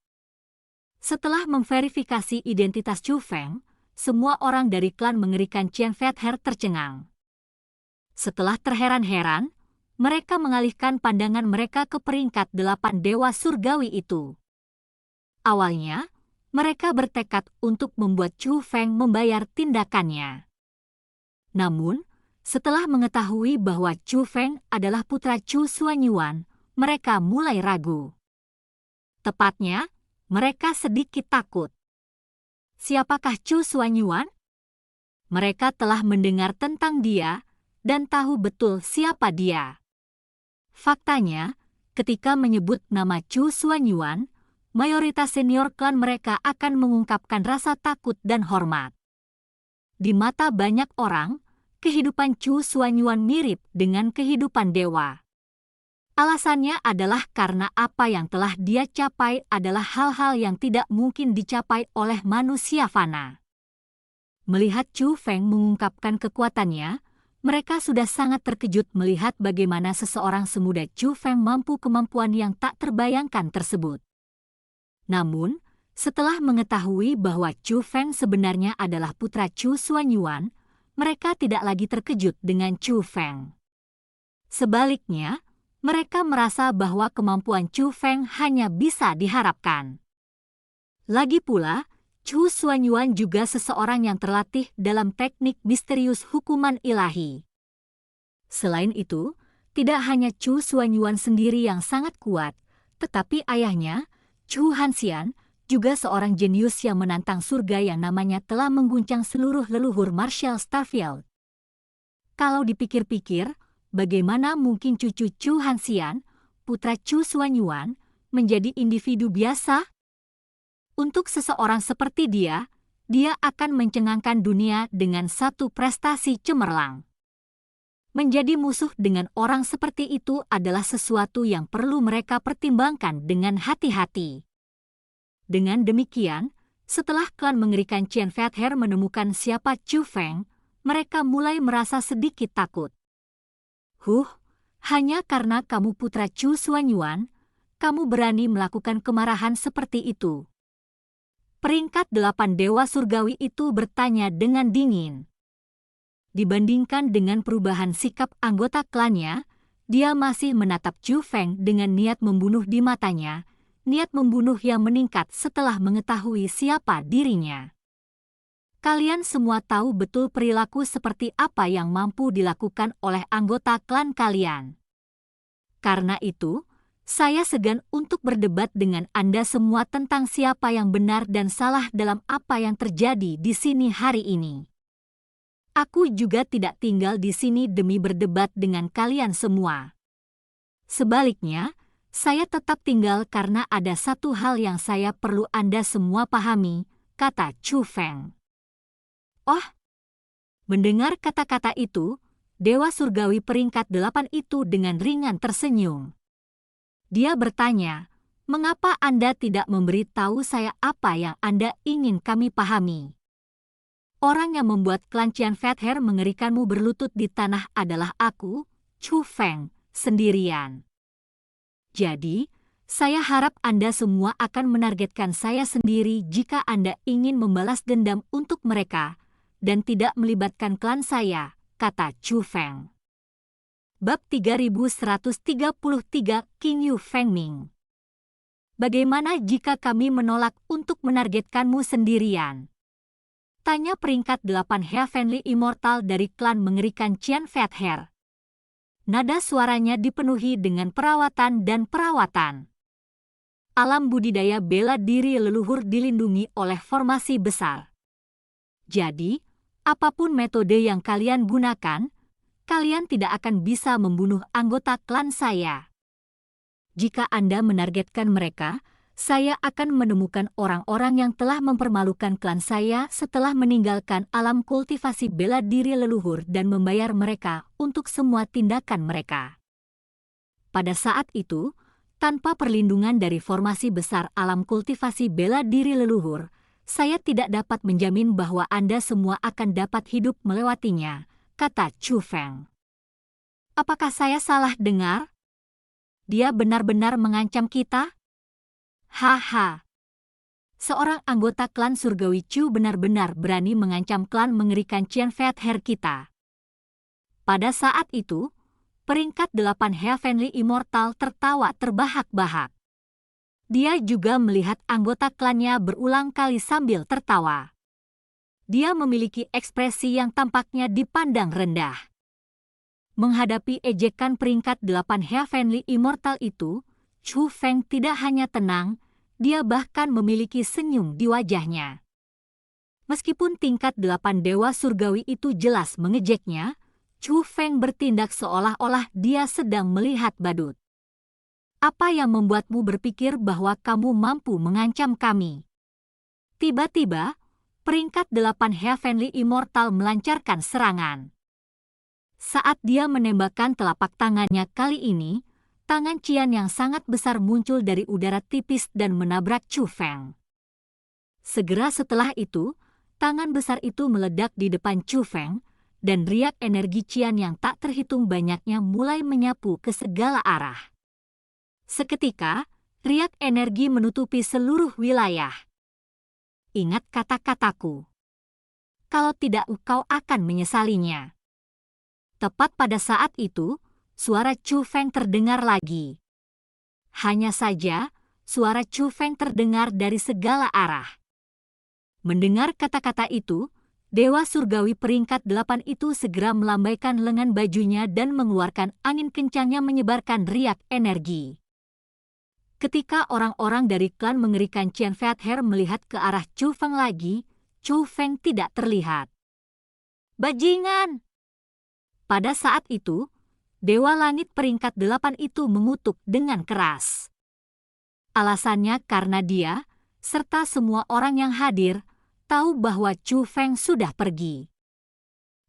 Setelah memverifikasi identitas Chu Feng, semua orang dari klan mengerikan Qian Feather tercengang. Setelah terheran-heran, mereka mengalihkan pandangan mereka ke peringkat 8 dewa surgawi itu. Awalnya, mereka bertekad untuk membuat Chu Feng membayar tindakannya. Namun, setelah mengetahui bahwa Chu Feng adalah putra Chu Xuanyuan, mereka mulai ragu. Tepatnya, mereka sedikit takut. Siapakah Chu Xuanyuan? Mereka telah mendengar tentang dia dan tahu betul siapa dia. Faktanya, ketika menyebut nama Chu Xuanyuan, mayoritas senior klan mereka akan mengungkapkan rasa takut dan hormat. Di mata banyak orang, kehidupan Chu Xuanyuan mirip dengan kehidupan dewa. Alasannya adalah karena apa yang telah dia capai adalah hal-hal yang tidak mungkin dicapai oleh manusia fana. Melihat Chu Feng mengungkapkan kekuatannya, mereka sudah sangat terkejut melihat bagaimana seseorang semuda Chu Feng mampu kemampuan yang tak terbayangkan tersebut. Namun, setelah mengetahui bahwa Chu Feng sebenarnya adalah putra Chu Xuanyuan, mereka tidak lagi terkejut dengan Chu Feng. Sebaliknya, mereka merasa bahwa kemampuan Chu Feng hanya bisa diharapkan. Lagi pula, Chu Xuanyuan juga seseorang yang terlatih dalam teknik misterius hukuman ilahi. Selain itu, tidak hanya Chu Xuanyuan sendiri yang sangat kuat, tetapi ayahnya, Chu Hanxian, juga seorang jenius yang menantang surga yang namanya telah mengguncang seluruh leluhur Marshall Starfield. Kalau dipikir-pikir, bagaimana mungkin cucu Chu Hanxian, putra Chu Xuanyuan, menjadi individu biasa? Untuk seseorang seperti dia akan mencengangkan dunia dengan satu prestasi cemerlang. Menjadi musuh dengan orang seperti itu adalah sesuatu yang perlu mereka pertimbangkan dengan hati-hati. Dengan demikian, setelah klan mengerikan Qian Feather menemukan siapa Chu Feng, mereka mulai merasa sedikit takut. Hanya karena kamu putra Chu Xuanyuan, kamu berani melakukan kemarahan seperti itu. Peringkat 8 dewa surgawi itu bertanya dengan dingin. Dibandingkan dengan perubahan sikap anggota klannya, dia masih menatap Chu Feng dengan niat membunuh di matanya, niat membunuh yang meningkat setelah mengetahui siapa dirinya. Kalian semua tahu betul perilaku seperti apa yang mampu dilakukan oleh anggota klan kalian. Karena itu, saya segan untuk berdebat dengan Anda semua tentang siapa yang benar dan salah dalam apa yang terjadi di sini hari ini. Aku juga tidak tinggal di sini demi berdebat dengan kalian semua. Sebaliknya, saya tetap tinggal karena ada satu hal yang saya perlu Anda semua pahami, kata Chu Feng. Oh, mendengar kata-kata itu, Dewa Surgawi peringkat 8 itu dengan ringan tersenyum. Dia bertanya, mengapa Anda tidak memberitahu saya apa yang Anda ingin kami pahami? Orang yang membuat klan Qian Feather mengerikanmu berlutut di tanah adalah aku, Chu Feng, sendirian. Jadi, saya harap Anda semua akan menargetkan saya sendiri jika Anda ingin membalas dendam untuk mereka, dan tidak melibatkan klan saya, kata Chu Feng. Bab 3133 King Yu Fengming. Bagaimana jika kami menolak untuk menargetkanmu sendirian? Tanya peringkat 8 Heavenly Immortal dari klan mengerikan Qian Fat Hair. Nada suaranya dipenuhi dengan perawatan dan perawatan. Alam budidaya bela diri leluhur dilindungi oleh formasi besar. Jadi, apapun metode yang kalian gunakan, kalian tidak akan bisa membunuh anggota klan saya. Jika Anda menargetkan mereka, saya akan menemukan orang-orang yang telah mempermalukan klan saya setelah meninggalkan alam kultivasi bela diri leluhur dan membayar mereka untuk semua tindakan mereka. Pada saat itu, tanpa perlindungan dari formasi besar alam kultivasi bela diri leluhur, saya tidak dapat menjamin bahwa Anda semua akan dapat hidup melewatinya, kata Chu Feng. Apakah saya salah dengar? Dia benar-benar mengancam kita? Haha. Seorang anggota klan surgawi Chu benar-benar berani mengancam klan mengerikan Qian Fat Hair kita. Pada saat itu, peringkat 8 Heavenly Immortal tertawa terbahak-bahak. Dia juga melihat anggota klannya berulang kali sambil tertawa. Dia memiliki ekspresi yang tampaknya dipandang rendah. Menghadapi ejekan peringkat 8 Heavenly Immortal itu, Chu Feng tidak hanya tenang, dia bahkan memiliki senyum di wajahnya. Meskipun tingkat 8 dewa surgawi itu jelas mengejeknya, Chu Feng bertindak seolah-olah dia sedang melihat badut. Apa yang membuatmu berpikir bahwa kamu mampu mengancam kami? Tiba-tiba, peringkat 8 Heavenly Immortal melancarkan serangan. Saat dia menembakkan telapak tangannya kali ini, tangan Qian yang sangat besar muncul dari udara tipis dan menabrak Chu Feng. Segera setelah itu, tangan besar itu meledak di depan Chu Feng, dan riak energi Qian yang tak terhitung banyaknya mulai menyapu ke segala arah. Seketika, riak energi menutupi seluruh wilayah. Ingat kata-kataku. Kalau tidak, engkau akan menyesalinya. Tepat pada saat itu, suara Chu Feng terdengar lagi. Hanya saja, suara Chu Feng terdengar dari segala arah. Mendengar kata-kata itu, Dewa Surgawi peringkat 8 itu segera melambaikan lengan bajunya dan mengeluarkan angin kencang yang menyebarkan riak energi. Ketika orang-orang dari klan mengerikan Qian Fat Hair melihat ke arah Chu Feng lagi, Chu Feng tidak terlihat. Bajingan! Pada saat itu, Dewa Langit peringkat 8 itu mengutuk dengan keras. Alasannya karena dia, serta semua orang yang hadir, tahu bahwa Chu Feng sudah pergi.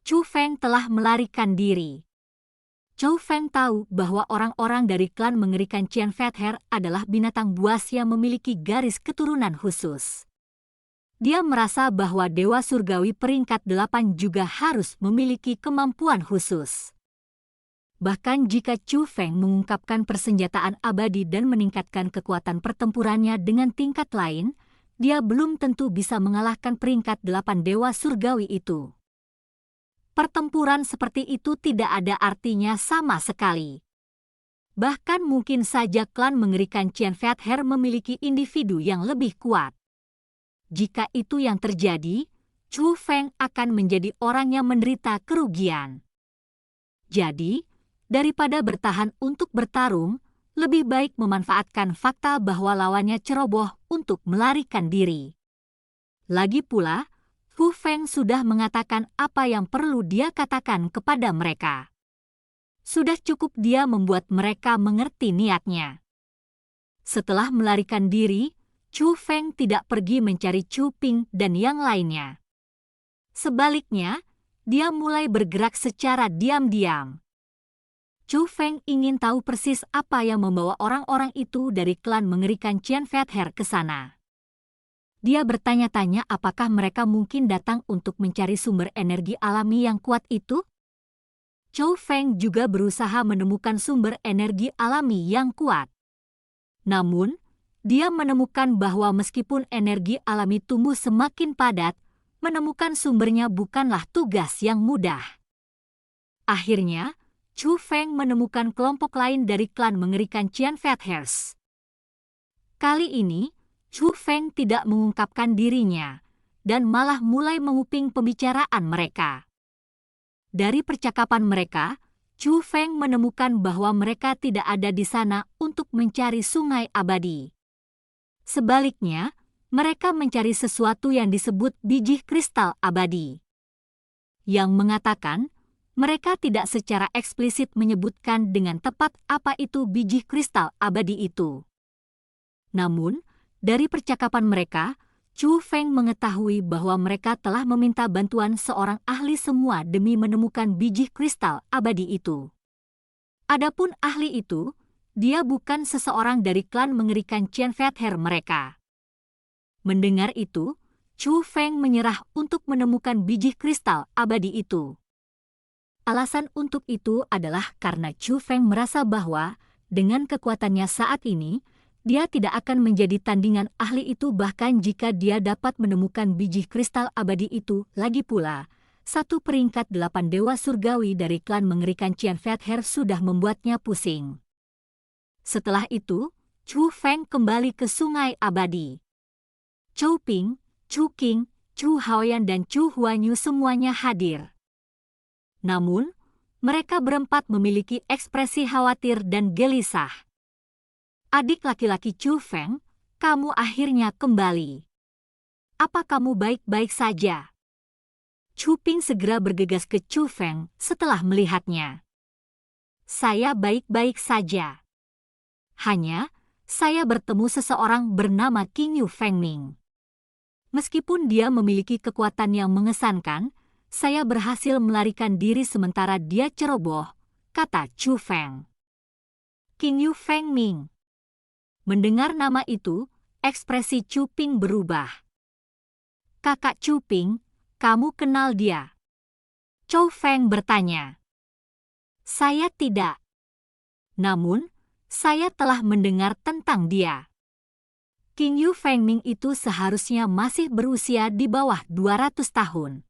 Chu Feng telah melarikan diri. Chu Feng tahu bahwa orang-orang dari klan mengerikan Qian Fat Hair adalah binatang buas yang memiliki garis keturunan khusus. Dia merasa bahwa Dewa Surgawi peringkat 8 juga harus memiliki kemampuan khusus. Bahkan jika Chu Feng mengungkapkan persenjataan abadi dan meningkatkan kekuatan pertempurannya dengan tingkat lain, dia belum tentu bisa mengalahkan peringkat 8 Dewa Surgawi itu. Pertempuran seperti itu tidak ada artinya sama sekali. Bahkan mungkin saja klan mengerikan Qian Fat Hair memiliki individu yang lebih kuat. Jika itu yang terjadi, Chu Feng akan menjadi orang yang menderita kerugian. Jadi, daripada bertahan untuk bertarung, lebih baik memanfaatkan fakta bahwa lawannya ceroboh untuk melarikan diri. Lagi pula, Chu Feng sudah mengatakan apa yang perlu dia katakan kepada mereka. Sudah cukup dia membuat mereka mengerti niatnya. Setelah melarikan diri, Chu Feng tidak pergi mencari Chu Ping dan yang lainnya. Sebaliknya, dia mulai bergerak secara diam-diam. Chu Feng ingin tahu persis apa yang membawa orang-orang itu dari klan mengerikan Qian Fat Hair ke sana. Dia bertanya-tanya apakah mereka mungkin datang untuk mencari sumber energi alami yang kuat itu? Chu Feng juga berusaha menemukan sumber energi alami yang kuat. Namun, dia menemukan bahwa meskipun energi alami tumbuh semakin padat, menemukan sumbernya bukanlah tugas yang mudah. Akhirnya, Chu Feng menemukan kelompok lain dari klan mengerikan Qianfengers. Kali ini, Chu Feng tidak mengungkapkan dirinya, dan malah mulai menguping pembicaraan mereka. Dari percakapan mereka, Chu Feng menemukan bahwa mereka tidak ada di sana untuk mencari sungai abadi. Sebaliknya, mereka mencari sesuatu yang disebut biji kristal abadi. Yang mengatakan, mereka tidak secara eksplisit menyebutkan dengan tepat apa itu biji kristal abadi itu. Namun, dari percakapan mereka, Chu Feng mengetahui bahwa mereka telah meminta bantuan seorang ahli semua demi menemukan biji kristal abadi itu. Adapun ahli itu, dia bukan seseorang dari klan mengerikan Qianfengers mereka. Mendengar itu, Chu Feng menyerah untuk menemukan biji kristal abadi itu. Alasan untuk itu adalah karena Chu Feng merasa bahwa, dengan kekuatannya saat ini, dia tidak akan menjadi tandingan ahli itu bahkan jika dia dapat menemukan biji kristal abadi itu. Lagi pula, satu peringkat 8 dewa surgawi dari klan mengerikan Qianfengers sudah membuatnya pusing. Setelah itu, Chu Feng kembali ke sungai abadi. Chou Ping, Chu Qing, Chu Haoyan dan Chu Huanyu semuanya hadir. Namun, mereka berempat memiliki ekspresi khawatir dan gelisah. Adik laki-laki Chu Feng, kamu akhirnya kembali. Apa kamu baik-baik saja? Chu Ping segera bergegas ke Chu Feng setelah melihatnya. Saya baik-baik saja. Hanya, saya bertemu seseorang bernama King Yu Fengming. Meskipun dia memiliki kekuatan yang mengesankan, saya berhasil melarikan diri sementara dia ceroboh, kata Chu Feng. King Yu Fengming. Mendengar nama itu, ekspresi Chu Ping berubah. Kakak Chu Ping, kamu kenal dia? Chou Feng bertanya. Saya tidak. Namun, saya telah mendengar tentang dia. King Yu Fengming itu seharusnya masih berusia di bawah 200 tahun.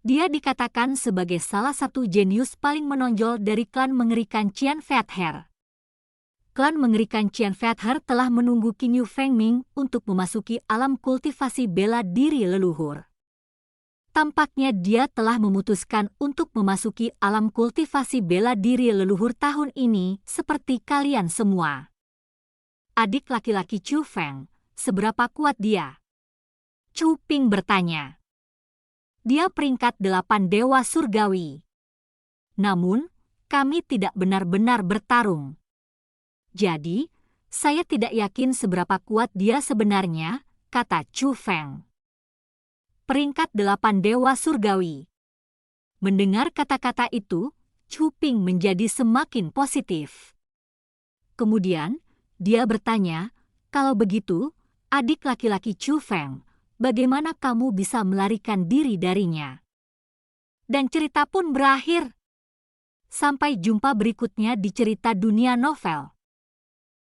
Dia dikatakan sebagai salah satu jenius paling menonjol dari klan mengerikan Qianfengers. Klan mengerikan Qianfengers telah menunggu King Yu Fengming untuk memasuki alam kultivasi bela diri leluhur. Tampaknya dia telah memutuskan untuk memasuki alam kultivasi bela diri leluhur tahun ini seperti kalian semua. Adik laki-laki Chu Feng, seberapa kuat dia? Chu Ping bertanya. Dia peringkat 8 dewa surgawi. Namun, kami tidak benar-benar bertarung. Jadi, saya tidak yakin seberapa kuat dia sebenarnya, kata Chu Feng. Peringkat 8 dewa surgawi. Mendengar kata-kata itu, Chu Ping menjadi semakin positif. Kemudian, dia bertanya, kalau begitu, adik laki-laki Chu Feng, bagaimana kamu bisa melarikan diri darinya? Dan cerita pun berakhir. Sampai jumpa berikutnya di cerita dunia novel.